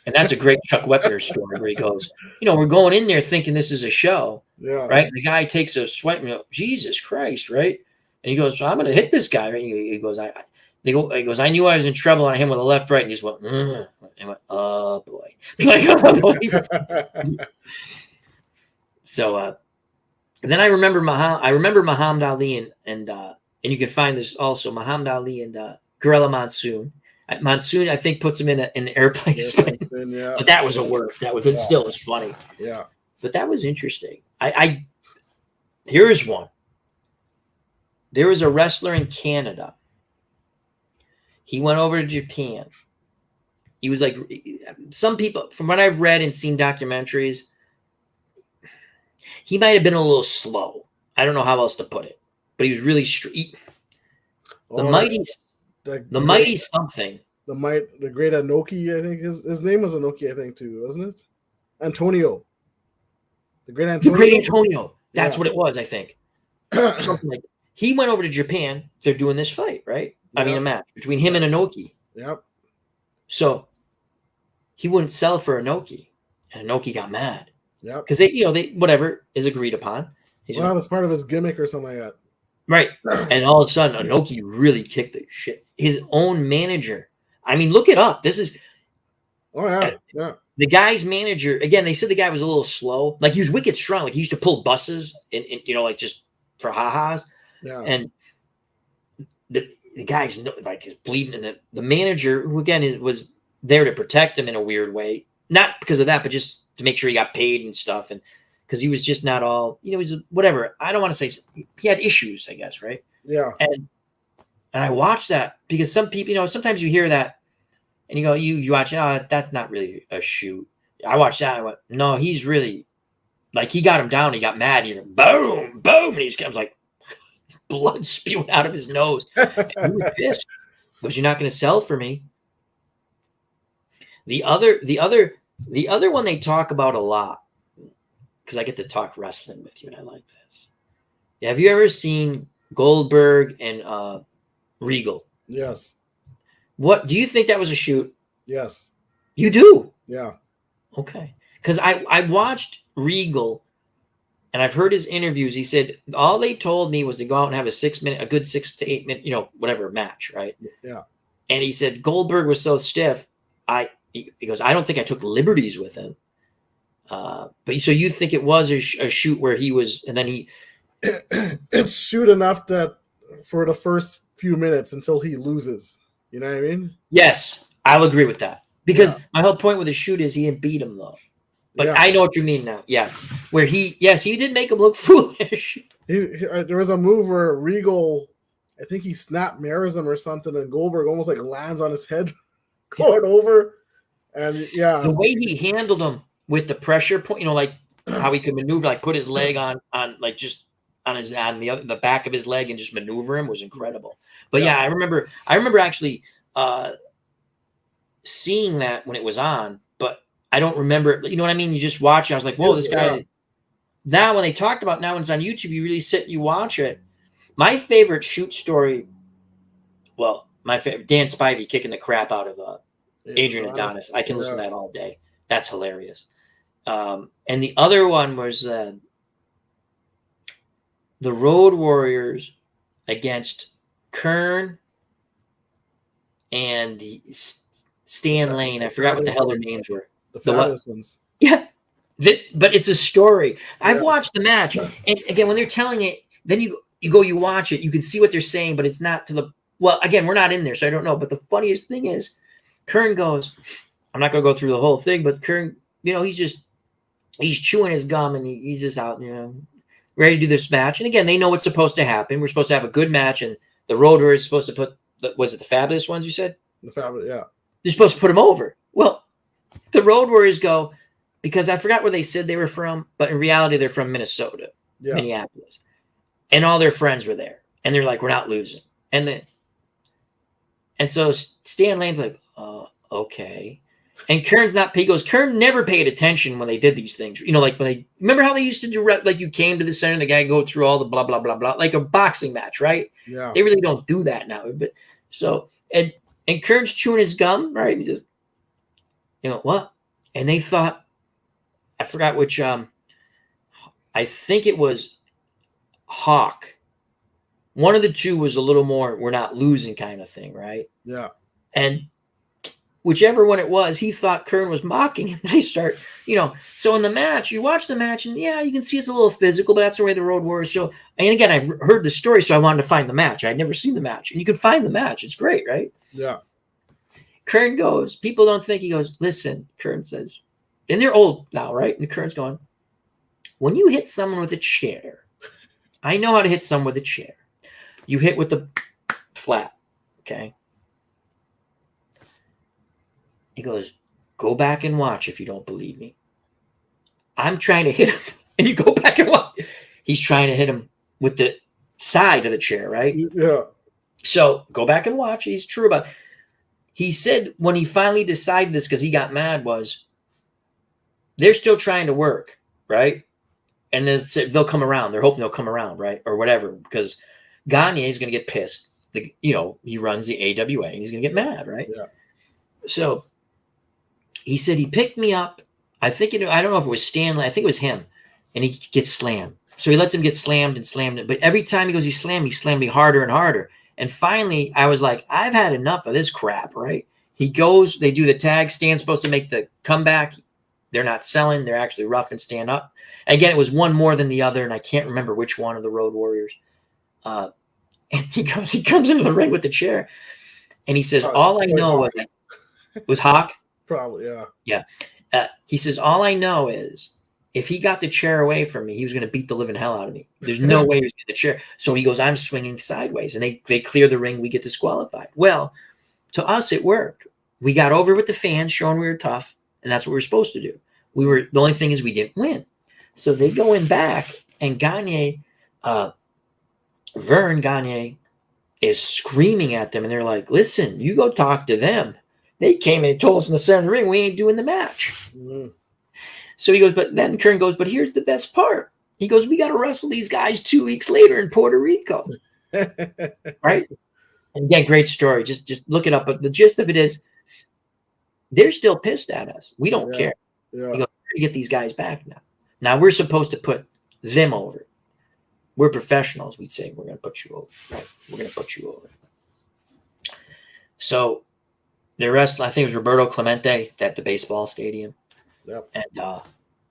and that's a great Chuck Wepner story where he goes, we're going in there thinking this is a show, right? And the guy takes a swipe and Jesus Christ, right? And he goes, so I'm going to hit this guy. Right? He goes, he goes, I knew I was in trouble on him with a left, right. And he just went, and went, oh boy. So, then I remember Muhammad Ali and you can find this also, Muhammad Ali and Gorilla Monsoon. Monsoon, I think, puts him in an airplane spin. Yeah. But that was a work. But still was funny. Yeah. But that was interesting. Here's one. There was a wrestler in Canada. He went over to Japan. He was like, some people, from what I've read and seen documentaries, he might have been a little slow. I don't know how else to put it, but he was really the mighty something. The great Inoki, I think his name was Inoki, I think too, wasn't it? Antonio. The great Antonio. That's what it was, I think. Something like that. He went over to Japan. They're doing this fight, right? Yeah. I mean, a match between him and Inoki. Yep. So he wouldn't sell for Inoki, and Inoki got mad Yep. because they whatever is agreed upon. Well, that was part of his gimmick or something like right. that. And all of a sudden, Inoki really kicked the shit. His own manager. I mean, look it up. This is Oh yeah, yeah. the guy's manager. Again, they said the guy was a little slow. Like he was wicked strong. Like he used to pull buses and like just for ha-has. Yeah. And the guy's like is bleeding, and the manager, who again was there to protect him in a weird way, not because of that, but just to make sure he got paid and stuff, and because he was just not all, he's whatever. I don't want to say he had issues, I guess, right? Yeah. And I watched that because some people, sometimes you hear that and you go, you watch, that's not really a shoot. I watched that. I went, no, he's really like, he got him down. He got mad. He's like, boom, boom. And he just comes like blood spewing out of his nose. And he was pissed. Because you're not going to sell for me. The other one they talk about a lot, because I get to talk wrestling with you and I like this. Have you ever seen Goldberg and Regal? Yes. What do you think that was a shoot? Yes. You do? Yeah. Okay. Because I watched Regal and I've heard his interviews. He said all they told me was to go out and have a good 6 to 8 minute, whatever match, right? Yeah. And he said Goldberg was so stiff. He goes, I don't think I took liberties with him. But so you think it was a shoot where he was, and then it's shoot enough that for the first few minutes until he loses. You know what I mean? Yes, I'll agree with that. Because my whole point with the shoot is he didn't beat him though. But I know what you mean now. Yes, where he did make him look foolish. There was a move where Regal, I think he snapped mirrors him or something, and Goldberg almost like lands on his head going over. And the way he handled him with the pressure point, like how he could maneuver, like put his leg on like just on the back of his leg and just maneuver him was incredible. But I remember actually seeing that when it was on, but I don't remember. You know what I mean? You just watch it. I was like, whoa, this guy. Yeah. Now, when they talked about when it's on YouTube, you really sit and you watch it. My favorite shoot story, my favorite, Dan Spivey kicking the crap out of Adrian Adonis. I can listen to that all day. That's hilarious. And the other one was the Road Warriors against Kern and Stan Lane. I forgot what the hell their names were. The fabulous ones. Yeah. But it's a story. I've watched the match. And again, when they're telling it, then you watch it. You can see what they're saying, but it's not to the... Well, again, we're not in there, so I don't know. But the funniest thing is, Kern goes... I'm not going to go through the whole thing, but Kern, he's chewing his gum and he's just out, ready to do this match. And again, they know what's supposed to happen. We're supposed to have a good match, and the Road Warriors supposed to put... Was it the Fabulous ones you said? The Fabulous, yeah. They're supposed to put them over. Well, the Road Warriors go... Because I forgot where they said they were from, but in reality, they're from Minnesota, Minneapolis. And all their friends were there. And they're like, we're not losing. And so Stan Lane's like, okay. And Kern's not paid. He goes, Kern never paid attention when they did these things. Like when they, remember how they used to do, like you came to the center and the guy go through all the blah, blah, blah, blah, like a boxing match, right? Yeah. They really don't do that now. But so, and Kern's chewing his gum, right? He just, what? And they thought, I forgot which, I think it was Hawk. One of the two was a little more, we're not losing kind of thing, right? Yeah. And whichever one it was, he thought Kern was mocking him. They start, so in the match, you watch the match and you can see it's a little physical, but that's the way the Road Warriors show. And again, I heard the story, so I wanted to find the match. I'd never seen the match. And you can find the match. It's great, right? Yeah. Kern goes, people don't think, he goes, listen, Kern says, and they're old now, right? And Kern's going, when you hit someone with a chair, I know how to hit someone with a chair. You hit with the flat, okay? He goes, go back and watch if you don't believe me. I'm trying to hit him, and you go back and watch. He's trying to hit him with the side of the chair, right? Yeah. So go back and watch. He's true about it. He said when he finally decided this, because he got mad, was they're still trying to work, right? And they'll come around. They're hoping they'll come around, right? Or whatever, because Gagne is going to get pissed. he runs the AWA and he's going to get mad, right? Yeah. So he said he picked me up. I don't know if it was Stanley. I think it was him. And he gets slammed. So he lets him get slammed and slammed. But every time he slammed me harder and harder. And finally, I was like, I've had enough of this crap, right? He goes, they do the tag. Stan's supposed to make the comeback. They're not selling. They're actually rough and stand up. Again, it was one more than the other, and I can't remember which one of the Road Warriors. And he comes into the ring with the chair, and he says, all I know was Hawk? Probably, yeah. Yeah. He says, all I know is if he got the chair away from me, he was going to beat the living hell out of me. There's no way he was going to get the chair. So he goes, I'm swinging sideways, and they clear the ring. We get disqualified. Well, to us, it worked. We got over with the fans, showing we were tough, and that's what we were supposed to do. The only thing is we didn't win. So they go in back, and Gagne, Vern Gagne, is screaming at them, and they're like, listen, you go talk to them. They came and told us in the center of the ring, we ain't doing the match. Mm. So he goes, but then Kern goes, but here's the best part. He goes, we got to wrestle these guys 2 weeks later in Puerto Rico. Right? And again, great story. Just look it up. But the gist of it is, they're still pissed at us. We don't care. Yeah. He goes, we're going to get these guys back now. Now we're supposed to put them over. We're professionals. We'd say, we're going to put you over. Right? We're going to put you over. So the rest, I think it was Roberto Clemente at the baseball stadium. Yep. And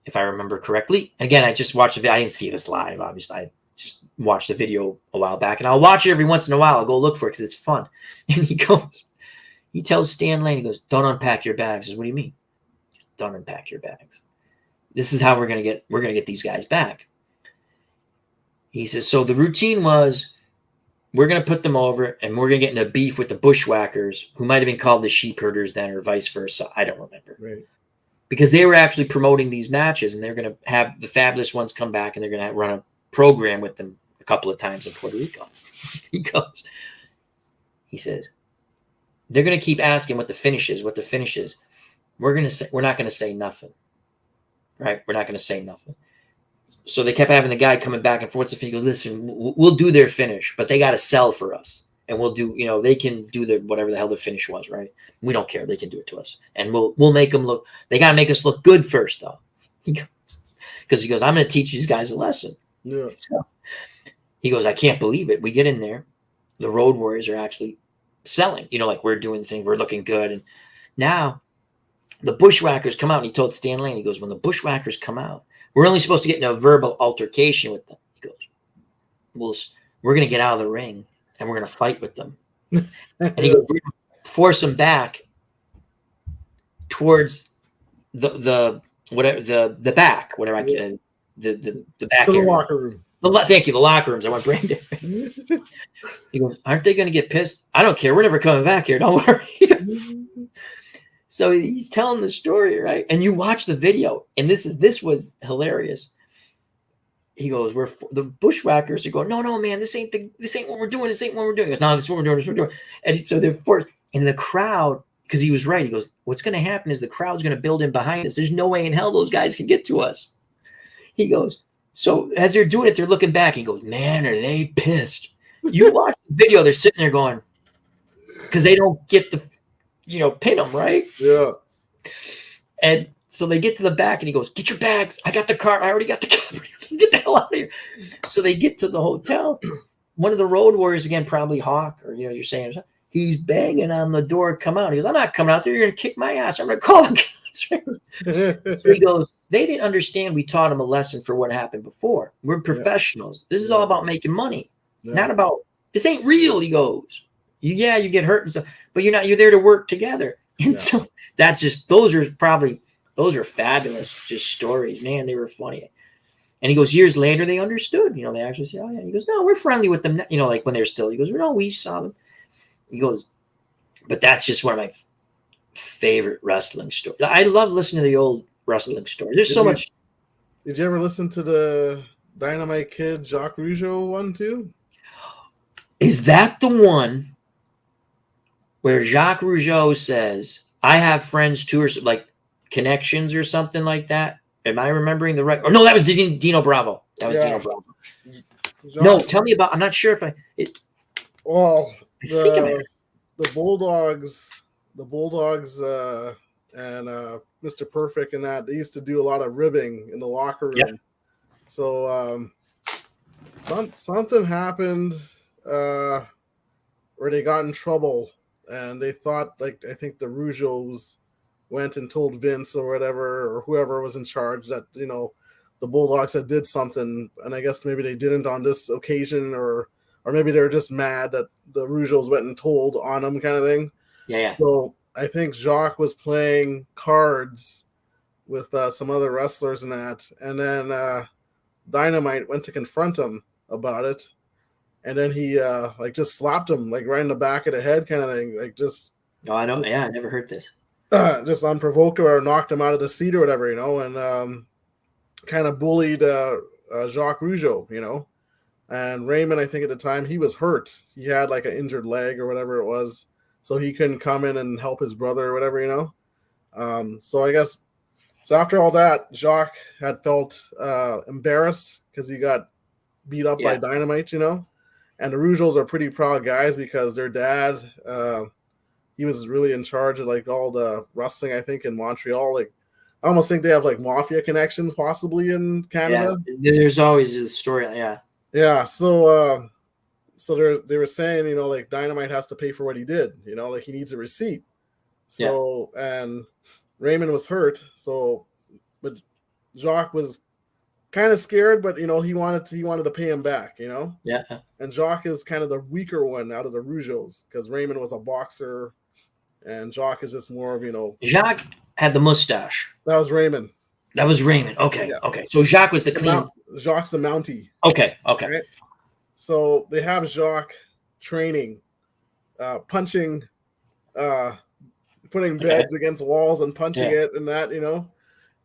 if I remember correctly, again, I just watched the video. I didn't see this live, obviously. I just watched the video a while back, and I'll watch it every once in a while. I'll go look for it because it's fun. And he tells Stan Lane, he goes, don't unpack your bags. I says, what do you mean? He goes, don't unpack your bags. This is how we're gonna get these guys back. He says, so the routine was, we're going to put them over, and we're going to get into beef with the Bushwhackers, who might have been called the Sheep Herders then, or vice versa. I don't remember. Right. Because they were actually promoting these matches, and they're going to have the Fabulous Ones come back, and they're going to run a program with them a couple of times in Puerto Rico. He says, they're going to keep asking what the finish is. We're not going to say nothing. Right? We're not going to say nothing. So they kept having the guy coming back and forth. What's the finish? He goes, listen, we'll do their finish, but they got to sell for us. And we'll do, they can do whatever the hell the finish was, right? We don't care. They can do it to us. And we'll make them look, they got to make us look good first, though. Because he goes, I'm going to teach these guys a lesson. Yeah. So he goes, I can't believe it. We get in there. The Road Warriors are actually selling, like we're doing things, we're looking good. And now the Bushwhackers come out, and he told Stan Lane, he goes, when the Bushwhackers come out, we're only supposed to get in a verbal altercation with them. He goes, we're going to get out of the ring, and we're going to fight with them. And he goes, we're going to force them back towards the back, whatever I can, the back to the area. locker room. Thank you, the locker rooms. I went brain dead. He goes, aren't they going to get pissed? I don't care. We're never coming back here. Don't worry. So he's telling the story, right? And you watch the video, and this was hilarious. He goes, the Bushwhackers are going, no, man, this ain't what we're doing. This ain't what we're doing. He goes, no, this is what we're doing. This is what we're doing. And so they're forced. And the crowd, because he was right, he goes, what's going to happen is the crowd's going to build in behind us. There's no way in hell those guys can get to us. He goes, so as they're doing it, they're looking back. He goes, man, are they pissed? You watch the video, they're sitting there going, because they don't get the pin them, right? Yeah. And so they get to the back, and he goes, get your bags. I got the car. I already got the car. Let's get the hell out of here. So they get to the hotel. One of the Road Warriors, again, probably Hawk, or you're saying, he's banging on the door. Come out. He goes, I'm not coming out there. You're going to kick my ass. I'm going to call the cops. So he goes, they didn't understand we taught them a lesson for what happened before. We're professionals. This is all about making money, not about, this ain't real, he goes. You get hurt and stuff, but you're there to work together. And so that's just, those are fabulous just stories, man. They were funny. And he goes, years later, they understood, they actually said, oh yeah. He goes, no, we're friendly with them. Like when they're still, he goes, no, we saw them. He goes, but that's just one of my favorite wrestling stories. I love listening to the old wrestling stories. There's so much. Did you ever listen to the Dynamite Kid Jacques Rougeau one too? Is that the one where Jacques Rougeau says, I have friends too, or like connections or something like that? Am I remembering the right? Or no, that was Dino Bravo. That was Dino Bravo. No, tell me about, I'm not sure if well, I think I might. the Bulldogs, and Mr. Perfect and that, they used to do a lot of ribbing in the locker room. Yep. So something happened where they got in trouble, and they thought, like, I think the Rougeaus went and told Vince or whatever, or whoever was in charge, that, you know, the Bulldogs had did something, and I guess maybe they didn't on this occasion, or maybe they were just mad that the Rougeaus went and told on them, kind of thing. Yeah. So I think Jacques was playing cards with some other wrestlers and that, and then Dynamite went to confront him about it, and then he like just slapped him like right in the back of the head, kind of thing, like just. No, I don't. Yeah, I never heard this. Just unprovoked, or knocked him out of the seat or whatever, you know, and kind of bullied Jacques Rougeau, you know. And Raymond, I think at the time, he was hurt. He had like an injured leg or whatever it was, so he couldn't come in and help his brother or whatever, you know. So I guess, so after all that, Jacques had felt embarrassed because he got beat up by Dynamite, you know. And the Rougeaus are pretty proud guys because their dad, he was really in charge of like all the wrestling, I think, in Montreal. Like, I almost think they have like mafia connections possibly in Canada. Yeah, there's always a story. Yeah. Yeah. So they were saying, you know, like Dynamite has to pay for what he did, you know, like he needs a receipt. So, and Raymond was hurt. So, but Jacques was kind of scared, but, you know, he wanted to pay him back, you know? Yeah. And Jacques is kind of the weaker one out of the Rougeaus because Raymond was a boxer and Jacques is just more of, you know. Jacques had the mustache. That was Raymond. That was Raymond. Okay. Yeah. Okay. So Jacques was the clean. Jacques the Mountie. Okay. Right? So they have Jacques training, punching, putting beds against walls and punching it and that, you know,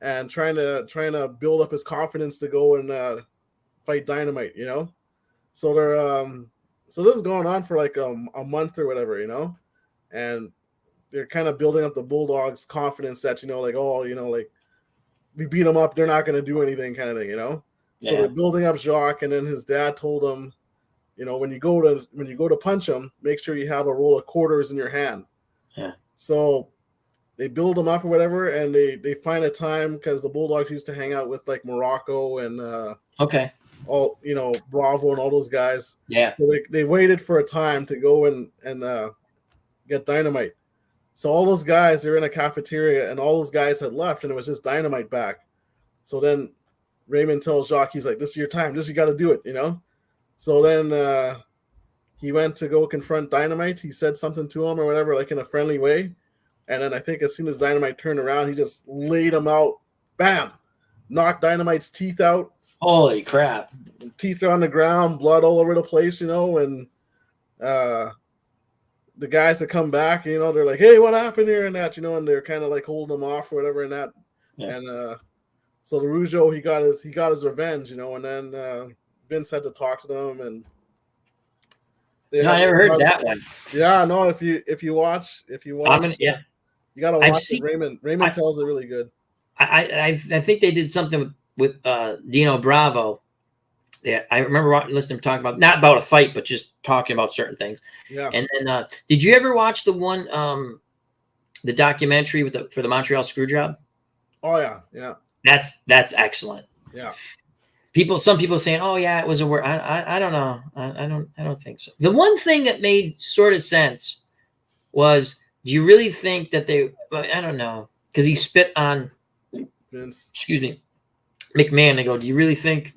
and trying to build up his confidence to go and fight Dynamite, you know. So they're so this is going on for like a month or whatever, you know, and they're kind of building up the Bulldogs' confidence that, you know, like, oh, you know, like we beat them up, they're not going to do anything, kind of thing, you know. So they're building up Jacques, and then his dad told him, you know, when you go to punch him, make sure you have a roll of quarters in your hand. Yeah. So they build him up or whatever, and they find a time because the Bulldogs used to hang out with like Morocco and all, you know, Bravo and all those guys. Yeah. So they waited for a time to go and get Dynamite. So all those guys, they're in a cafeteria, and all those guys had left, and it was just Dynamite back. So then Raymond tells Jacques, he's like, "This is your time. You got to do it," you know. So then he went to go confront Dynamite. He said something to him or whatever, like in a friendly way. And then I think as soon as Dynamite turned around, he just laid him out. Bam! Knocked Dynamite's teeth out. Holy crap. Teeth are on the ground, blood all over the place, you know, and the guys that come back, you know, they're like, "Hey, what happened here?" and that, you know, and they're kind of like holding him off or whatever and that. Yeah. And so the Rougeau, he got his revenge, you know, and then Vince had to talk to them, and I never heard that one. Yeah, no, if you watch, you gotta watch it. Raymond tells it really good. I think they did something with Dino Bravo. Yeah, I remember listening to him talking about, not about a fight, but just talking about certain things. Yeah. And then did you ever watch the one the documentary for the Montreal Screwjob? Oh yeah, yeah. That's excellent. Yeah. Some people saying, "Oh yeah, it was a word." I don't know. I don't think so. The one thing that made sort of sense was, do you really think that they? I don't know, because he spit on Vince. Excuse me, McMahon. They go, "Do you really think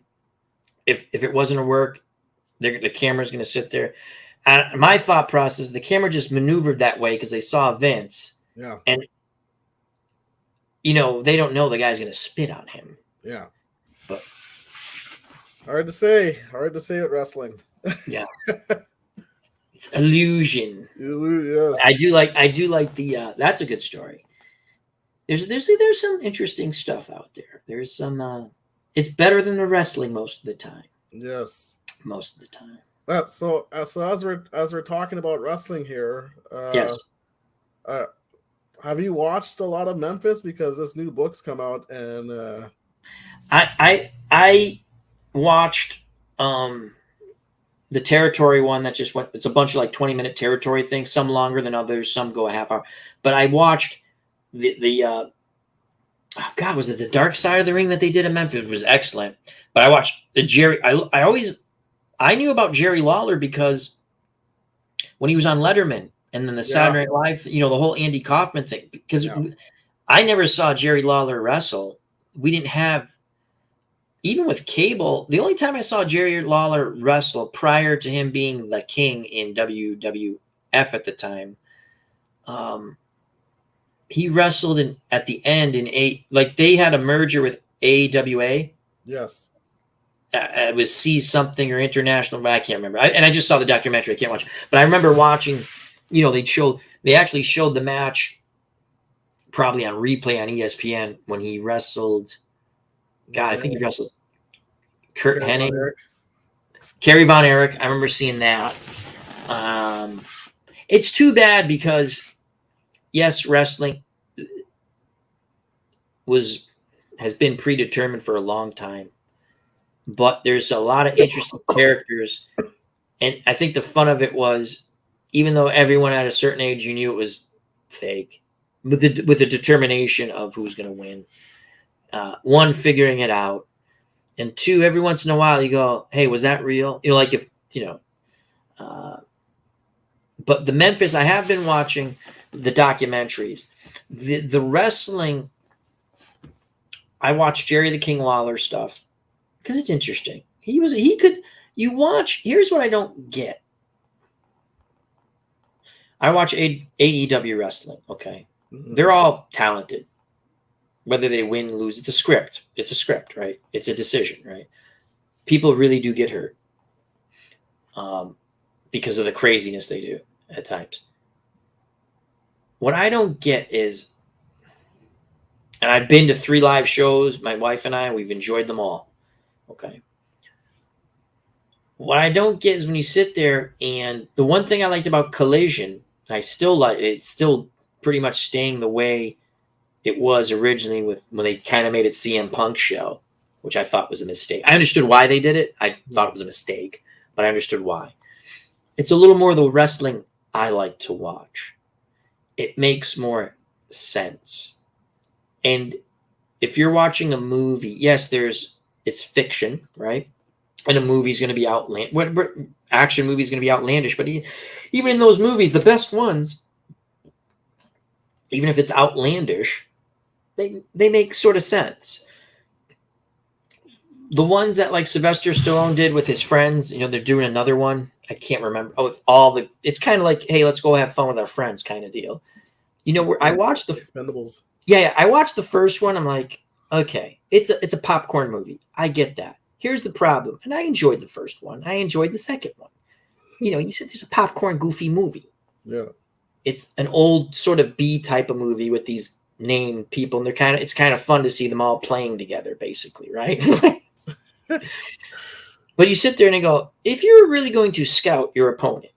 if it wasn't a work, the camera's going to sit there?" My thought process: the camera just maneuvered that way because they saw Vince. Yeah. And you know, they don't know the guy's going to spit on him. Yeah. But hard to say with wrestling. Yeah. It's illusion. Yes. I do like the that's a good story. There's some interesting stuff out there. There's some it's better than the wrestling most of the time. Yes. Most of the time. So as we're talking about wrestling here, yes. Have you watched a lot of Memphis? Because this new book's come out, and I watched the territory one that just went. It's a bunch of like 20-minute territory things. Some longer than others. Some go a half hour. But I watched the oh God, was it the Dark Side of the Ring that they did in Memphis? It was excellent. But I watched the Jerry. I knew about Jerry Lawler because when he was on Letterman and then the Saturday Night Live, the whole Andy Kaufman thing. Because I never saw Jerry Lawler wrestle. We didn't have, even with cable, the only time I saw Jerry Lawler wrestle prior to him being the king in WWF at the time, he wrestled at the end in they had a merger with AWA. Yes. It was C something or International, but I can't remember. And I just saw the documentary. I can't watch, but I remember watching. They actually showed the match, probably on replay on ESPN when he wrestled. God, I think he wrestled Kurt Hennig, Kerry Von Erich. I remember seeing that. It's too bad because, yes, wrestling has been predetermined for a long time, but there's a lot of interesting characters, and I think the fun of it was, even though everyone at a certain age, you knew it was fake, with the determination of who's going to win. One, figuring it out, and two, every once in a while you go, "Hey, was that real?" But the Memphis, I have been watching the documentaries, the wrestling. I watched Jerry the King Lawler stuff because it's interesting. Here's what I don't get. I watch AEW wrestling. Okay. Mm-hmm. They're all talented. Whether they win, lose, it's a script. It's a script, right? It's a decision, right? People really do get hurt because of the craziness they do at times. What I don't get is, and I've been to 3 live shows, my wife and I, we've enjoyed them all. Okay. What I don't get is when you sit there, and the one thing I liked about Collision, I still like it's still pretty much staying the way it was originally when they kind of made it CM Punk show, which I thought was a mistake. I understood why they did it. I thought it was a mistake, but I understood why. It's a little more the wrestling I like to watch. It makes more sense. And if you're watching a movie, yes, it's fiction, right? And a movie's going to be action movie's going to be outlandish, but even in those movies, the best ones, even if it's outlandish, they make sort of sense. The ones that like Sylvester Stallone did with his friends, they're doing another one. I can't remember. It's kind of like, hey, let's go have fun with our friends kind of deal. I watched the Expendables. Yeah, I watched the first one. I'm like, okay, it's a popcorn movie. I get that. Here's the problem. And I enjoyed the first one. I enjoyed the second one. You said there's a popcorn goofy movie. Yeah. It's an old sort of B type of movie with these named people, and it's kind of fun to see them all playing together, basically, right? But you sit there and you go, if you were really going to scout your opponent,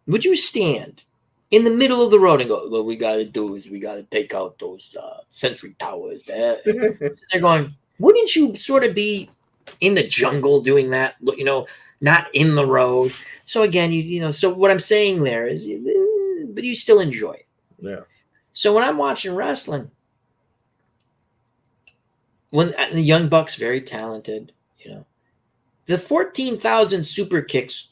would you stand in the middle of the road and go, what we got to do is we got to take out those sentry towers there? They're going, wouldn't you sort of be in the jungle doing that, not in the road? So again, so what I'm saying there is, but you still enjoy it. Yeah. So when I'm watching wrestling, when the Young Bucks, very talented, the 14,000 super kicks,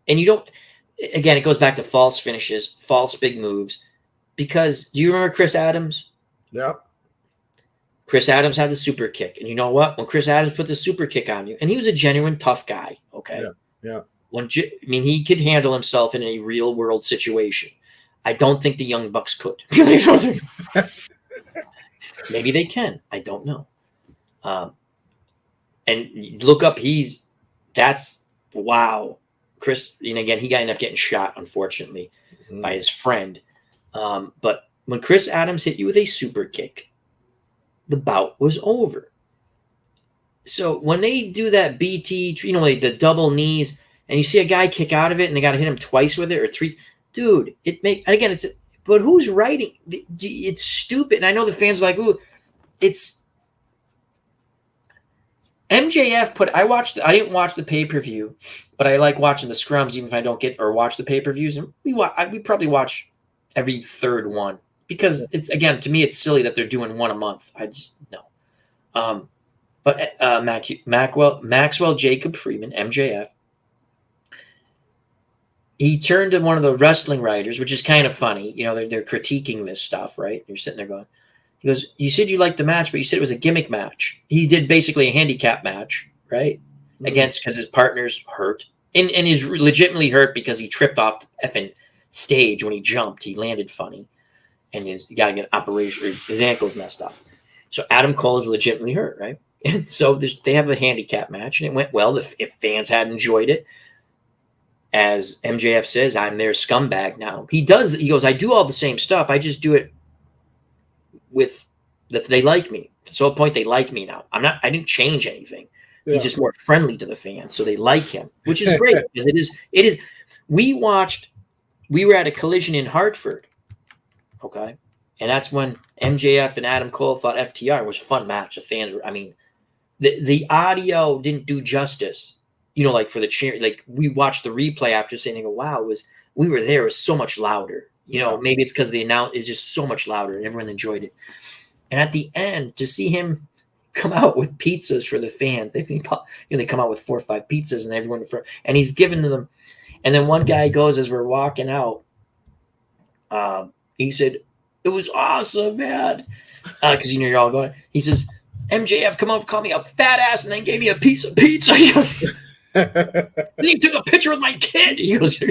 and again, it goes back to false finishes, false big moves, because do you remember Chris Adams? Yeah. Chris Adams had the super kick. And you know what? When Chris Adams put the super kick on you, and he was a genuine tough guy, okay? Yeah. He could handle himself in a real world situation. I don't think the Young Bucks could. Maybe they can. I don't know. And look up, wow. Chris, again, he ended up getting shot, unfortunately, by his friend. But when Chris Adams hit you with a super kick, the bout was over. So when they do that BT, the double knees, and you see a guy kick out of it, and they got to hit him twice with it or 3, dude. But who's writing? It's stupid. And I know the fans are like, ooh, it's MJF I didn't watch the pay-per-view, but I like watching the scrums even if I don't get or watch the pay-per-views. And we probably watch every third one because it's, again, to me, it's silly that they're doing one a month. I just no. But Maxwell Jacob Freeman, MJF, he turned to one of the wrestling writers, which is kind of funny. You know, they're critiquing this stuff, right? You're sitting there going, he goes, you said you liked the match, but you said it was a gimmick match. He did basically a handicap match, right? Against, because his partner's hurt. And he's legitimately hurt because he tripped off the effing stage when he jumped. He landed funny. And he got to get an operation. His ankle's messed up. So Adam Cole is legitimately hurt, right? And so they have a handicap match, and it went well. If fans had enjoyed it, as MJF says, I'm their scumbag now. He goes, I do all the same stuff. I just do it with that they like me. So at a point, they like me now. I didn't change anything. Yeah. He's just more friendly to the fans, so they like him, which is great because it is. We were at a Collision in Hartford, okay, and that's when MJF and Adam Cole fought FTR. It was a fun match. The fans were, I mean, the audio didn't do justice. You know, like for the cheer, like we watched the replay after saying, wow, we were there. It was so much louder. You know, maybe it's because the announce is just so much louder and everyone enjoyed it. And at the end, to see him come out with pizzas for the fans, they come out with 4 or 5 pizzas and everyone, and he's giving to them. And then one guy goes, as we're walking out, he said, it was awesome, man. Because you're all going. He says, MJF come up, called me a fat ass, and then gave me a piece of pizza. He goes, then he took a picture with my kid. He goes,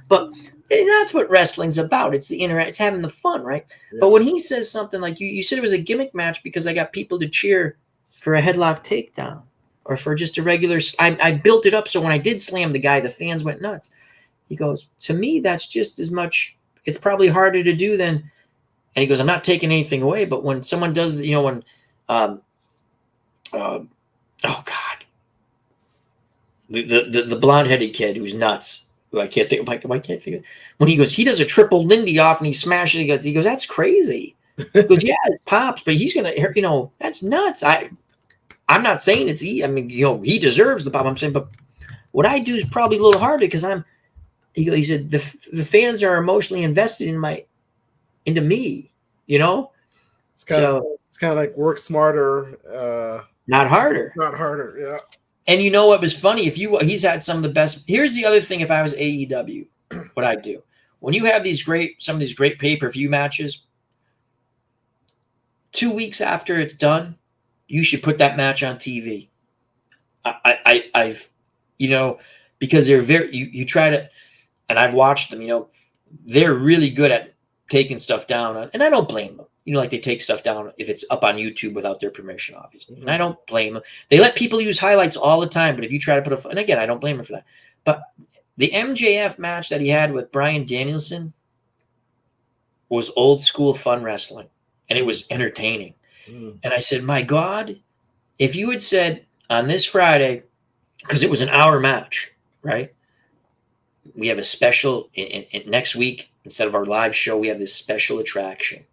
but that's what wrestling's about. It's the it's having the fun, right? Yeah. But when he says something like, you said it was a gimmick match because I got people to cheer for a headlock takedown or for just a regular, I built it up so when I did slam the guy, the fans went nuts. He goes, to me, that's just as much, it's probably harder to do than, and he goes, I'm not taking anything away, but when someone does, you know, when, oh God, the blonde-headed kid who's nuts, who I can't think of, I can't think of, when he goes, he does a triple Lindy off and he smashes it, he goes, that's crazy. He goes, yeah, it pops, but he's gonna, you know, that's nuts. I'm not saying it's I mean, you know, he deserves the pop. I'm saying, but what I do is probably a little harder because he said the fans are emotionally invested into me, you know. It's kind of like work smarter, not harder. Not harder, yeah. And you know what was funny? He's had some of the best. Here's the other thing: if I was AEW, what I'd do when you have some of these great pay-per-view matches, 2 weeks after it's done, you should put that match on TV. I've, you know, because they're you try to, and I've watched them. You know, they're really good at taking stuff down, and I don't blame them. You know, like they take stuff down if it's up on YouTube without their permission, obviously. And I don't blame them. They let people use highlights all the time, but if you try to put and again, I don't blame them for that. But the MJF match that he had with Bryan Danielson was old school fun wrestling, and it was entertaining. And I said, my God, if you had said on this Friday, because it was an hour match, right? We have a special in next week, instead of our live show, we have this special attraction.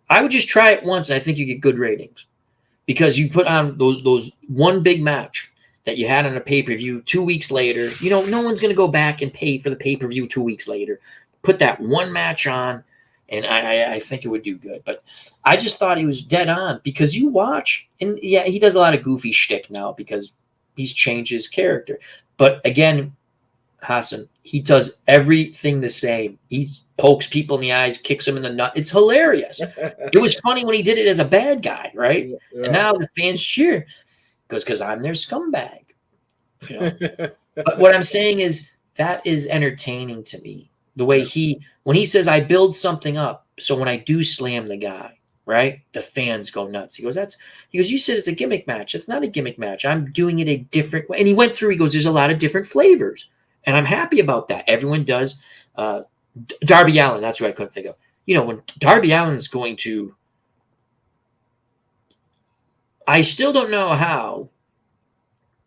I would just try it once, and I think you get good ratings because you put on those one big match that you had on a pay-per-view 2 weeks later. You know, no one's going to go back and pay for the pay-per-view 2 weeks later. Put that one match on, and I think it would do good. But I just thought he was dead on because you watch, and yeah, he does a lot of goofy shtick now because he's changed his character. But again, Hassan, he does everything the same. He pokes people in the eyes, kicks them in the nut. It's hilarious. It was funny when he did it as a bad guy, right? Yeah. And now the fans cheer because I'm their scumbag. You know? But what I'm saying is that is entertaining to me. The way when he says, I build something up, so when I do slam the guy, right, the fans go nuts. He goes, you said it's a gimmick match. It's not a gimmick match. I'm doing it a different way. And he went through, he goes, there's a lot of different flavors. And I'm happy about that. Everyone does. Darby Allin, that's what I couldn't think of. You know, when Darby Allin's going to, I still don't know how,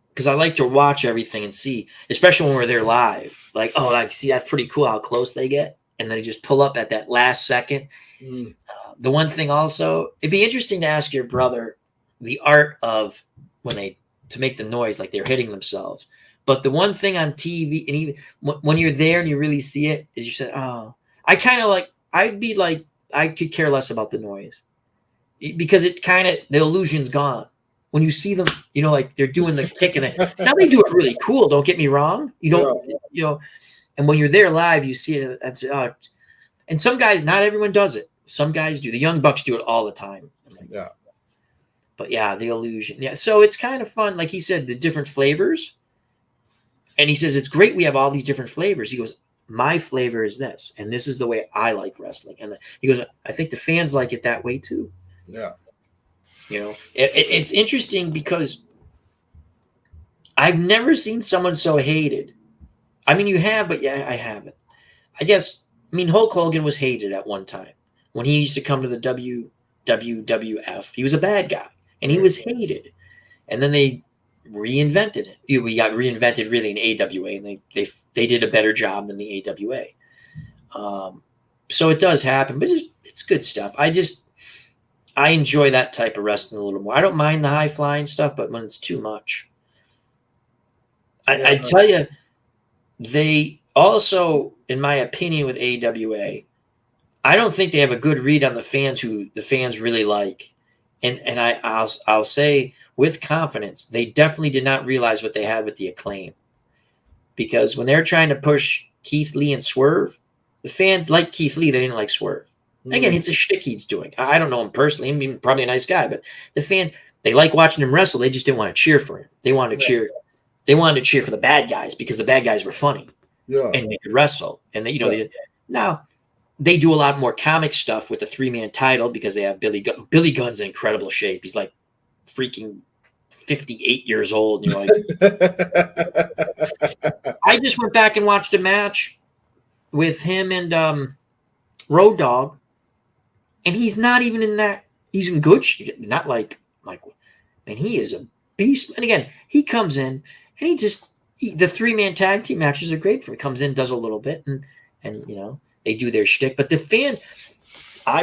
because I like to watch everything and see, especially when we're there live. Like, oh, I see, that's pretty cool how close they get. And then they just pull up at that last second. The one thing also, it'd be interesting to ask your brother the art of when they to make the noise like they're hitting themselves. But the one thing on TV, and even when you're there and you really see it, is you say, oh, I kind of like, I'd be like, I could care less about the noise because it kind of, the illusion's gone. When you see them, you know, like they're doing the kick and now they do it really cool. Don't get me wrong. You don't, you know, and when you're there live, you see it. And some guys, not everyone does it. Some guys do. The Young Bucks do it all the time. Yeah. But yeah, the illusion. Yeah. So it's kind of fun. Like he said, the different flavors. And he says, it's great we have all these different flavors. He goes, my flavor is this. And this is the way I like wrestling. And he goes, I think the fans like it that way too. Yeah. You know, it's interesting because I've never seen someone so hated. I mean, you have, but yeah, I haven't. I guess, I mean, Hulk Hogan was hated at one time when he used to come to the WWF. He was a bad guy and he was hated. And then they reinvented it. We got reinvented really in AWA, and they did a better job than the AWA. So it does happen, but it's good stuff. I enjoy that type of wrestling a little more. I don't mind the high flying stuff, but when it's too much, I tell you, they also, in my opinion, with AWA, I don't think they have a good read on the fans who the fans really like, and I'll say with confidence, they definitely did not realize what they had with the Acclaim, because when they're trying to push Keith Lee and Swerve, the fans like Keith Lee, they didn't like Swerve. Again, it's a shtick he's doing. I don't know him personally. I mean, probably a nice guy, but the fans, they like watching him wrestle. They just didn't want to cheer for him. They wanted to cheer. They wanted to cheer for the bad guys because the bad guys were funny and they could wrestle. And they, you know, now they do a lot more comic stuff with the 3-man title because they have Billy Gunn. Billy Gunn's in incredible shape. He's like freaking 58 years old. You know, I just went back and watched a match with him and Road Dogg. And he's not even in that. He's in good shape. Not like, man, he is a beast. And again, he comes in and the 3-man tag team matches are great for him. He comes in, does a little bit, and you know, they do their shtick. But the fans,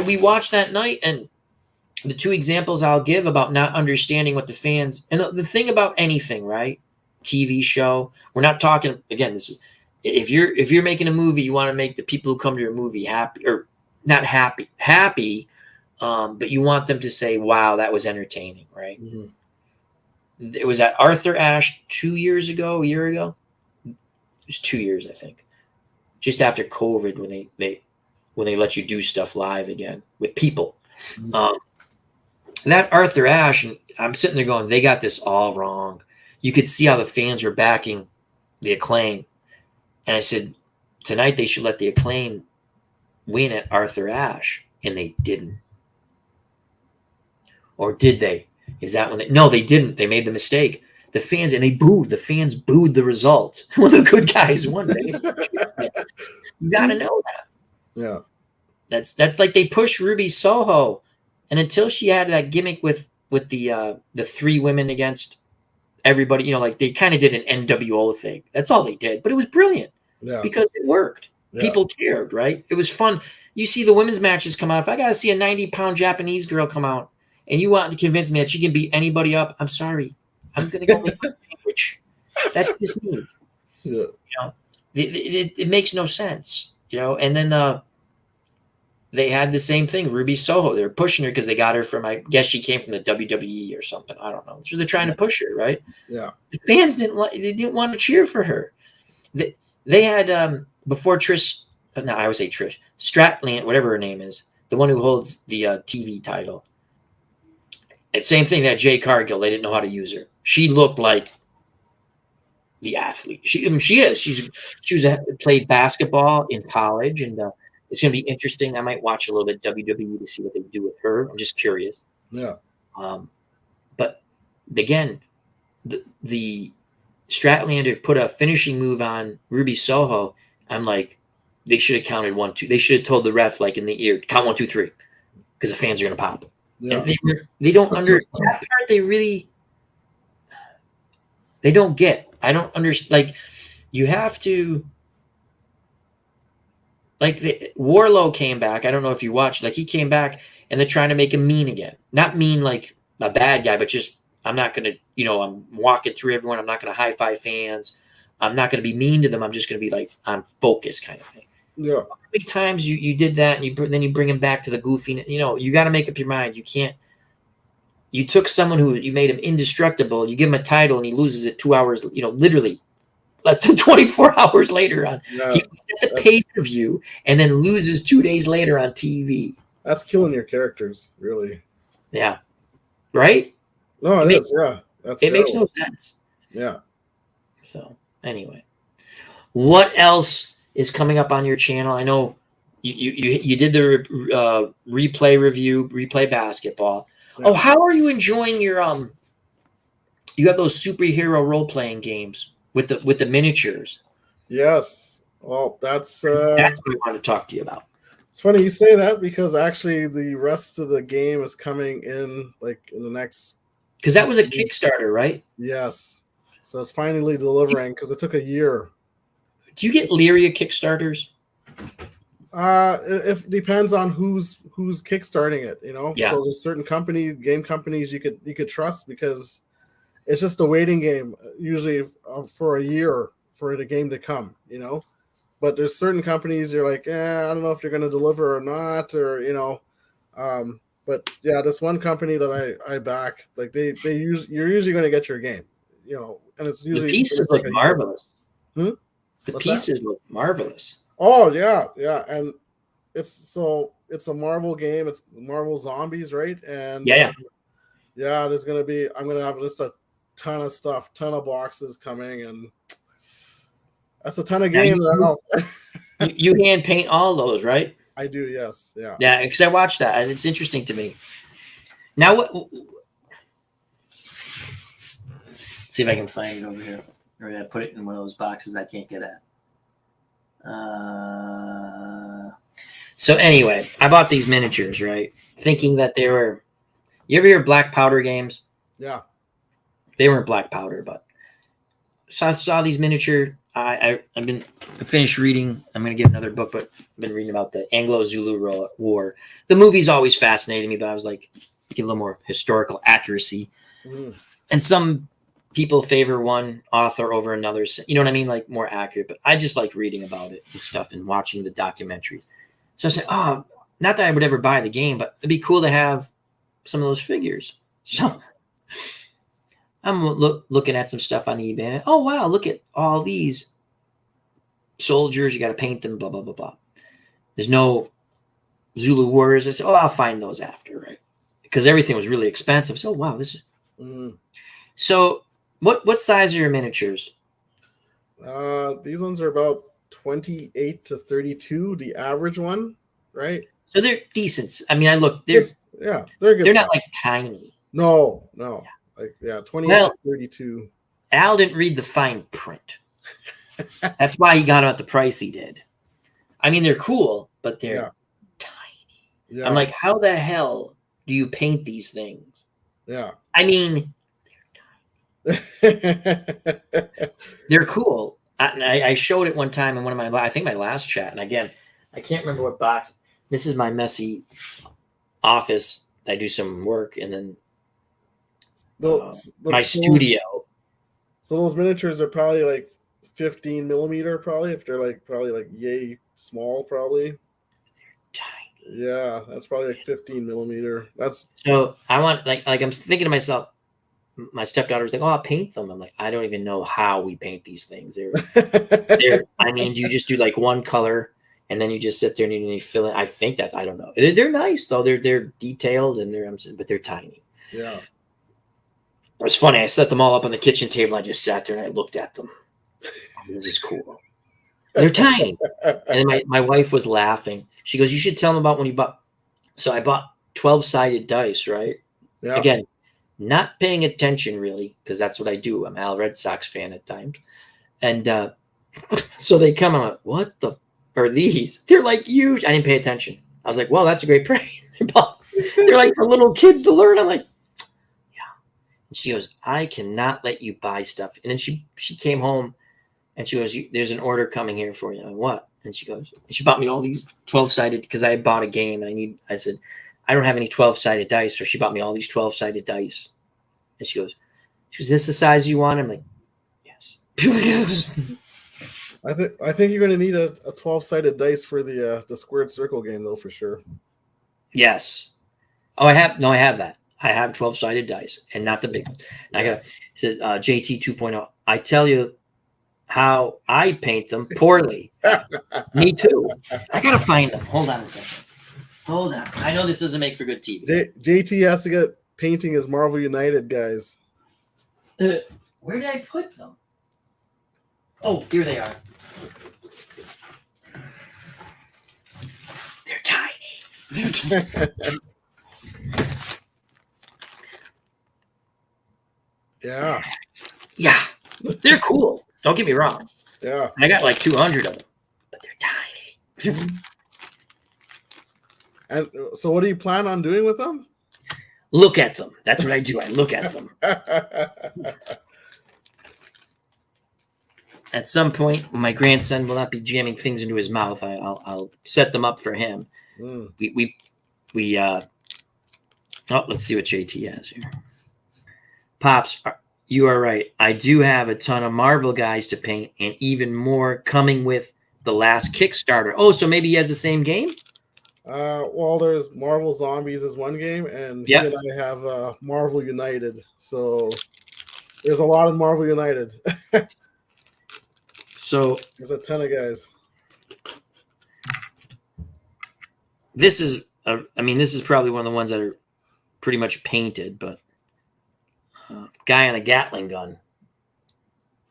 we watched that night, and the 2 examples I'll give about not understanding what the fans, and the thing about anything, right? TV show, we're not talking, again, this is, if you're making a movie, you want to make the people who come to your movie happy, or not happy, but you want them to say, wow, that was entertaining, right? Mm-hmm. It was at Arthur Ashe a year ago. It was 2 years, I think, just after COVID, when they let you do stuff live again with people. Mm-hmm. That Arthur Ashe, and I'm sitting there going, they got this all wrong. You could see how the fans were backing the Acclaim. And I said, tonight they should let the Acclaim win at Arthur Ashe, and they didn't. Or did they? Is that when no, they didn't. They made the mistake. The fans, and they booed. The fans booed the result. Well, the good guys won. You got to know that. Yeah. That's like they pushed Ruby Soho, and until she had that gimmick with the 3 women against everybody, you know, like they kind of did an NWO thing. That's all they did, but it was brilliant because it worked. Yeah. People cared, right? It was fun. You see the women's matches come out. If I got to see a 90-pound Japanese girl come out and you want to convince me that she can beat anybody up, I'm sorry. I'm going to go make my sandwich. That's just me. Yeah. You know, it makes no sense, you know? And then they had the same thing. Ruby Soho, they were pushing her because they got her from, I guess she came from the WWE or something. I don't know. So they're trying to push her, right? Yeah. The fans didn't want to cheer for her. They had, before Trish, no, I would say Trish, Stratland, whatever her name is, the one who holds the TV title. And same thing, that Jay Cargill, they didn't know how to use her. She looked like the athlete. She is. She played basketball in college, and it's going to be interesting. I might watch a little bit WWE to see what they do with her. I'm just curious. Yeah. But again, the Stratlander put a finishing move on Ruby Soho. I'm like, they should have counted 1, 2. They should have told the ref, like, in the ear, count 1, 2, 3, because the fans are going to pop. Yeah. And they don't that part. They don't get. I don't understand. Like, you have to. Like, Warlow came back. I don't know if you watched. Like, he came back, and they're trying to make him mean again. Not mean like a bad guy, but just I'm not going to, I'm walking through everyone. I'm not going to high five fans. I'm not going to be mean to them. I'm just going to be like on focus kind of thing. Yeah. How many times you did that and then you bring him back to the goofy, you got to make up your mind. You can't, you took someone who you made him indestructible. You give him a title and he loses it 2 hours, literally less than 24 hours later on. Yeah. He at the pay-per-view and then loses 2 days later on TV. That's killing your characters, really. Yeah. Right? No, it is. Yeah. It makes no sense. Yeah. So anyway, what else is coming up on your channel? I know you did the replay review, replay basketball. Yeah. Oh, how are you enjoying your you have those superhero role-playing games with the miniatures? Yes. Well, that's what I want to talk to you about. It's funny you say that because actually the rest of the game is coming in like in the next. Because that was a Kickstarter, right? Yes. So it's finally delivering because it took a year. Do you get leery of Kickstarters? It depends on who's kickstarting it, Yeah. So there's certain game companies you could trust because it's just a waiting game usually for a year for the game to come, But there's certain companies you're like, I don't know if they're going to deliver or not, or But yeah, this one company that I back, like you're usually going to get your game, and it's usually the pieces look marvelous. The pieces look marvelous. Oh yeah, and it's a Marvel game. It's Marvel Zombies, right? And yeah, there's gonna be. I'm gonna have just a ton of stuff, ton of boxes coming, and that's a ton of games. You hand paint all those, right? I do, yes, yeah. Yeah, because I watched that. It's interesting to me. Now, let's see if I can find it over here. Or I put it in one of those boxes I can't get at. So anyway, I bought these miniatures, right? Thinking that they were. You ever hear black powder games? Yeah. They weren't black powder, but so I saw these miniature. I finished reading. I'm going to get another book, but I've been reading about the Anglo-Zulu War. The movie's always fascinated me, but I was like, get a little more historical accuracy. Mm. And some people favor one author over another. You know what I mean? Like more accurate. But I just like reading about it and stuff and watching the documentaries. So I said, not that I would ever buy the game, but it'd be cool to have some of those figures. So I'm looking at some stuff on eBay. And, oh, wow, look at all these soldiers. You got to paint them, blah, blah, blah, blah. There's no Zulu warriors. I said, I'll find those after, right? Because everything was really expensive. So, wow, this is... Mm. So what size are your miniatures? These ones are about 28 to 32, the average one, right? So they're decent. I mean, they're good. They're not like tiny. No. Yeah. Like 28 to 32. Al didn't read the fine print. That's why he got them at the price he did. I mean, they're cool, but they're tiny. Yeah. I'm like, how the hell do you paint these things? Yeah. I mean, they're cool. I showed it one time in one of my last chat. And again, I can't remember what box. This is my messy office. I do some work and then my studio. So those miniatures are probably like 15 millimeter, probably if they're probably yay small, probably. They're tiny. Yeah, that's probably like 15 millimeter. That's so I want like I'm thinking to myself. My stepdaughter's like, I'll paint them. I'm like, I don't even know how we paint these things. I mean, do you just do like one color and then you just sit there and you fill it? I think I don't know. They're nice though. They're detailed and but they're tiny. Yeah. It was funny. I set them all up on the kitchen table. I just sat there and I looked at them. This is cool. They're tiny. And then my wife was laughing. She goes, you should tell them about when you bought. So I bought 12-sided dice, right? Yeah. Again, not paying attention really, because that's what I do. I'm a Red Sox fan at times. And so they come, I'm like, what the are these? They're like huge. I didn't pay attention. I was like, well, that's a great price. They're like for little kids to learn. I'm like, yeah. And she goes, I cannot let you buy stuff. And then she came home and she goes, there's an order coming here for you. I'm like, what? And she goes, she bought me all these 12-sided because I had bought a game and I said, I don't have any 12-sided dice. So she bought me all these 12-sided dice. And she goes, "Is this the size you want?" I'm like, "Yes." I think you're going to need a 12-sided dice for the squared circle game, though, for sure. Yes. Oh, I have that. I have 12-sided dice, and not the big one. Yeah. I got JT 2.0. I tell you how I paint them poorly. Me too. I gotta find them. Hold on a second. Hold on. I know this doesn't make for good TV. JT has to get painting his Marvel United guys. Where did I put them? Oh, here they are. They're tiny. Yeah. Yeah. They're cool. Don't get me wrong. Yeah. I got like 200 of them, but they're tiny. And so what do you plan on doing with them? Look at them. That's what I do. I look at them. At some point, my grandson will not be jamming things into his mouth. I'll set them up for him. Mm. Let's see what JT has here. Pops, you are right. I do have a ton of Marvel guys to paint, and even more coming with the last Kickstarter. Oh, so maybe he has the same game? Well, there's Marvel Zombies is one game, and he and I have Marvel United. So there's a lot of Marvel United. So there's a ton of guys. This is probably one of the ones that are pretty much painted, but guy on a Gatling gun.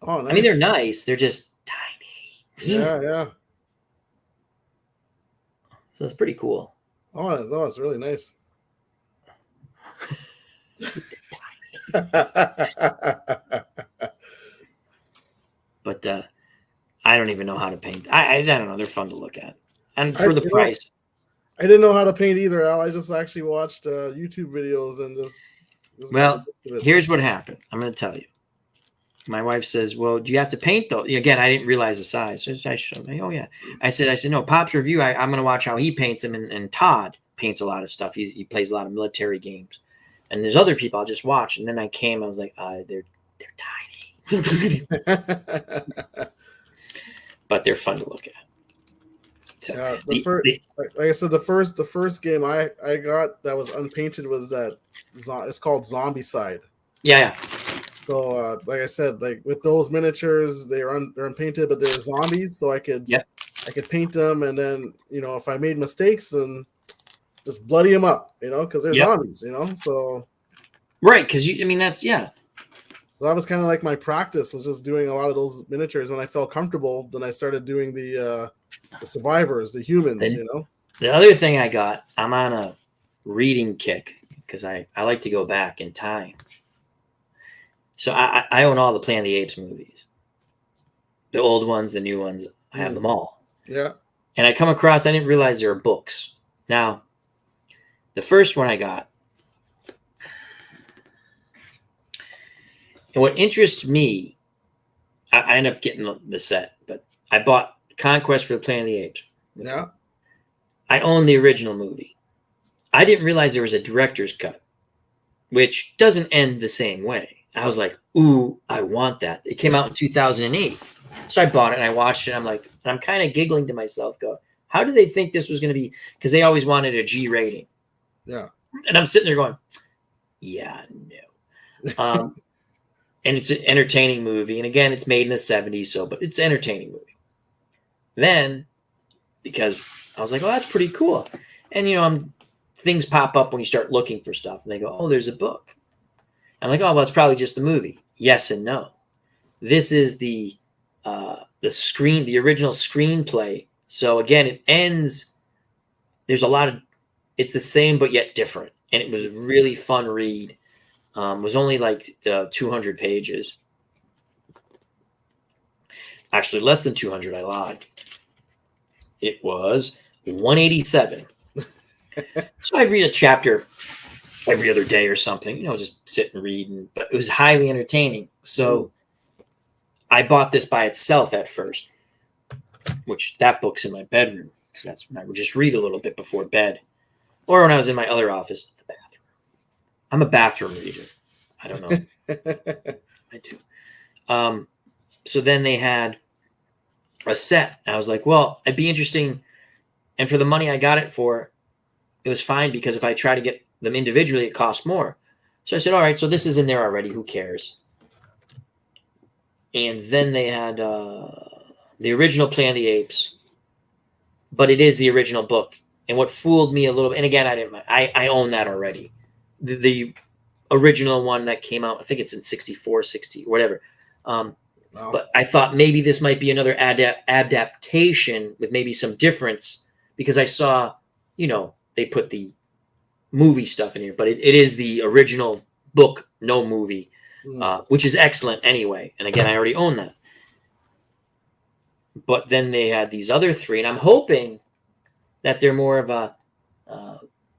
Oh, nice. I mean, they're nice. They're just tiny. Yeah. So it's pretty cool. Oh, it's really nice. But I don't even know how to paint. I don't know. They're fun to look at. And for the price. I didn't know how to paint either, Al. I just actually watched YouTube videos and just well, here's what happened. I'm going to tell you. My wife says, "Well, do you have to paint though?" Again, I didn't realize the size. So I showed me, "Oh yeah." I said, "No, Pops Review. I'm going to watch how he paints them." And Todd paints a lot of stuff. He plays a lot of military games. And there's other people I'll just watch. And then I was like, they're tiny. But they're fun to look at. So like I said, the first game I got that was unpainted was it's called Zombie Side. Yeah. So like I said, like with those miniatures, they're unpainted, but they're zombies. So I could paint them, and then if I made mistakes, then just bloody them up, because they're zombies, So right, because that's So that was kind of like my practice, was just doing a lot of those miniatures. When I felt comfortable, then I started doing the survivors, the humans, The other thing I got, I'm on a reading kick because I like to go back in time. So I own all the Planet of the Apes movies. The old ones, the new ones, I have them all. Yeah. And I didn't realize there were books. Now, the first one I got, and what interests me, I ended up getting the set, but I bought Conquest for the Planet of the Apes. Yeah. I own the original movie. I didn't realize there was a director's cut, which doesn't end the same way. I was like, ooh, I want that. It came out in 2008. So I bought it and I watched it. I'm kind of giggling to myself, how do they think this was going to be? Because they always wanted a G rating. Yeah. And I'm sitting there going, yeah, no. And it's an entertaining movie. And again, it's made in the 70s, but it's an entertaining movie. Then, because I was like, oh, that's pretty cool. And, things pop up when you start looking for stuff. And they go, oh, there's a book. I'm like, oh, well, it's probably just the movie. Yes and no. This is the original screenplay. So again, it ends. There's it's the same but yet different, and it was a really fun read. It was only like 200 pages. Actually, less than 200. I lied. It was 187. So I'd read a chapter every other day or something, just sit and read. But it was highly entertaining. So I bought this by itself at first, which that book's in my bedroom because that's when I would just read a little bit before bed, or when I was in my other office, the bathroom. I'm a bathroom reader. I don't know. I do. So then they had a set. I was like, well, it'd be interesting. And for the money I got it for, it was fine because if I try to get them individually, it costs more. So I said, all right, so this is in there already. Who cares? And then they had the original Planet of the Apes, but it is the original book. And what fooled me a little bit, and again, I own that already. The original one that came out, I think it's in 64, 60, whatever. Wow. But I thought maybe this might be another adaptation with maybe some difference because I saw, they put the movie stuff in here, but it is the original book, no movie, which is excellent anyway. And again, I already own that. But then they had these other three, and I'm hoping that they're more of a.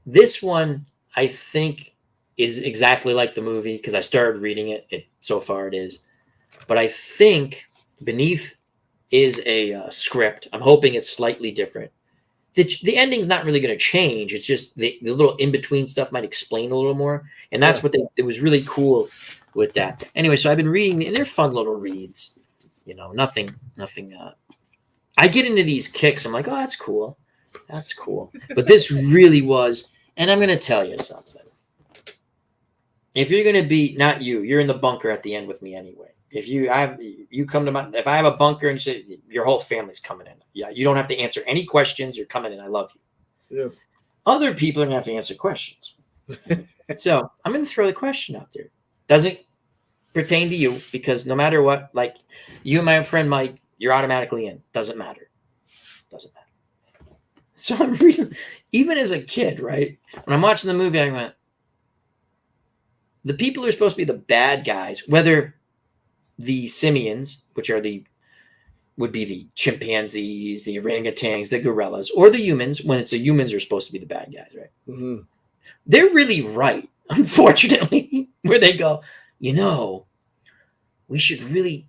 This one, I think, is exactly like the movie because I started reading it. So far, it is. But I think beneath is a script. I'm hoping it's slightly different. The ending's not really going to change. It's just the little in-between stuff might explain a little more. And that's what it was really cool with that. Anyway, so I've been reading, and they're fun little reads. Nothing. I get into these kicks. I'm like, oh, that's cool. That's cool. But this really was, and I'm going to tell you something. If you're going to be, not you're in the bunker at the end with me anyway. If you come to if I have a bunker and you say your whole family's coming in, yeah, you don't have to answer any questions. You're coming in. I love you. Yes. Other people are gonna have to answer questions. So I'm gonna throw the question out there. Doesn't pertain to you because no matter what, like you and my friend Mike, you're automatically in. Doesn't matter. Doesn't matter. So I'm reading, even as a kid, right? When I'm watching the movie, I went, the people who are supposed to be the bad guys, whether the simians, which would be the chimpanzees, the orangutans, the gorillas, or the humans, when it's the humans are supposed to be the bad guys, right? Mm-hmm. They're really right, unfortunately, where they go, we should really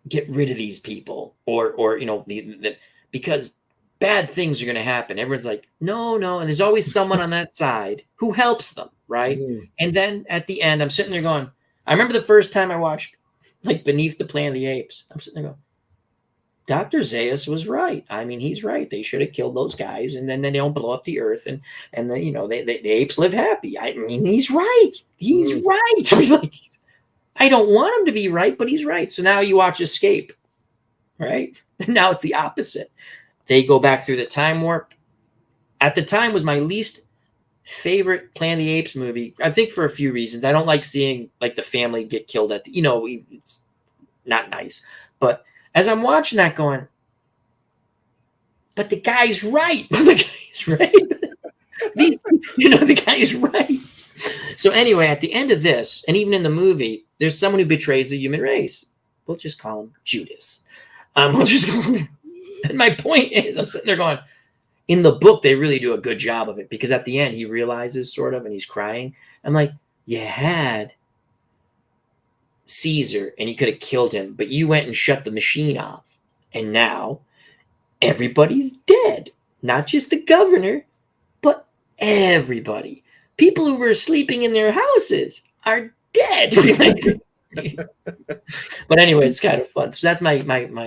get rid of these people or because bad things are going to happen. Everyone's like, no. And there's always someone on that side who helps them, right? Mm-hmm. And then at the end, I'm sitting there going, I remember the first time I watched Beneath the Planet of the Apes. I'm sitting there going, Dr. Zaius was right. I mean, he's right. They should have killed those guys, and then they don't blow up the earth, and then the apes live happy. I mean, he's right. He's right. I don't want him to be right, but he's right. So now you watch Escape, right? And now it's the opposite. They go back through the time warp. At the time, was my least favorite Planet of the Apes movie. I think for a few reasons. I don't like seeing the family get killed at it's not nice. But as I'm watching that going, but the guy's right. The guy's right. The guy's right. So anyway, at the end of this, and even in the movie, there's someone who betrays the human race. We'll just call him Judas. We'll just call him. And my point is, I'm sitting there going, in the book, they really do a good job of it because at the end, he realizes sort of, and he's crying. I'm like, you had Caesar and you could have killed him, but you went and shut the machine off. And now everybody's dead. Not just the governor, but everybody. People who were sleeping in their houses are dead. But anyway, it's kind of fun. So that's my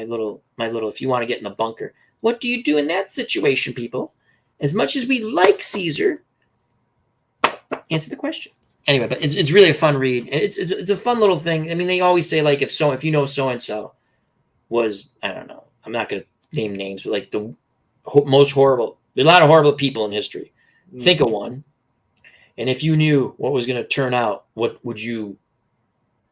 little, if you want to get in the bunker. What do you do in that situation, people? As much as we like Caesar, answer the question. Anyway, but it's really a fun read. It's a fun little thing. I mean, they always say if you know so-and-so was, I don't know, I'm not going to name names, but the most horrible, there are a lot of horrible people in history. Mm-hmm. Think of one. And if you knew what was going to turn out, what would you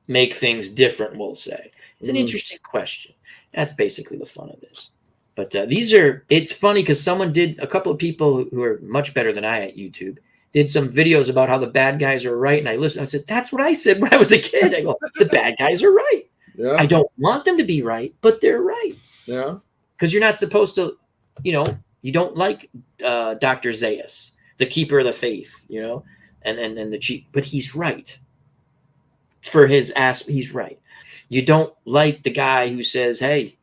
make things different, we'll say? It's an interesting question. That's basically the fun of this. But it's funny because a couple of people who are much better than I at YouTube did some videos about how the bad guys are right. And I listened, I said, that's what I said when I was a kid. I go, the bad guys are right. Yeah. I don't want them to be right, but they're right. Yeah. Because you're not supposed to, you don't like Dr. Zaius, the keeper of the faith, and the chief, but he's right. For his ass, he's right. You don't like the guy who says, hey,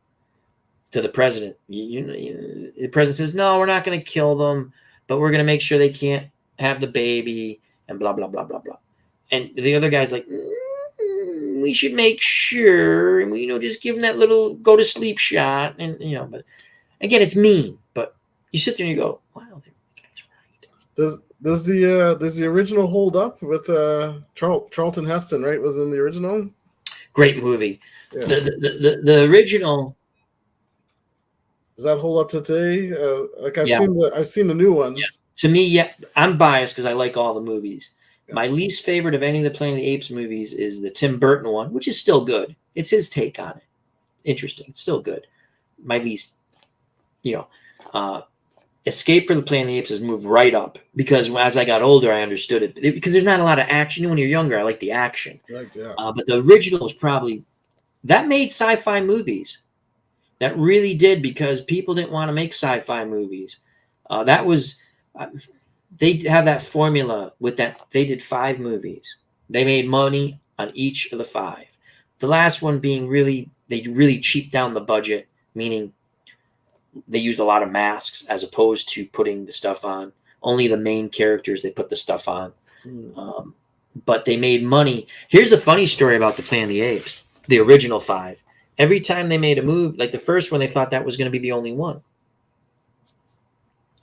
to the president, the president says, no, we're not going to kill them, but we're going to make sure they can't have the baby and blah, blah, blah, blah, blah. And the other guy's like, we should make sure, and we, just give them that little go to sleep shot, and but again, it's mean. But you sit there and you go, wow, the guy's right. Does the original hold up with Charlton Heston? Right, was in the original. Great movie. Yeah. The original. Does that hold up to today? I've seen the new ones. Yeah. To me, yeah, I'm biased because I like all the movies. Yeah. My least favorite of any of the Planet of the Apes movies is the Tim Burton one, which is still good. It's his take on it. Interesting. It's still good. My least, Escape from the Planet of the Apes has moved right up because as I got older, I understood it because there's not a lot of action. When you're younger, I like the action. Right, yeah. But the original was probably that made sci-fi movies. That really did because people didn't want to make sci-fi movies. That was they have that formula with that. They did 5 movies. They made money on each of the 5. The last one being they really cheaped down the budget, meaning they used a lot of masks as opposed to putting the stuff on. Only the main characters they put the stuff on. But they made money. Here's a funny story about the Planet of the Apes, the original 5. Every time they made a move, like the first one, they thought that was going to be the only one.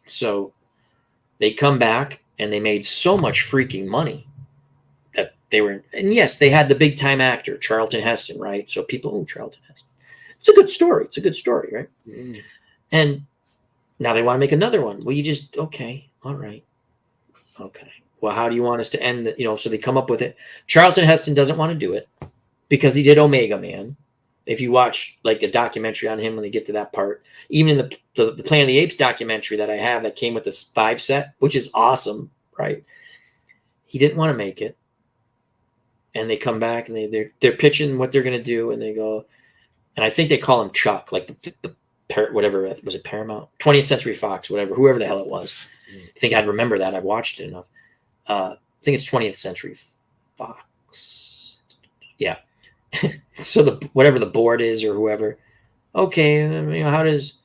So they come back and they made so much freaking money that they were, and yes, they had the big time actor, Charlton Heston, right? So people, Charlton Heston. It's a good story. It's a good story, right? Mm. And now they want to make another one. Well, you just, okay, all right. Okay. Well, how do you want us to end the, so they come up with it. Charlton Heston doesn't want to do it because he did Omega Man. If you watch like a documentary on him when they get to that part, even in the Planet of the Apes documentary that I have that came with this 5 set, which is awesome, right? He didn't want to make it. And they come back and they're pitching what they're going to do. And they go, and I think they call him Chuck, like the whatever, was it Paramount? 20th Century Fox, whoever the hell it was. I think I'd remember that. I've watched it enough. I think it's 20th Century Fox. Yeah. So whatever the board is or whoever, okay, how does,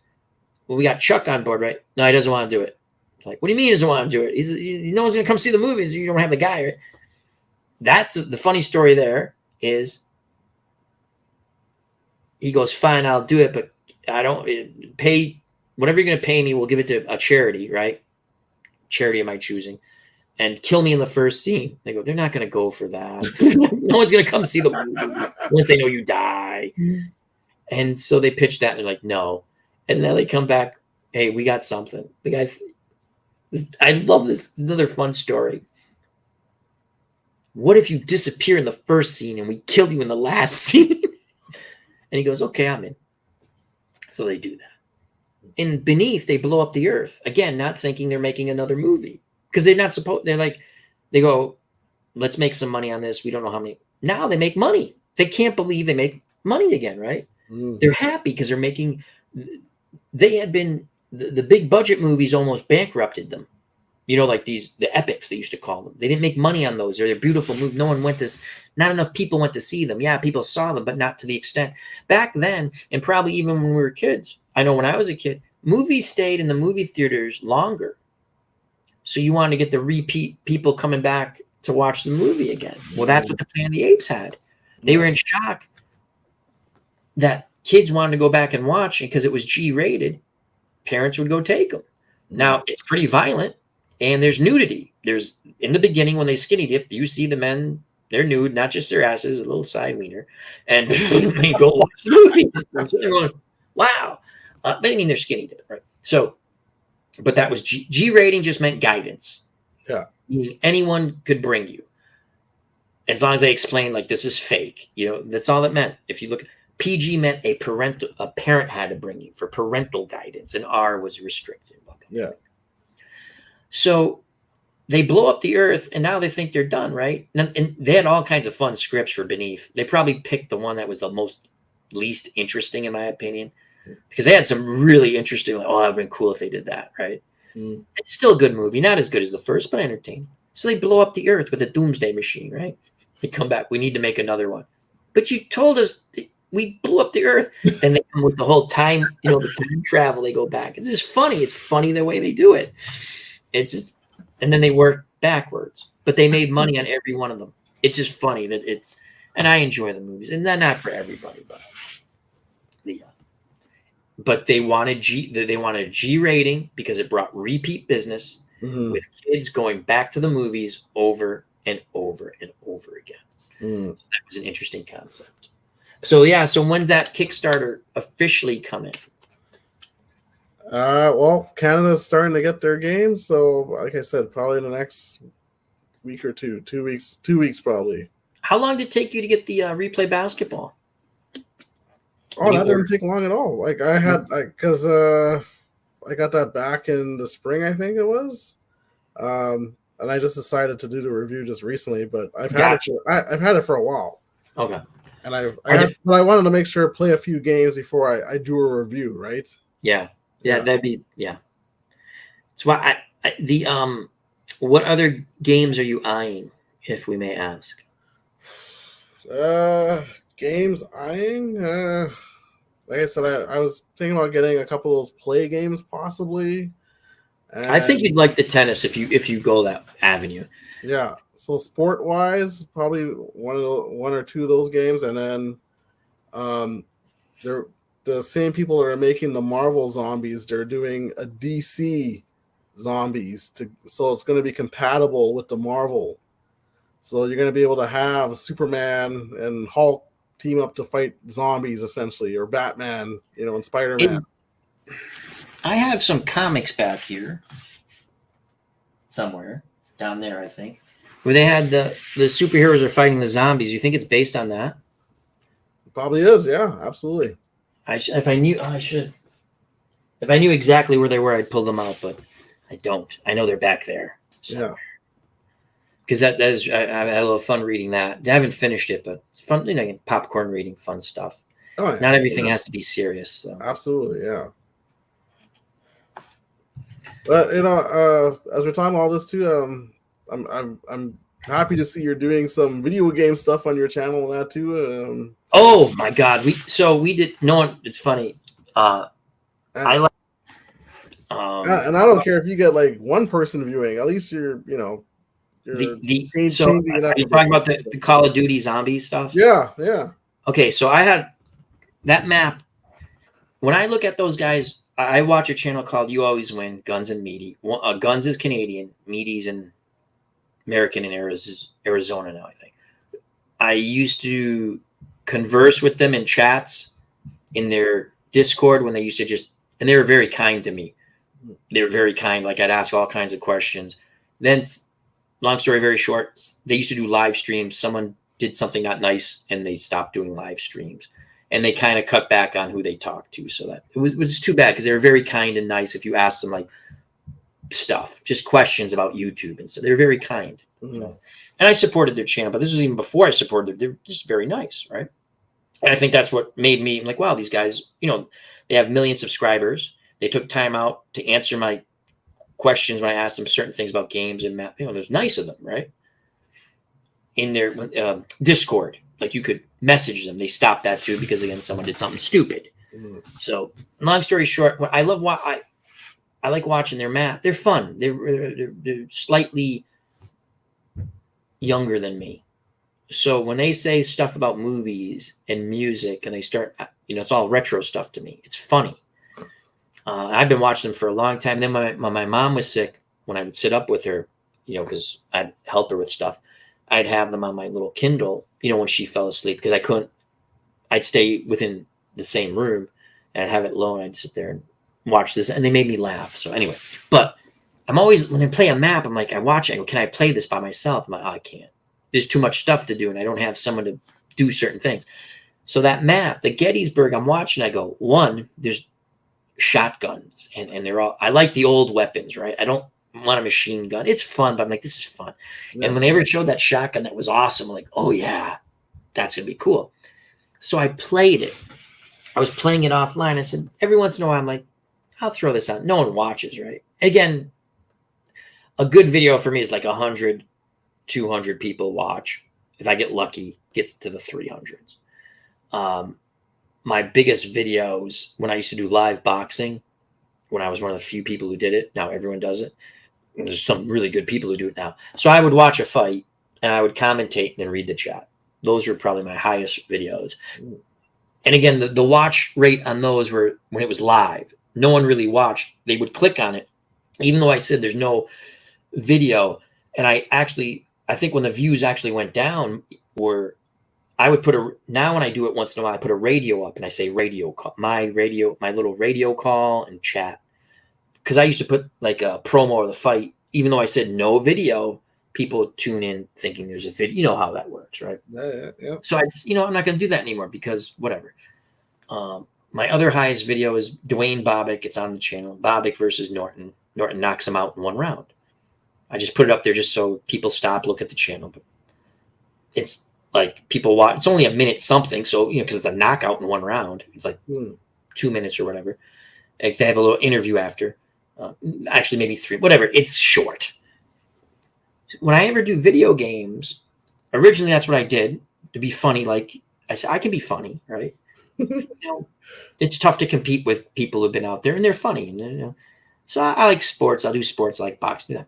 well, we got Chuck on board, right? No, he doesn't want to do it. Like, what do you mean he doesn't want to do it? No one's going to come see the movies. You don't have the guy, right? That's the funny story there is he goes, fine, I'll do it, but I don't pay whatever you're going to pay me. We'll give it to a charity, right? Charity of my choosing. And kill me in the first scene. They go, they're not going to go for that. No one's going to come see the movie once they know you die. And so they pitch that and they're like, no. And then they come back, hey, we got something. The guy, I love this. Another fun story. What if you disappear in the first scene and we kill you in the last scene? And he goes, okay, I'm in. So they do that. In Beneath, they blow up the earth. Again, not thinking they're making another movie. Because they're not supposed, they go, let's make some money on this. We don't know how many. Now they make money. They can't believe they make money again, right? Mm. They're happy because they're making, they had been, the big budget movies almost bankrupted them. Like the epics, they used to call them. They didn't make money on those. They're beautiful movies. Not enough people went to see them. Yeah, people saw them, but not to the extent. Back then, and probably even when we were kids, I know when I was a kid, movies stayed in the movie theaters longer. So you wanted to get the repeat people coming back to watch the movie again. Well, that's what the Planet of the Apes had. They were in shock that kids wanted to go back and watch it because it was G-rated. Parents would go take them. Now, it's pretty violent, and there's nudity. There's in the beginning when they skinny dip, you see the men, they're nude, not just their asses, a little side wiener, and they go watch the movie. So they're going, wow. But I mean, they're skinny dip, right? So, but that was G rating just meant guidance. Yeah. Anyone could bring you. As long as they explain like this is fake. That's all it meant. If you look, PG meant a parent had to bring you for parental guidance, and R was restricted. Yeah. So they blow up the earth and now they think they're done, right? And they had all kinds of fun scripts for Beneath. They probably picked the one that was the least interesting in my opinion. Because they had some really interesting, like, that would have been cool if they did that, right? Mm. It's still a good movie. Not as good as the first, but entertaining. So they blow up the earth with a doomsday machine, right? They come back. We need to make another one. But you told us we blew up the earth. Then they come with the whole time, the time travel. They go back. It's just funny. It's funny the way they do it. It's just, and then they work backwards. But they made money on every one of them. It's just funny that and I enjoy the movies, and they're not for everybody, but they wanted a G rating because it brought repeat business with kids going back to the movies over and over and over again. So that was an interesting concept. So yeah, so when's that Kickstarter officially coming? Well, Canada's starting to get their games, so like I said, probably in the next week or two. 2 weeks. 2 weeks probably. How long did it take you to get the replay basketball? Oh, that didn't take long at all. Like I had, because I got that back in the spring, I think it was, and I just decided to do the review just recently. But I've had I've had it for a while. Okay. And but I wanted to make sure play a few games before I do a review, right? Yeah, that'd be That's why what other games are you eyeing, if we may ask? Games eyeing. Like I said, I was thinking about getting a couple of those play games possibly. And I think you'd like the tennis if you go that avenue. Yeah. So sport wise, probably one or two of those games, and then they're the same people that are making the Marvel zombies. They're doing a DC zombies so it's going to be compatible with the Marvel. So you're going to be able to have Superman and Hulk team up to fight zombies essentially, or Batman, and Spider-Man. I have some comics back here somewhere down there, I think, where they had the superheroes are fighting the zombies. You think it's based on that? It probably is. Yeah, absolutely. If I knew exactly where they were, I'd pull them out, but I don't. I know they're back there somewhere. Yeah. Because I had a little fun reading that. I haven't finished it, but it's fun, popcorn reading, fun stuff. Oh, yeah. Not everything has to be serious. So. Absolutely, yeah. But as we're talking about all this too, I'm happy to see you're doing some video game stuff on your channel and that too. Oh my God, we did. No one. It's funny. I like. And I don't care if you get like one person viewing. At least you're so are you talking about the Call of Duty zombie stuff? Yeah. Okay, so I had that map. When I look at those guys, I watch a channel called You Always Win, Guns and Meaty. Guns is Canadian, Meaty's and American in Arizona now, I think. I used to converse with them in chats in their Discord when they used to and they were very kind to me. They were very kind. Like I'd ask all kinds of questions. Then, long story very short, they used to do live streams. Someone did something not nice and they stopped doing live streams. And they kind of cut back on who they talked to. So that it was too bad because they were very kind and nice if you asked them like stuff, just questions about YouTube and stuff. They were very kind. And I supported their channel, but this was even before I supported them. They're just very nice, right? And I think that's what made me like, wow, these guys, they have million subscribers. They took time out to answer my questions when I asked them certain things about games and math. There's nice of them, right? In their Discord, like you could message them. They stopped that too because again, someone did something stupid. So, long story short, I like watching their map. They're fun. They're slightly younger than me. So when they say stuff about movies and music and they start, it's all retro stuff to me. It's funny. I've been watching them for a long time. Then my mom was sick when I would sit up with her, because I'd help her with stuff. I'd have them on my little Kindle, when she fell asleep because I couldn't. I'd stay within the same room and I'd have it low and I'd sit there and watch this. And they made me laugh. So anyway, but I'm always, when they play a map, I'm like, I watch it. I go, can I play this by myself? I'm like, oh, I can't. There's too much stuff to do and I don't have someone to do certain things. So that map, the Gettysburg, I'm watching, I go, one, there's shotguns and they're all, I like the old weapons, right? I don't want a machine gun. It's fun, but I'm like, this is fun. Yeah. And when they ever showed that shotgun that was awesome, I'm like, oh yeah, that's gonna be cool. So I played it. I was playing it offline. I said, every once in a while, I'm like, I'll throw this on. No one watches, right? Again, a good video for me is like 100, 200 people watch. If I get lucky, gets to the 300s. My biggest videos when I used to do live boxing, when I was one of the few people who did it. Now everyone does it. There's some really good people who do it now. So I would watch a fight and I would commentate and then read the chat. Those are probably my highest videos. And again, the watch rate on those were when it was live. No one really watched. They would click on it, even though I said there's no video. And I think when the views actually went down, I would now when I do it once in a while, I put a radio up and I say radio call, my little radio call and chat. Because I used to put like a promo of the fight, even though I said no video, people tune in thinking there's a video. You know how that works, right? Yeah. So I'm not going to do that anymore because whatever. My other highest video is Dwayne Bobbick. It's on the channel. Bobbick versus Norton. Norton knocks him out in 1 round. I just put it up there just so people stop, look at the channel. But it's like people watch. It's only a minute something, so because it's a knockout in 1 round. It's like 2 minutes or whatever. Like they have a little interview after. Actually, maybe 3. Whatever. It's short. When I ever do video games, originally that's what I did to be funny. Like I said, I can be funny, right? It's tough to compete with people who've been out there and they're funny. And, so I like sports. I'll do sports, I like boxing.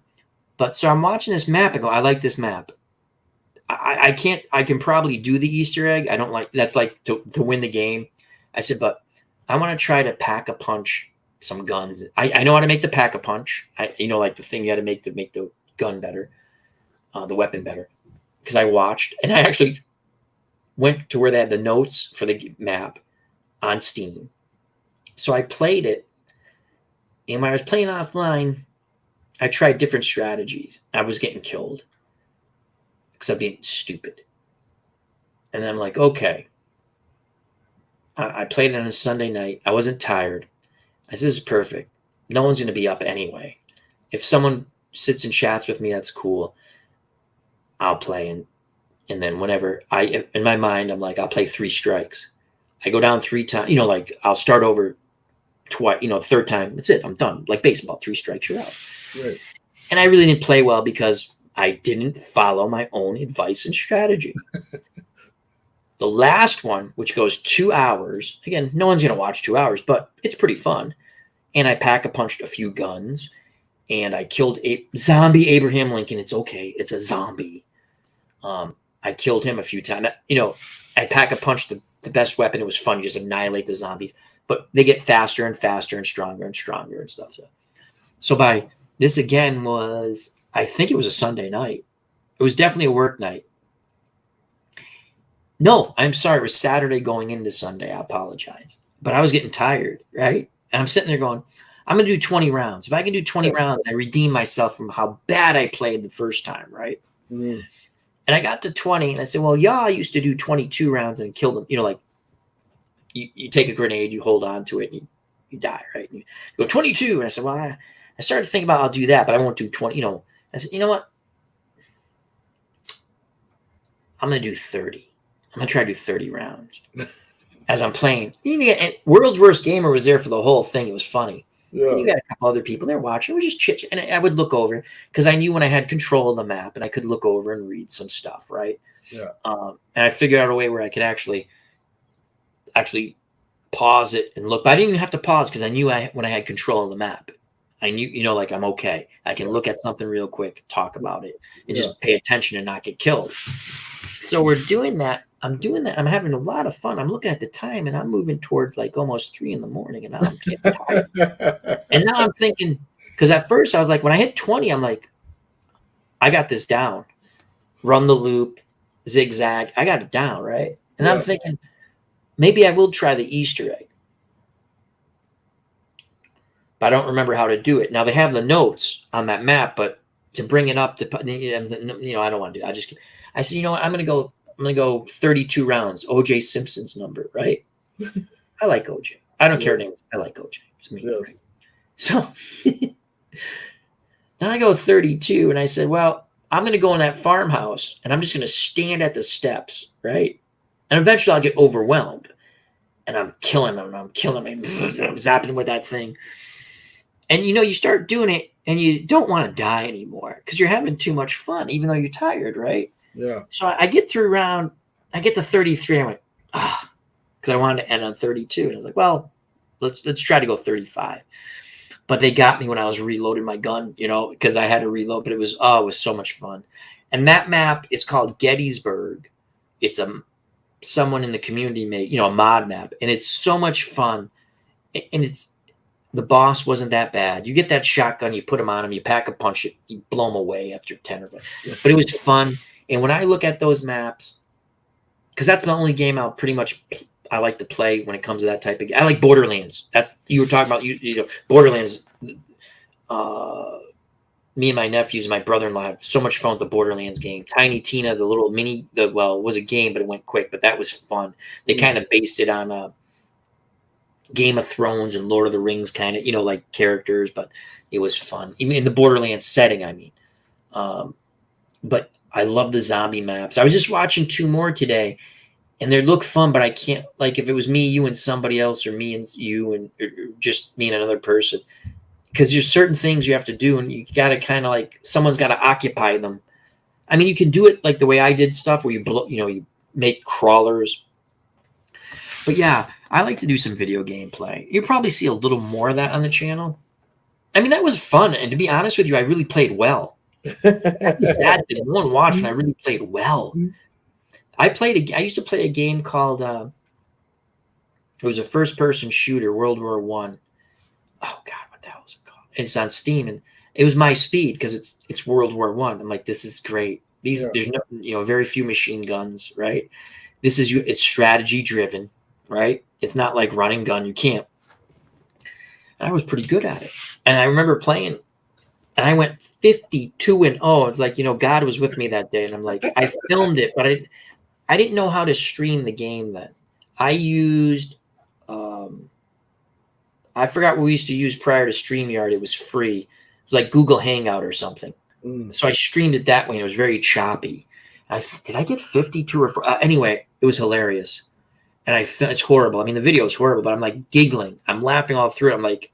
But so I'm watching this map and go, I like this map. I can probably do the Easter egg. I don't like that's like to win the game. I said, but I want to try to pack a punch some guns. I know how to make the pack a punch. Like the thing you had to make the gun better. The weapon better, because I watched and I actually went to where they had the notes for the map on Steam. So I played it, and when I was playing offline, I tried different strategies. I was getting killed because I'm being stupid. And then I'm like, okay. I played it on a Sunday night. I wasn't tired. I said, this is perfect. No one's going to be up anyway. If someone sits and chats with me, that's cool. I'll play, and then whenever in my mind, I'm like, I'll play 3 strikes. I go down 3 times, like I'll start over twice, 3rd time. That's it. I'm done. Like baseball, 3 strikes, you're out. Right. And I really didn't play well because I didn't follow my own advice and strategy. The last one, which goes 2 hours, again, no one's going to watch 2 hours, but it's pretty fun. And I pack-a-punched a few guns, and I killed a zombie Abraham Lincoln. It's okay. It's a zombie. I killed him a few times. I pack-a-punched the best weapon. It was fun. You just annihilate the zombies. But they get faster and faster and stronger and stuff. So by this again was, I think it was a Sunday night. It was definitely a work night. No, I'm sorry. It was Saturday going into Sunday. I apologize. But I was getting tired, right? And I'm sitting there going, I'm going to do 20 rounds. If I can do 20 rounds, I redeem myself from how bad I played the first time, right? Mm. And I got to 20, and I said, well, I used to do 22 rounds and kill them. Like you take a grenade, you hold on to it, and you die, right? And you go 22. And I said, well, I started to think about I'll do that, but I won't do 20. I said, you know what? I'm going to do 30. I'm going to try to do 30 rounds as I'm playing. And World's Worst Gamer was there for the whole thing. It was funny. Yeah. And you got a couple other people there watching. We just chit-chat. And I would look over because I knew when I had control of the map and I could look over and read some stuff, right? Yeah. And I figured out a way where I could actually pause it and look. But I didn't even have to pause because I knew when I had control of the map. I knew, like I'm okay. I can look at something real quick, talk about it, and just pay attention and not get killed. So we're doing that. I'm doing that. I'm having a lot of fun. I'm looking at the time, and I'm moving towards like almost 3 a.m, and now I'm getting tired. And now I'm thinking, because at first I was like, when I hit 20, I'm like, I got this down. Run the loop, zigzag. I got it down, right? And I'm thinking, maybe I will try the Easter egg. But I don't remember how to do it. Now they have the notes on that map, but to bring it up to, I don't want to do it. I said, you know what? I'm going to go 32 rounds. O.J. Simpson's number, right? I like O.J. I don't care. I like O.J. It's me, right? So now I go 32, and I said, well, I'm going to go in that farmhouse, and I'm just going to stand at the steps, right? And eventually I'll get overwhelmed, and I'm killing them. I'm zapping with that thing. And, you start doing it, and you don't want to die anymore because you're having too much fun, even though you're tired, right? Yeah. So I get to 33. I went, because I wanted to end on 32. And I was like, well, let's try to go 35. But they got me when I was reloading my gun, because I had to reload. But it was so much fun. And that map is called Gettysburg. it's someone in the community made, a mod map, and it's so much fun. And the boss wasn't that bad. You get that shotgun, you put him on him, you pack a punch, you blow him away after 10 of them. But it was fun. And when I look at those maps, because that's the only game I like to play when it comes to that type of game. I like Borderlands. You were talking about Borderlands. Me and my nephews and my brother-in-law have so much fun with the Borderlands game. Tiny Tina, the little mini, it was a game, but it went quick, but that was fun. They kind of based it on Game of Thrones and Lord of the Rings kind of, like characters, but it was fun. Even in the Borderlands setting, I mean. But I love the zombie maps. I was just watching 2 more today, and they look fun, but I can't, like, if it was me, you, and somebody else, or me and you, and or just me and another person, because there's certain things you have to do, and you got to kind of like, someone's got to occupy them. I mean, you can do it like the way I did stuff, where you make crawlers. But yeah, I like to do some video gameplay. You probably see a little more of that on the channel. I mean, that was fun, and to be honest with you, I really played well. That's the sad thing. No one watched, and I really played well. I used to play a game called it was a first-person shooter, World War I. Oh God, what the hell was it called? And it's on Steam, and it was my speed because it's World War I. I'm like, this is great. There's no, very few machine guns, right? It's strategy driven, right? It's not like run and gun. You can't. And I was pretty good at it, and I remember playing. And I went 52-0. It's like, God was with me that day. And I'm like, I filmed it, but I didn't know how to stream the game then. I used, I forgot what we used to use prior to StreamYard. It was free. It was like Google Hangout or something. So I streamed it that way, and it was very choppy. Did I get 52 or 4? Anyway, it was hilarious. And it's horrible. I mean, the video is horrible, but I'm like giggling. I'm laughing all through it. I'm like,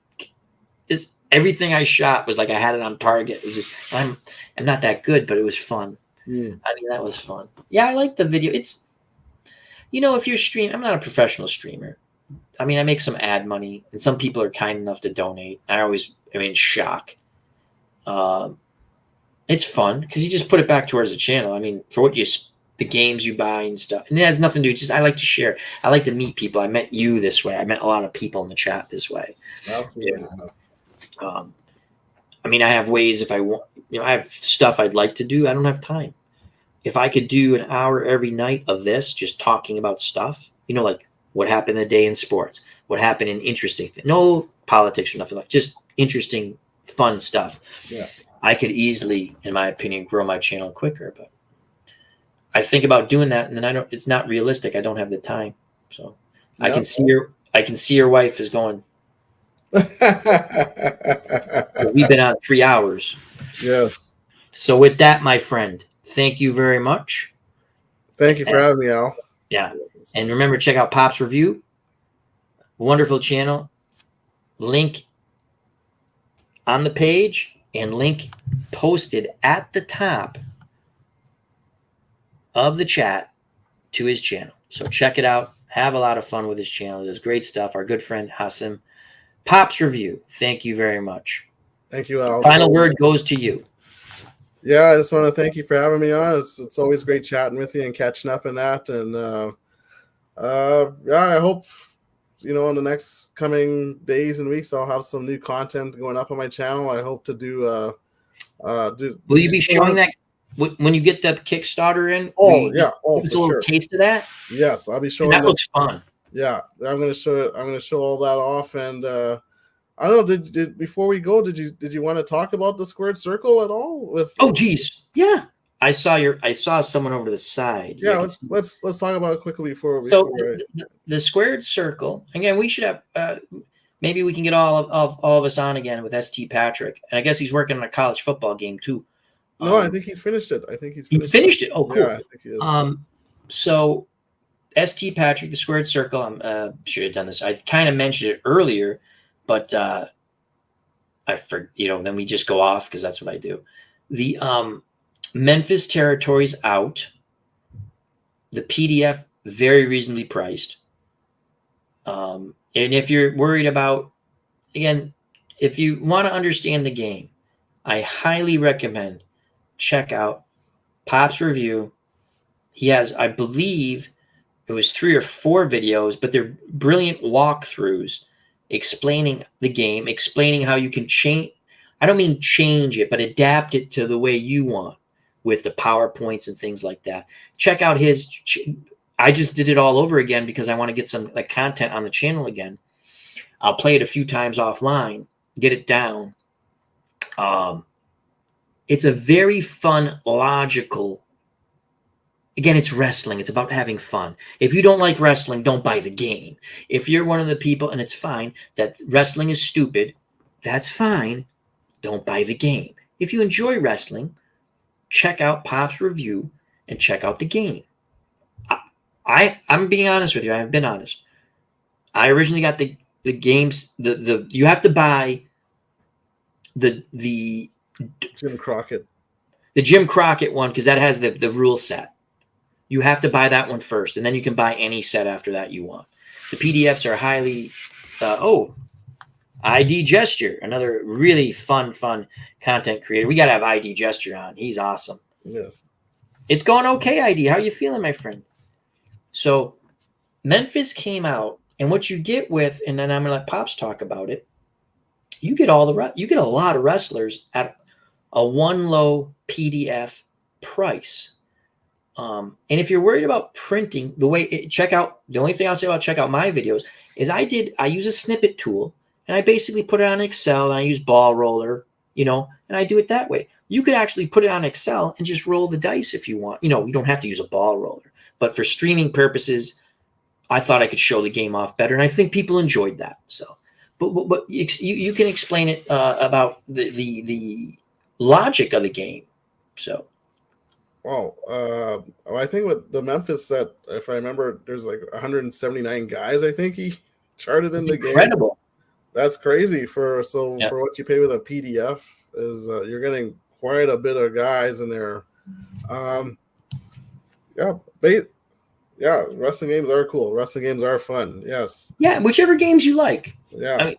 everything I shot was like I had it on target. It was just, I'm not that good, but it was fun. I mean, that was fun. Yeah, I like the video. It's, if you're streaming, I'm not a professional streamer. I mean, I make some ad money, and some people are kind enough to donate. Shock. It's fun because you just put it back towards the channel. I mean, for the games you buy and stuff. And it has nothing to do. It's just, I like to share. I like to meet people. I met you this way. I met a lot of people in the chat this way. Absolutely. I mean, I have ways if I want, I have stuff I'd like to do. I don't have time. If I could do an hour every night of this, just talking about stuff, like what happened the day in sports, what happened in interesting things, no politics or nothing, like just interesting, fun stuff. Yeah. I could easily, in my opinion, grow my channel quicker, but I think about doing that, and then it's not realistic. I don't have the time. So I can see your wife is going, we've been on 3 hours. Yes. So with that, my friend, thank you very much. Thank you for having me, Al. Yeah. And remember, check out Pops Review. Wonderful channel. Link on the page and link posted at the top of the chat to his channel. So check it out. Have a lot of fun with his channel. He does great stuff. Our good friend Hassim. Pops Review. Thank you very much. Thank you, Al. Final word goes to you. Yeah, I just want to thank you for having me on. It's always great chatting with you and catching up in that. And I hope in the next coming days and weeks I'll have some new content going up on my channel. I hope to do. Will you be showing that when you get the Kickstarter in? It's a little taste of that. Yes, I'll be showing. That looks fun. Yeah, I'm going to show it. I'm going to show all that off, and I don't know. Did before we go, did you want to talk about the squared circle at all? Geez, yeah. I saw someone over to the side. Yeah, let's talk about it quickly before. The squared circle again. We should have. Maybe we can get all of us on again with ST Patrick, and I guess he's working on a college football game too. No, I think he's finished it. He finished it. Oh, cool. Yeah, I think he is. So ST Patrick, the squared circle. I'm should have done this. I kind of mentioned it earlier, but I forget. Then we just go off because that's what I do. The Memphis territory's out. The PDF very reasonably priced. And if you're worried about, again, if you want to understand the game, I highly recommend check out Pops Review He has, I believe, it was 3 or 4 videos, but they're brilliant walkthroughs explaining the game, explaining how you can change. I don't mean change it, but adapt it to the way you want with the PowerPoints and things like that. Check out his. I just did it all over again because I want to get some like content on the channel again. I'll play it a few times offline, get it down. It's a very fun, logical. Again, it's wrestling. It's about having fun. If you don't like wrestling, don't buy the game. If you're one of the people, and it's fine, that wrestling is stupid, that's fine. Don't buy the game. If you enjoy wrestling, check out Pop's review and check out the game. I'm being honest with you. I've been honest. I originally got the games. You have to buy the Jim Crockett. The Jim Crockett one because that has the rule set. You have to buy that one first, and then you can buy any set after that you want. The PDFs are highly. ID Gesture, another really fun content creator. We got to have ID Gesture on. He's awesome. Yes. It's going okay, ID. How you feeling, my friend? So Memphis came out, and what you get with, and then I'm gonna let Pops talk about it. You get a lot of wrestlers at a one low PDF price. And if you're worried about printing, the only thing I'll say about check out my videos is I use a snippet tool, and I basically put it on Excel, and I use ball roller, and I do it that way. You could actually put it on Excel and just roll the dice if you want. You don't have to use a ball roller, but for streaming purposes, I thought I could show the game off better, and I think people enjoyed that. So, but you can explain it about the logic of the game. So. Wow. I think with the Memphis set, if I remember, there's like 179 guys. I think he charted in the game. Incredible. That's crazy for what you pay with a PDF is you're getting quite a bit of guys in there. Wrestling games are cool. Wrestling games are fun. Yes. Yeah, whichever games you like. Yeah.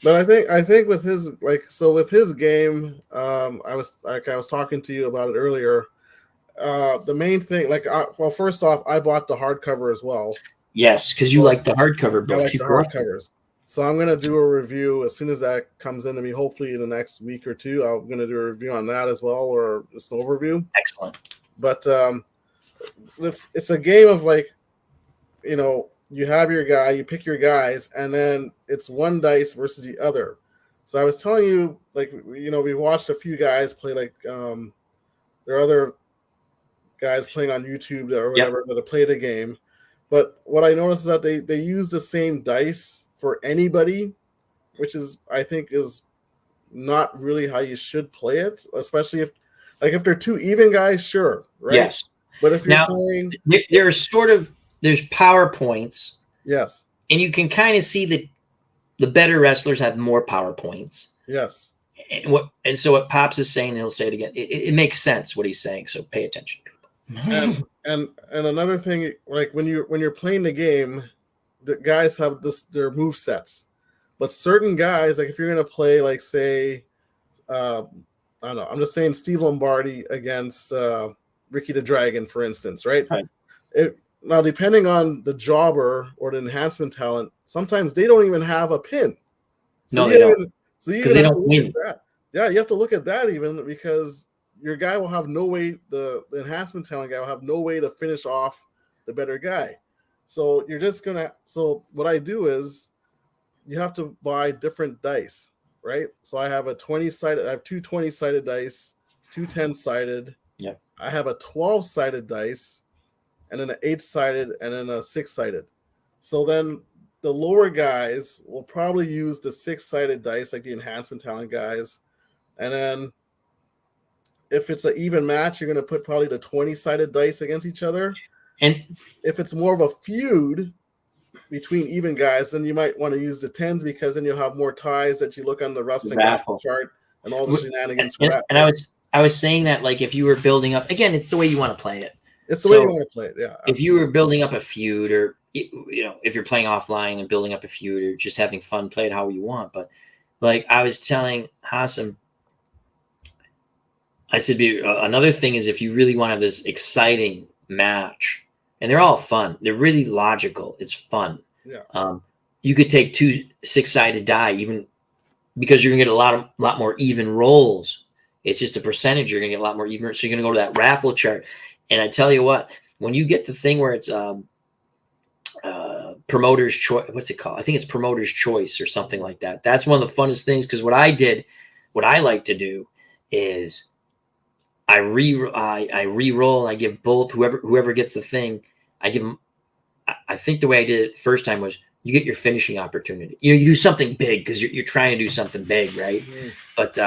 But I think with his with his game, I was talking to you about it earlier. The main thing, first off, I bought the hardcover as well. Yes, because you like the hardcover books. I like the hardcovers. So I'm gonna do a review as soon as that comes into me. Hopefully in the next week or two, I'm gonna do a review on that as well, or just an overview. Excellent. But it's a game of you have your guy, you pick your guys, and then it's one dice versus the other. So I was telling you, we watched a few guys play, there are other guys playing on YouTube or whatever that play the game. But what I noticed is that they use the same dice for anybody, which I think is not really how you should play it, especially if they're two even guys, sure, right? Yes. But if you're playing, there's PowerPoints. Yes. And you can kind of see that the better wrestlers have more PowerPoints. Yes. And so what Pops is saying, and he'll say it again, it makes sense what he's saying. So pay attention, people. And another thing, when you're playing the game, the guys have their move sets. But certain guys, if you're gonna play, say, I don't know, I'm just saying Steve Lombardi against Ricky the Dragon, for instance, right? Now, depending on the jobber or the enhancement talent, sometimes they don't even have a pin. So they don't. Because they don't win. Yeah, you have to look at that even because your guy will have no way, the enhancement talent guy will have no way to finish off the better guy. So you're just going to, so what I do is you have to buy different dice, right? So I have I have two 20-sided dice, two 10-sided. Yeah. I have a 12-sided dice, and then an 8-sided, and then a 6-sided. So then the lower guys will probably use the 6-sided dice, like the enhancement talent guys. And then if it's an even match, you're going to put probably the 20-sided dice against each other. And if it's more of a feud between even guys, then you might want to use the 10s because then you'll have more ties that you look on the wrestling chart and all the shenanigans. And I was saying that, if you were building up, again, it's the way you want to play it. It's the way you want to play it, yeah. Absolutely. If you were building up a feud, or if you're playing offline and building up a feud, or just having fun, play it how you want. But I was telling Hassan, I said another thing is if you really want to have this exciting match, and they're all fun, they're really logical. It's fun. Yeah. You could take 2 6-sided die, even because you're gonna get a lot more even rolls. It's just a percentage. You're gonna get a lot more even. So you're gonna go to that raffle chart, and I tell you what, when you get the thing where it's promoter's choice, what's it called? I think it's promoter's choice or something like that. That's one of the funnest things, because what I like to do is I re-roll. I give both whoever gets the thing. I give them. I think the way I did it first time was you get your finishing opportunity. You do something big because you're trying to do something big, right? Mm-hmm. But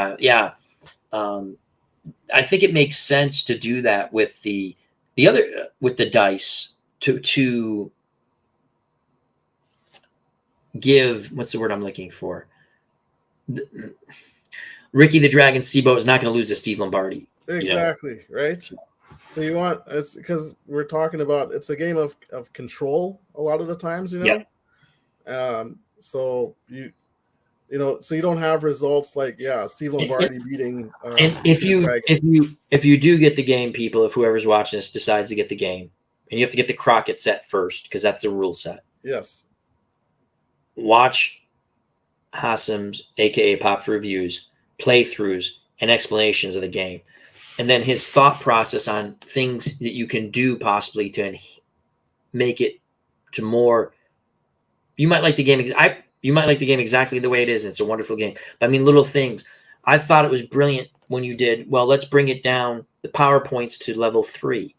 I think it makes sense to do that with the other with the dice to give, what's the word I'm looking for? Ricky the Dragon Seaboat is not going to lose to Steve Lombardi. Exactly, right? So you want, it's because we're talking about, it's a game of control a lot of the times, Yeah. So so you don't have results like Steve Lombardi beating. And if you do get the game, people, if whoever's watching this decides to get the game, and you have to get the Crockett set first because that's the rule set. Yes. Watch Hassam's, aka Pops Reviews, playthroughs and explanations of the game, and then his thought process on things that you can do possibly to make it to more. You might like the game. You might like the game exactly the way it is. And it's a wonderful game. But I mean, little things. I thought it was brilliant when you did, well, let's bring it down, the PowerPoints to level 3.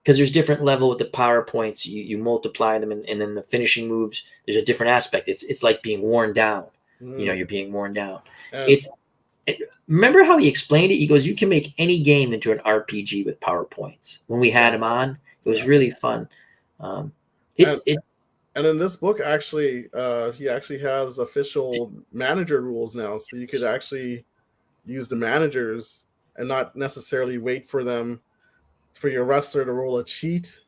Because there's different level with the PowerPoints. You multiply them, and then the finishing moves, there's a different aspect. It's like being worn down. You're being worn down. Remember how he explained it? He goes, you can make any game into an RPG with PowerPoints. When we had him on, it was really fun. And in this book, actually, he actually has official manager rules now. So you could actually use the managers and not necessarily wait for your wrestler to roll a cheat.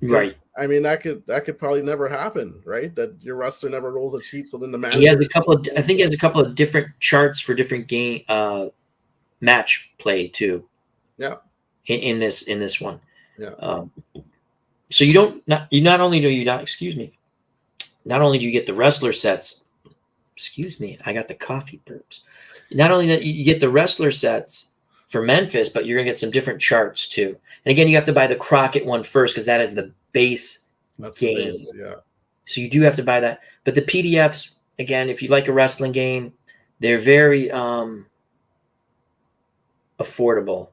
Right. I mean, that could probably never happen, right? That your wrestler never rolls a cheat. So then the manager. He has a couple of different charts for different game match play too. Yeah. In this one. Yeah. So not only do you get the wrestler sets, excuse me, I got the coffee burps. Not only that you get the wrestler sets for Memphis, but you're going to get some different charts too. And again, you have to buy the Crockett one first because that is the base game. Yeah. So you do have to buy that. But the PDFs, again, if you like a wrestling game, they're very affordable.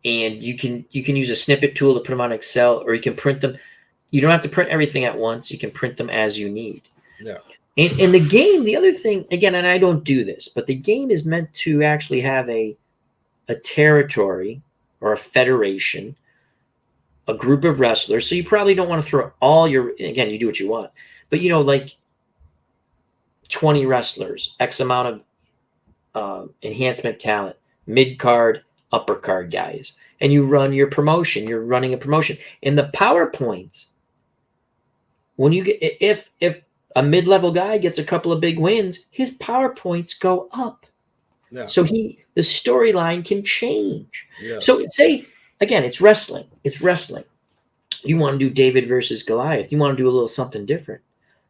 And you can use a snippet tool to put them on Excel, or you can print them. You don't have to print everything at once. You can print them as you need. Yeah. And the game, the other thing, again, and I don't do this, but the game is meant to actually have a territory or a federation, a group of wrestlers. So you probably don't want to throw all again, you do what you want. But, like 20 wrestlers, X amount of enhancement talent, mid-card, upper card guys. And you run your promotion. You're running a promotion. In the PowerPoints, when you get, if a mid-level guy gets a couple of big wins, his PowerPoints go up. Yeah. So the storyline can change. Yes. So say, again, it's wrestling. It's wrestling. You want to do David versus Goliath. You want to do a little something different.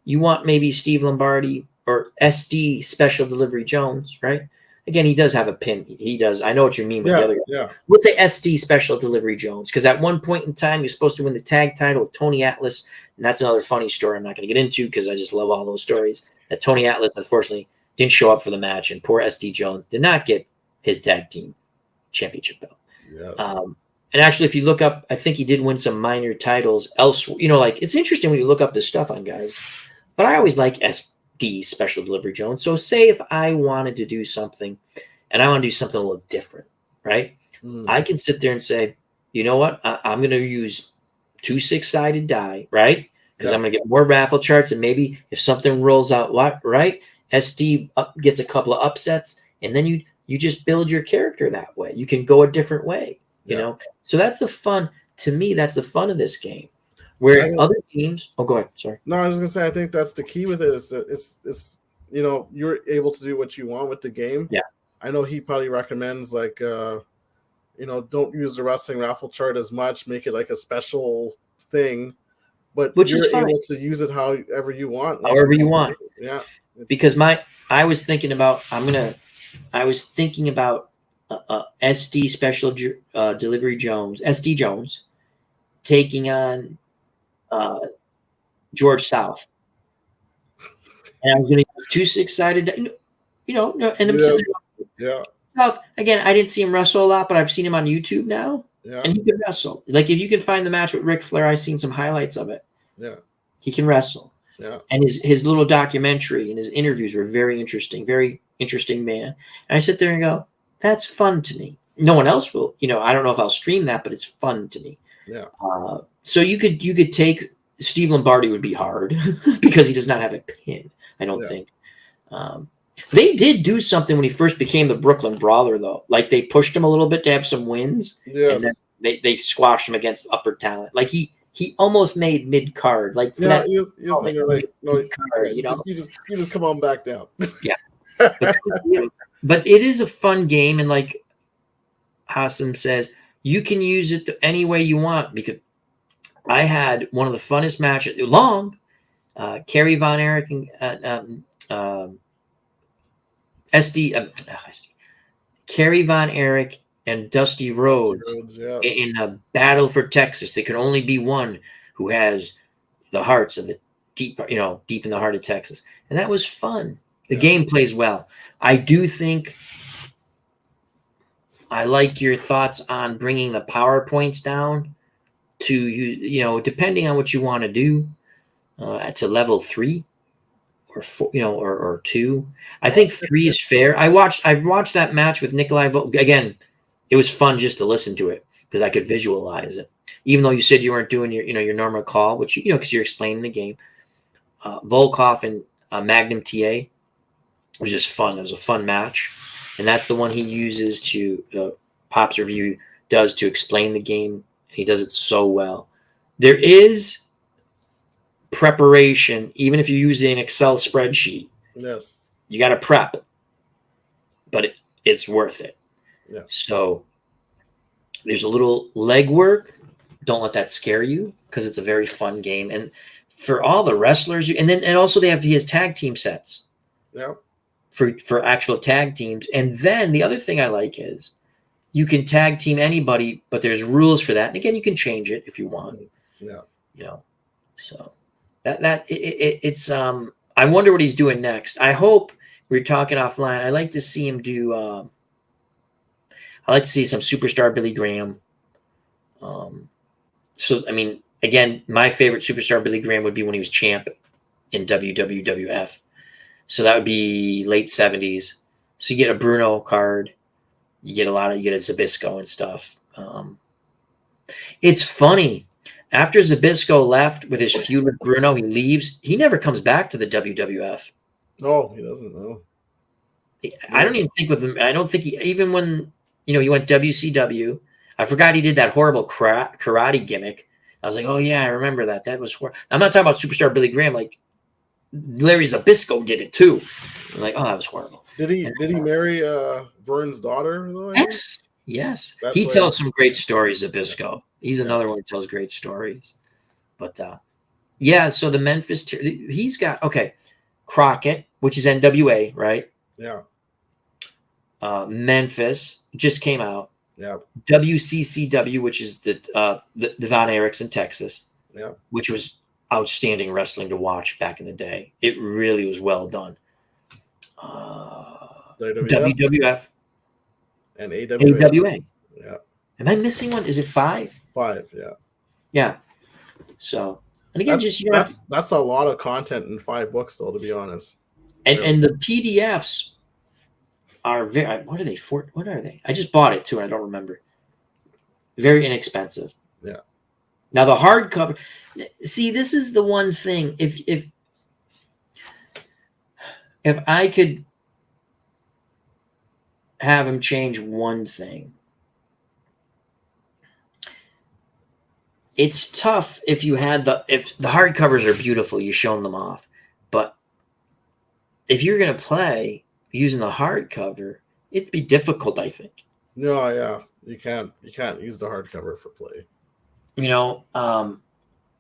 You want maybe Steve Lombardi or SD Special Delivery Jones, right? Again, he does have a pin. He does. I know what you mean with the other guy. Yeah. Let's say SD Special Delivery Jones, because at one point in time, you're supposed to win the tag title with Tony Atlas, and that's another funny story I'm not going to get into because I just love all those stories. That Tony Atlas, unfortunately, didn't show up for the match, and poor SD Jones did not get his tag team championship belt. Yes. And actually, if you look up, I think he did win some minor titles elsewhere. Like, it's interesting when you look up this stuff on guys. But I always like SD Special Delivery Jones. So say if I wanted to do something, and I want to do something a little different, right? I can sit there and say, you know what? I'm going to use 2 6-sided die, right? Because I'm going to get more raffle charts, and maybe if something rolls out right, SD gets a couple of upsets, and then you just build your character that way. You can go a different way, you know? So that's the fun. To me, that's the fun of this game. Where other games, go ahead. Sorry. No, I was gonna say I think that's the key with it. Is that it's you're able to do what you want with the game. Yeah. I know he probably recommends like don't use the wrestling raffle chart as much, make it like a special thing, but Which you're is fine. able to use it however you want. However you want. Yeah. Because I was thinking about SD Special Delivery Jones, SD Jones, taking on George South, and I was going to 2-6-sided, and I'm sitting there. Yeah. South again. I didn't see him wrestle a lot, but I've seen him on YouTube now, and he can wrestle. Like if you can find the match with Ric Flair, I've seen some highlights of it. Yeah, he can wrestle. Yeah, and his little documentary and his interviews were very interesting man. And I sit there and go, that's fun to me. No one else will. I don't know if I'll stream that, but it's fun to me. Yeah. So you could take Steve Lombardi would be hard because he does not have a pin. I don't think. They did do something when he first became the Brooklyn Brawler, though. Like they pushed him a little bit to have some wins, yes. and then they squashed him against upper talent. Like he almost made mid card. Like you're right. No, you just come on back down. Yeah, but it is a fun game, and like Hassan says, you can use it any way you want. Because I had one of the funnest matches long. Kerry Von Erich and Kerry Von Erich and Dusty Rhodes in a battle for Texas. There can only be one who has the hearts of the deep in the heart of Texas. And that was fun. The game plays well. I do think I like your thoughts on bringing the PowerPoints down to, depending on what you want to do, to level 3. Or 4, or 2. I think 3 is fair. I've watched that match with Nikolai again. It was fun just to listen to it because I could visualize it. Even though you said you weren't doing your normal call, which because you're explaining the game. Volkov and Magnum TA was just fun. It was a fun match, and that's the one he uses to Pops Review does to explain the game. He does it so well. There is preparation, even if you're using an Excel spreadsheet. Yes, you got to prep, but it's worth it. Yeah. So there's a little legwork. Don't let that scare you because it's a very fun game. And for all the wrestlers, and also he has tag team sets. Yeah. For actual tag teams, and then the other thing I like is you can tag team anybody, but there's rules for that. And again, you can change it if you want. Yeah. So. It's I wonder what he's doing next. I hope we were talking offline. I like to see him do. I like to see some superstar Billy Graham. So I mean, again, my favorite superstar Billy Graham would be when he was champ in WWF. So that would be late 70s. So you get a Bruno card, you get a Zbyszko and stuff. It's funny. After Zbyszko left with his feud with Bruno, he leaves. He never comes back to the WWF. No, he doesn't know. I don't even think with him. I don't think even when he went WCW. I forgot he did that horrible karate gimmick. I was like, oh yeah, I remember that. That was horrible. I'm not talking about superstar Billy Graham. Like Larry Zbyszko did it too. I'm like, oh, that was horrible. Did he marry Vern's daughter though? Yes. He tells some great stories, Zbyszko. He's another one who tells great stories. But so the Memphis, he's got Crockett, which is NWA, right? Yeah. Memphis just came out. Yeah. WCCW, which is the Von Erichs in Texas. Yeah. Which was outstanding wrestling to watch back in the day. It really was well done. WWF and AWA. Yeah. Am I missing one? Is it 5? 5, yeah. Yeah. So, and again, that's a lot of content in 5 books, though, to be honest. And the PDFs are very. What are they for? What are they? I just bought it too. I don't remember. Very inexpensive. Yeah. Now the hardcover. See, this is the one thing. If I could have him change one thing. It's tough if the hardcovers are beautiful, you show them off. But if you're going to play using the hardcover, it'd be difficult, I think. No, yeah. You can't use the hardcover for play. You know,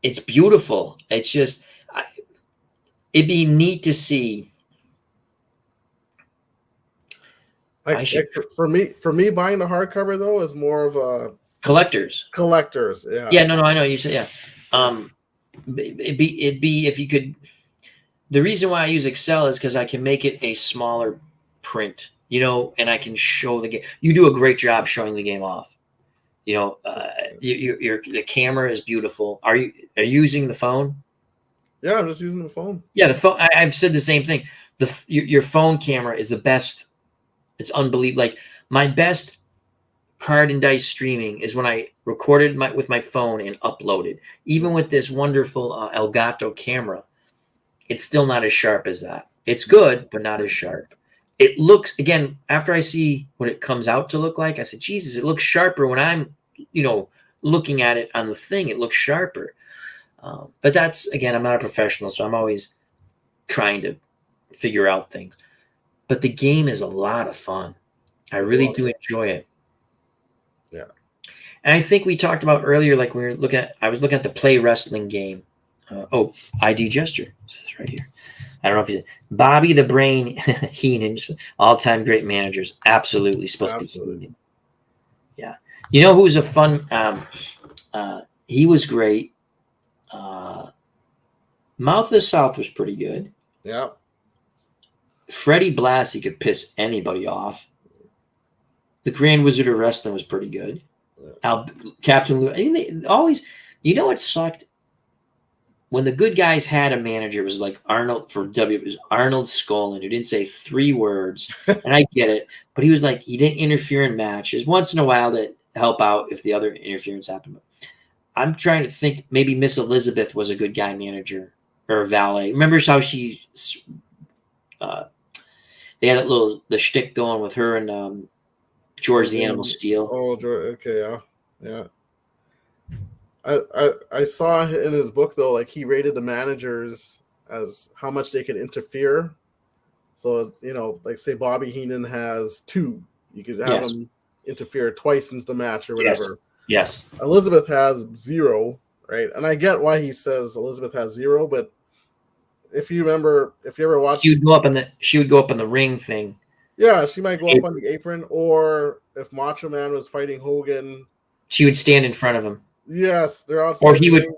it's beautiful. It's just, it'd be neat to see. For me, buying the hardcover though is more of a collectors. Yeah. Yeah. No. I know you said yeah. It'd be if you could. The reason why I use Excel is because I can make it a smaller print, you know, and I can show the game. You do a great job showing the game off. You know, the camera is beautiful. Are you using the phone? Yeah, I'm just using the phone. Yeah, the phone. I've said the same thing. Your phone camera is the best. It's unbelievable. Like my best card and dice streaming is when I recorded with my phone and uploaded. Even with this wonderful Elgato camera, it's still not as sharp as that. It's good, but not as sharp. It looks, again, after I see what it comes out to look like, I said, Jesus, it looks sharper when I'm, you know, looking at it on the thing. It looks sharper. But that's, again, I'm not a professional, so I'm always trying to figure out things. But the game is a lot of fun. I really do enjoy it. Yeah. And I think we talked about earlier, like we were looking at, I was looking at the Play Wrestling game. ID Gesture says right here. I don't know if you Bobby the Brain Heenan, all-time great managers. Absolutely supposed to be Heenan. Yeah. You know who's a fun he was great. Mouth of the South was pretty good. Yeah. Freddie Blassie could piss anybody off. The Grand Wizard of Wrestling was pretty good. Captain Lou. I mean, they always, you know what sucked? When the good guys had a manager, it was like Arnold for W. It was Arnold Skolin, who didn't say 3 words, and I get it, but he was like, he didn't interfere in matches once in a while to help out if the other interference happened. I'm trying to think. Maybe Miss Elizabeth was a good guy manager or a valet. Remember how she? They had the shtick going with her and George the Animal Steel. Oh, okay, yeah. I saw in his book though, like he rated the managers as how much they can interfere. So you know, like say Bobby Heenan has 2, you could have him interfere twice into the match or whatever. Yes. Elizabeth has 0, right? And I get why he says Elizabeth has 0, but if you remember, if you ever watched, she would go up in the ring thing. Yeah, she might go up on the apron, or if Macho Man was fighting Hogan, she would stand in front of him. Yes, they're outside.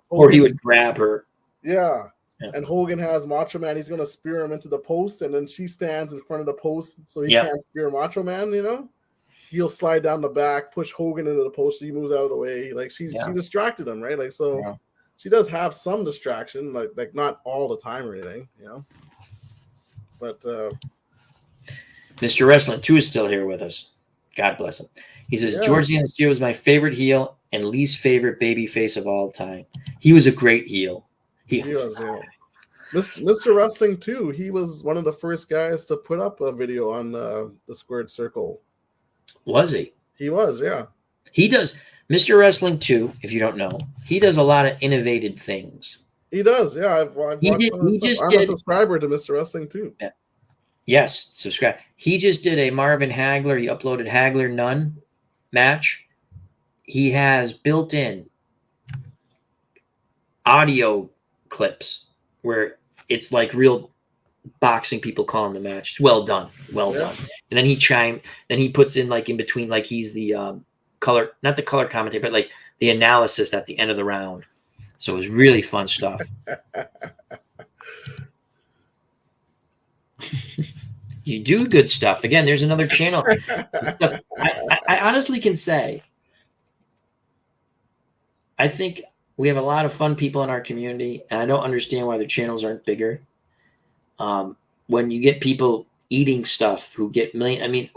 Or he would grab her. Yeah. And Hogan has Macho Man. He's going to spear him into the post, and then she stands in front of the post so he can't spear Macho Man, you know? He'll slide down the back, push Hogan into the post. He moves out of the way. Like, she distracted him, right? Like, so she does have some distraction, like not all the time or anything, you know? But Mr. Wrestling 2 is still here with us. God bless him. He says, George the Animal Steel was my favorite heel and least favorite baby face of all time. He was a great heel. He was, yeah. Mr. Wrestling 2, he was one of the first guys to put up a video on the squared circle. Was he? He was, yeah. He does. Mr. Wrestling 2, if you don't know, he does a lot of innovative things. He does, yeah. I've watched I'm a subscriber to Mr. Wrestling 2. Yeah. Yes, subscribe. He just did a Marvin Hagler. He uploaded Hagler Nunn match. He has built-in audio clips where it's like real boxing people calling the match. It's well done. Done. And then he puts in like in between, like he's the color, not the color commentator, but like the analysis at the end of the round. So it was really fun stuff. You do good stuff. Again, there's another channel. I honestly can say, I think we have a lot of fun people in our community, and I don't understand why their channels aren't bigger. When you get people eating stuff who get million, I mean,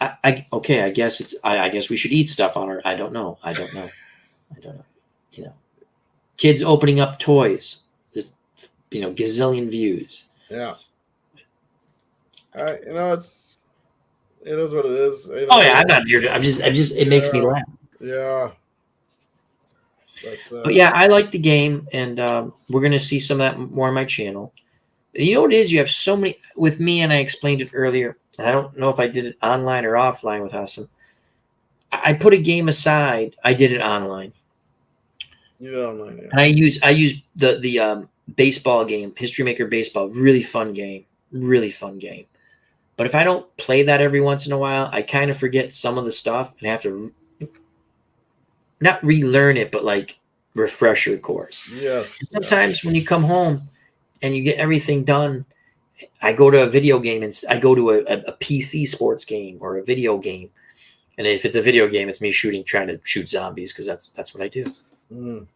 I guess we should eat stuff on our. I don't know. You know, kids opening up toys. There's, gazillion views. Yeah. It is what it is. I'm not here. I'm just. It makes me laugh. Yeah. But yeah, I like the game, and we're gonna see some of that more on my channel. You know what it is? You have so many with me, and I explained it earlier. And I don't know if I did it online or offline with Hassan. I put a game aside. I did it online. You did it online, yeah. And I use the baseball game, History Maker Baseball. Really fun game. Really fun game. But if I don't play that every once in a while, I kind of forget some of the stuff and have to not relearn it, but like refresher course. Yes. And sometimes when you come home and you get everything done, I go to a video game and I go to a PC sports game or a video game. And if it's a video game, it's me trying to shoot zombies because that's what I do. Mm.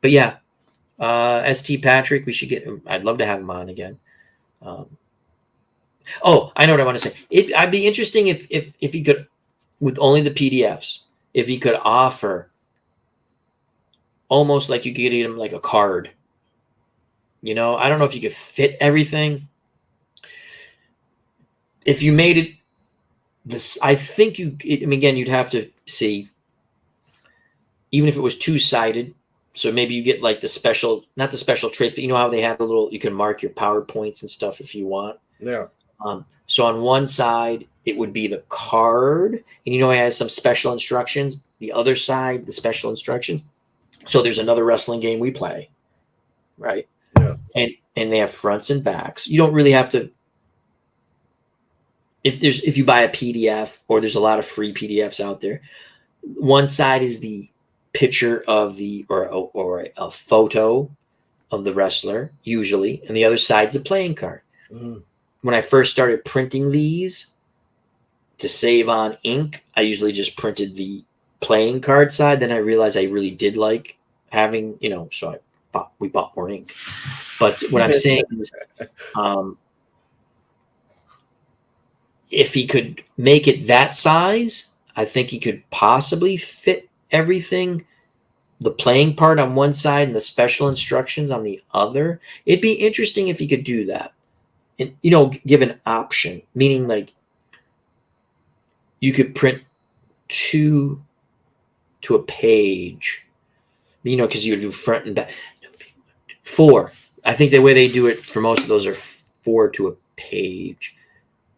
But yeah, ST Patrick, I'd love to have him on again. Oh, I know what I want to say. I'd be interesting if he could, with only the PDFs, if he could offer almost like you could get him like a card. You know, I don't know if you could fit everything. If you made it this, I think again, you'd have to see, even if it was two-sided. So maybe you get like not the special traits, but you know how they have you can mark your PowerPoints and stuff if you want. Yeah. So on one side, it would be the card, and it has some special instructions. The other side, the special instructions. So there's another wrestling game we play, right? Yeah. And they have fronts and backs. You don't really have to. If you buy a PDF, or there's a lot of free PDFs out there, one side is the picture of or a photo of the wrestler usually, and the other side's the playing card. Mm. When I first started printing these to save on ink, I usually just printed the playing card side. Then I realized I really did like having, so we bought more ink. But what I'm saying is, if he could make it that size, I think he could possibly fit everything, the playing part on one side and the special instructions on the other. It'd be interesting if he could do that. And, give an option, meaning like you could print 2 to a page, because you would do front and back. 4. I think the way they do it for most of those are 4 to a page,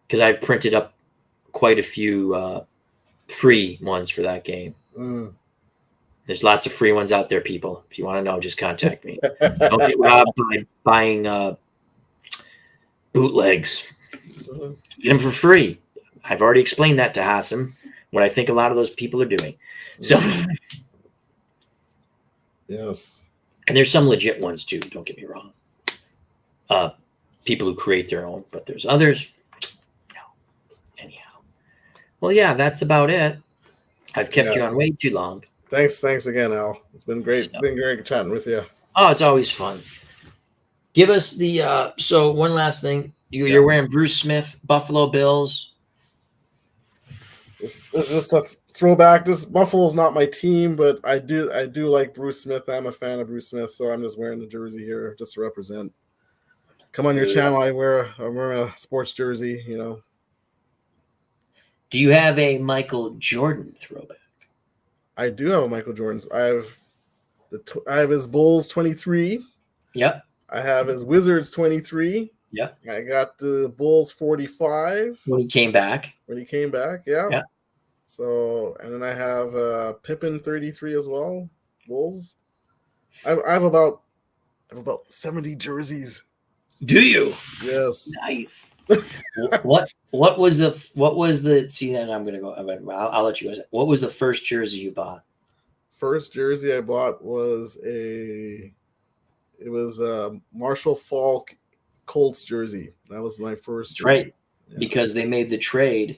because I've printed up quite a few free ones for that game. Mm. There's lots of free ones out there, people. If you want to know, just contact me. Don't get robbed by buying bootlegs. Get them for free. I've already explained that to Hassan, what I think a lot of those people are doing. So, yes. And there's some legit ones too, don't get me wrong. People who create their own, but there's others. No. Anyhow. Well, yeah, that's about it. I've kept you on way too long. Thanks again, Al. It's been great. It's been great chatting with you. Oh, it's always fun. Give us the so one last thing. You're wearing Bruce Smith Buffalo Bills. It's just a throwback. This Buffalo's not my team, but I do like Bruce Smith. I'm a fan of Bruce Smith, so I'm just wearing the jersey here just to represent. Come on your channel, I'm wearing a sports jersey, Do you have a Michael Jordan throwback? I do have a Michael Jordan. I have his Bulls 23. Yep. I have his Wizards 23. Yeah. I got the Bulls 45. When he came back. Yeah. So, and then I have Pippen 33 as well. Bulls. I have about 70 jerseys. Do you? Yes. Nice. What was the see, then I'm gonna go. I'll let you guys. What was the first jersey you bought? First jersey I bought was a Marshall Faulk Colts jersey. That was my first jersey. Right. Yeah. Because they made the trade.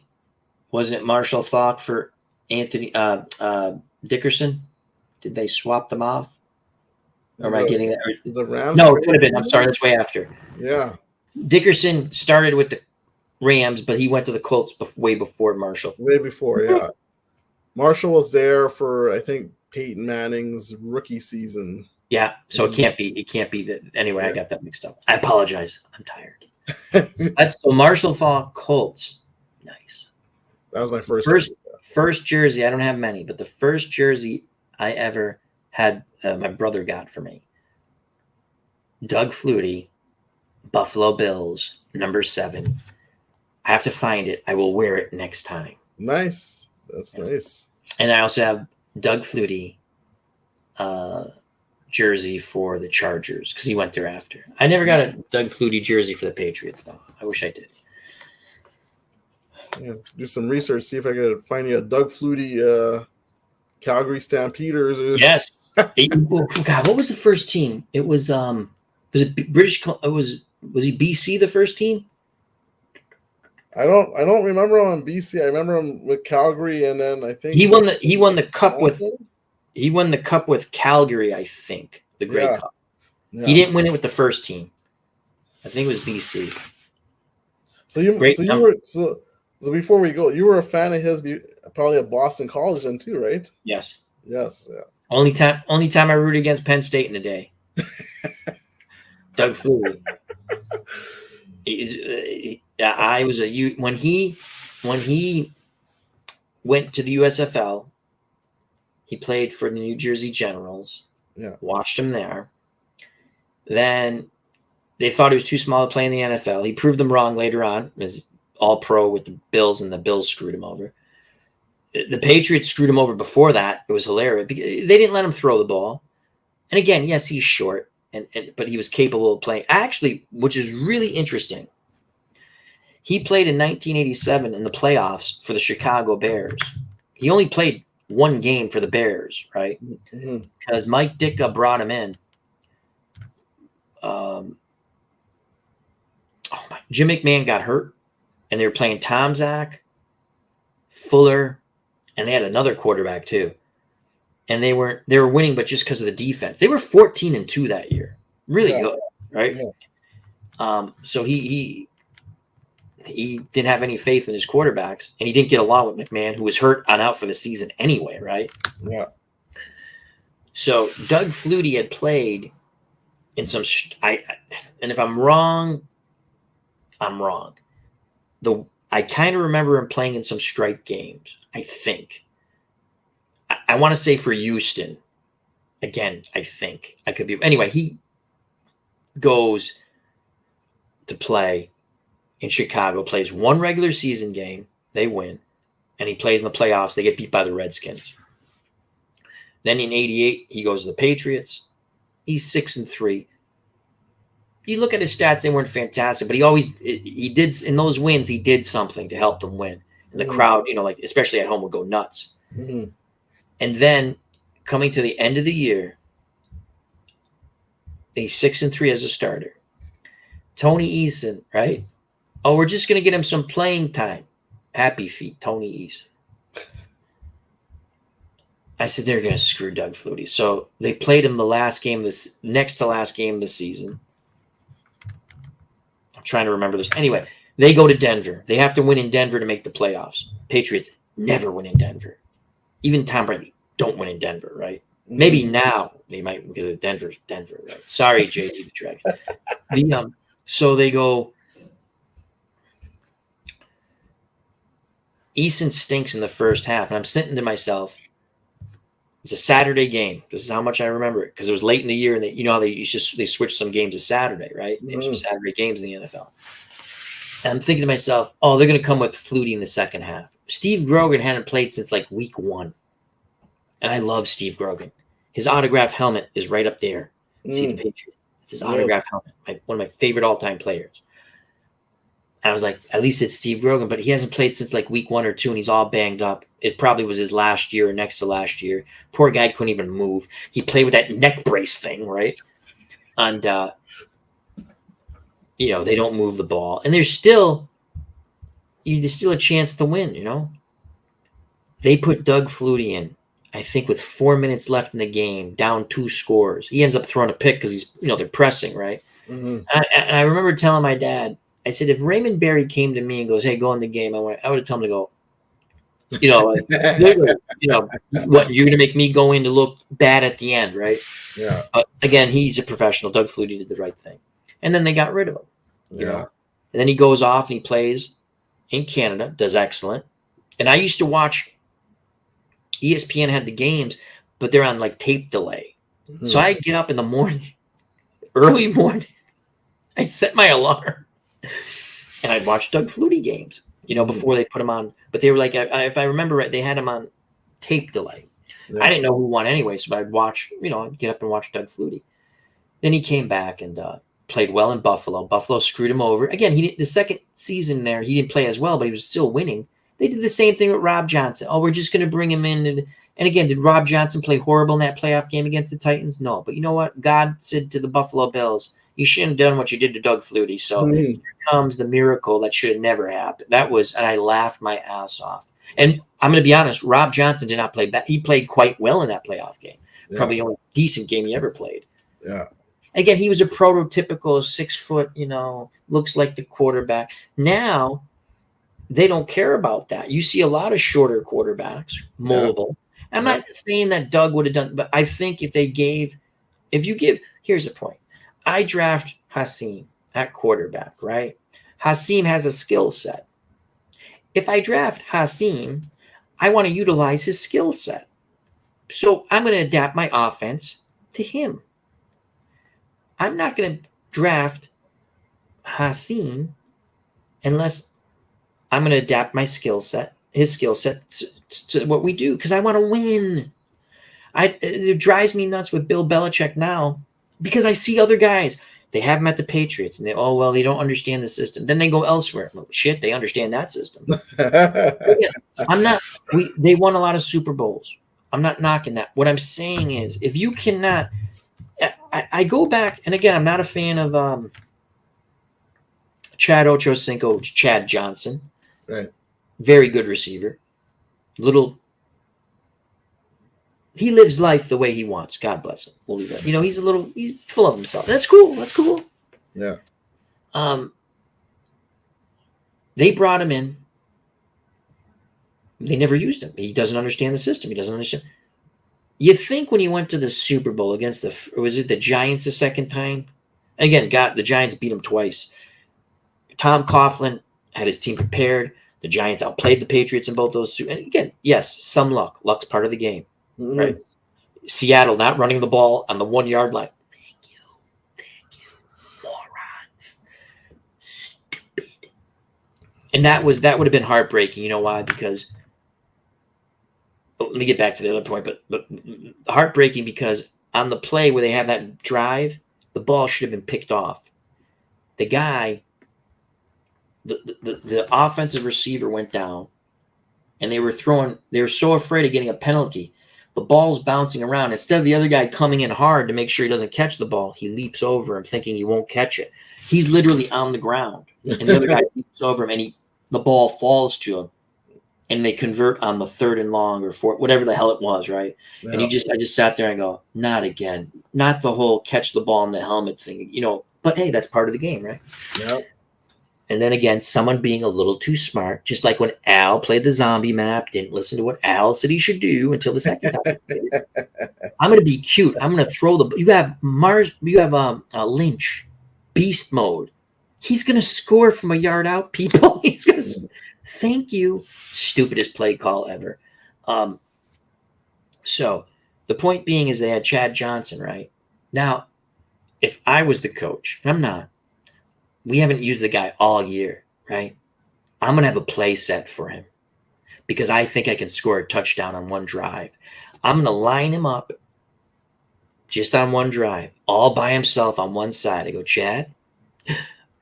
Wasn't it Marshall Faulk for Anthony Dickerson? Did they swap them off? Or am I getting that? The Rams? No, it could have been. I'm sorry, that's way after. Yeah. Dickerson started with the Rams, but he went to the Colts way before Marshall. Way before, yeah. Marshall was there for, I think, Peyton Manning's rookie season. Yeah, so it can't be that. Anyway, I got that mixed up. I apologize. I'm tired. That's so Marshall Faulk Colts. Nice. That was my first jersey. I don't have many, but the first jersey I ever had, my brother got for me. Doug Flutie, Buffalo Bills, number 7. I have to find it. I will wear it next time. Nice. That's nice. And I also have Doug Flutie jersey for the Chargers because he went there after. I never got a Doug Flutie jersey for the Patriots, though. I wish I did. Yeah, do some research, see if I could find you a Doug Flutie Calgary Stampeders. Yes. God, what was the first team? It was it British? Was he BC the first team? I don't remember him on BC. I remember him with Calgary, and then I think he won the cup with Calgary. I think the Grey Cup. Yeah. He didn't win it with the first team. I think it was BC. So before we go, you were a fan of his, probably at Boston College then too, right? Yes. Yes. Yeah. Only time I rooted against Penn State in a day. Doug Flutie. I was when he went to the USFL. He played for the New Jersey Generals. Yeah. Watched him there. Then they thought he was too small to play in the NFL. He proved them wrong later on. As all pro with the Bills, and the Bills screwed him over. The Patriots screwed him over before that. It was hilarious. They didn't let him throw the ball. And again, yes, he's short, but he was capable of playing. Actually, which is really interesting, he played in 1987 in the playoffs for the Chicago Bears. He only played one game for the Bears, right? Because Mike Ditka brought him in. Jim McMahon got hurt, and they were playing Tom Zach, Fuller, and they had another quarterback too. And they were winning, but just because of the defense. They were 14-2 that year. Really good, right? Yeah. So he didn't have any faith in his quarterbacks, and he didn't get along with McMahon, who was hurt on out for the season anyway, right? Yeah. So Doug Flutie had played in some and if I'm wrong, I'm wrong. I kind of remember him playing in some strike games, I think. I want to say for Houston. Again, I think. I could be. Anyway, he goes to play in Chicago, plays one regular season game, they win, and he plays in the playoffs, they get beat by the Redskins. Then in 88, he goes to the Patriots. He's 6-3. You look at his stats, they weren't fantastic, but he did in those wins, he did something to help them win. And the crowd, like especially at home, would go nuts. Mm-hmm. And then coming to the end of the year, he's 6-3 as a starter. Tony Eason, right? Oh, we're just going to get him some playing time. Happy feet, Tony Eason. I said they're going to screw Doug Flutie. So they played him the next to last game of the season. I'm trying to remember this. Anyway, they go to Denver. They have to win in Denver to make the playoffs. Patriots never win in Denver. Even Tom Brady don't win in Denver, right? Maybe now they might because of Denver, right? Sorry, JD the Dragon. So they go. Eason stinks in the first half, and I'm sitting to myself. It's a Saturday game. This is how much I remember it because it was late in the year, and how they switched some games to Saturday, right? They have some Saturday games in the NFL. And I'm thinking to myself, oh, they're going to come with Flutie in the second half. Steve Grogan hadn't played since like week 1. And I love Steve Grogan. His autographed helmet is right up there. See the Patriot. It's his autographed helmet. One of my favorite all-time players. And I was like, at least it's Steve Grogan, but he hasn't played since like week 1 or 2, and he's all banged up. It probably was his last year or next to last year. Poor guy couldn't even move. He played with that neck brace thing, right? And, they don't move the ball. And there's still a chance to win, They put Doug Flutie in, I think, with 4 minutes left in the game, down 2 scores. He ends up throwing a pick because he's, they're pressing, right? Mm-hmm. And I remember telling my dad, I said, if Raymond Berry came to me and goes, hey, go in the game, I would have told him to go, what, you're going to make me go in to look bad at the end, right? Yeah. But again, he's a professional. Doug Flutie did the right thing. And then they got rid of him, you know. And then he goes off and he plays in Canada, does excellent. And I used to watch, ESPN had the games, but they're on like tape delay. Mm-hmm. So I'd get up in the morning, early morning. I'd set my alarm and I'd watch Doug Flutie games, before they put him on But they were like, if I remember right, they had him on tape delay. Yeah. I didn't know who won anyway, so I'd watch, I'd get up and watch Doug Flutie. Then he came back and played well in Buffalo. Buffalo screwed him over. Again, the second season there, he didn't play as well, but he was still winning. They did the same thing with Rob Johnson. Oh, we're just going to bring him in. And again, did Rob Johnson play horrible in that playoff game against the Titans? No. But you know what? God said to the Buffalo Bills, you shouldn't have done what you did to Doug Flutie. So here comes the miracle that should have never happened. And I laughed my ass off. And I'm going to be honest, Rob Johnson did not play bad. He played quite well in that playoff game. Yeah. Probably the only decent game he ever played. Yeah. Again, he was a prototypical 6 foot, looks like the quarterback. Now, they don't care about that. You see a lot of shorter quarterbacks, mobile. Yeah. I'm not saying that Doug would have done, but I think here's the point. I draft Hasim at quarterback, right? Hasim has a skill set. If I draft Hasim, I want to utilize his skill set. So I'm going to adapt my offense to him. I'm not going to draft Hasim unless I'm going to adapt my skill set, his skill set to what we do, because I want to win. It drives me nuts with Bill Belichick now because I see other guys. They have him at the Patriots, and they don't understand the system. Then they go elsewhere. Well, shit, they understand that system. They won a lot of Super Bowls. I'm not knocking that. What I'm saying is, if you cannot, I go back, and again, I'm not a fan of Chad Ochocinco, Chad Johnson. Right. Very good receiver. He lives life the way he wants. God bless him. We'll leave that. He's full of himself. That's cool. Yeah. They brought him in. They never used him. He doesn't understand the system. He doesn't understand. You think when he went to the Super Bowl against the Giants the second time? Again, the Giants beat him twice. Tom Coughlin had his team prepared. The Giants outplayed the Patriots in both those. And again, yes, some luck. Luck's part of the game. Right. Seattle not running the ball on the 1 yard line. Thank you, morons. Stupid. And that would have been heartbreaking. You know why? Because let me get back to the other point, but heartbreaking because on the play where they have that drive, the ball should have been picked off. The guy, the offensive receiver went down, and they were so afraid of getting a penalty. The ball's bouncing around. Instead of the other guy coming in hard to make sure he doesn't catch the ball, he leaps over him thinking he won't catch it. He's literally on the ground. And the other guy leaps over him, and the ball falls to him. And they convert on the 3rd and long or 4th, whatever the hell it was, right? Yeah. And I just sat there and go, not again. Not the whole catch the ball in the helmet thing, But, hey, that's part of the game, right? Yeah. And then again, someone being a little too smart, just like when Al played the zombie map, didn't listen to what Al said he should do until the second time. I'm going to be cute. I'm going to throw you have Lynch, beast mode. He's going to score from a yard out, people. He's going to thank you. Stupidest play call ever. So the point being is they had Chad Johnson, right? Now, if I was the coach, and I'm not, we haven't used the guy all year, right? I'm going to have a play set for him because I think I can score a touchdown on one drive. I'm going to line him up just on one drive, all by himself on one side. I go, Chad,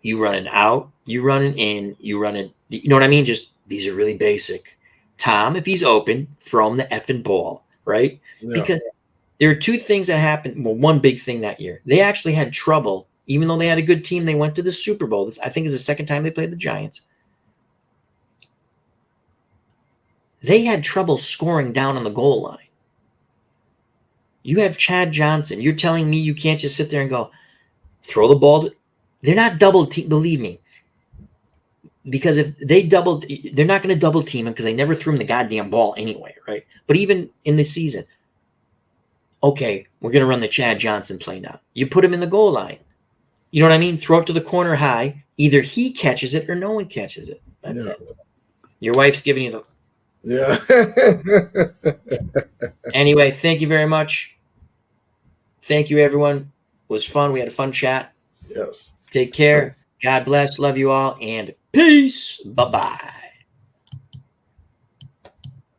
you running out, you running in, you running, you know what I mean? Just these are really basic. Tom, if he's open, throw him the effing ball, right? Yeah. Because there are two things that happened. Well, one big thing that year. They actually had trouble. Even though they had a good team, they went to the Super Bowl. This, I think, is the second time they played the Giants. They had trouble scoring down on the goal line. You have Chad Johnson. You're telling me you can't just sit there and go, throw the ball. They're not double team. Believe me. Because if they doubled, they're not going to double team him because they never threw him the goddamn ball anyway, right? But even in the season, okay, we're going to run the Chad Johnson play now. You put him in the goal line. You know what I mean? Throw it to the corner high. Either he catches it or no one catches it. That's it. Your wife's giving you the... Yeah. Anyway, thank you very much. Thank you, everyone. It was fun. We had a fun chat. Yes. Take care. God bless. Love you all. And peace. Bye-bye.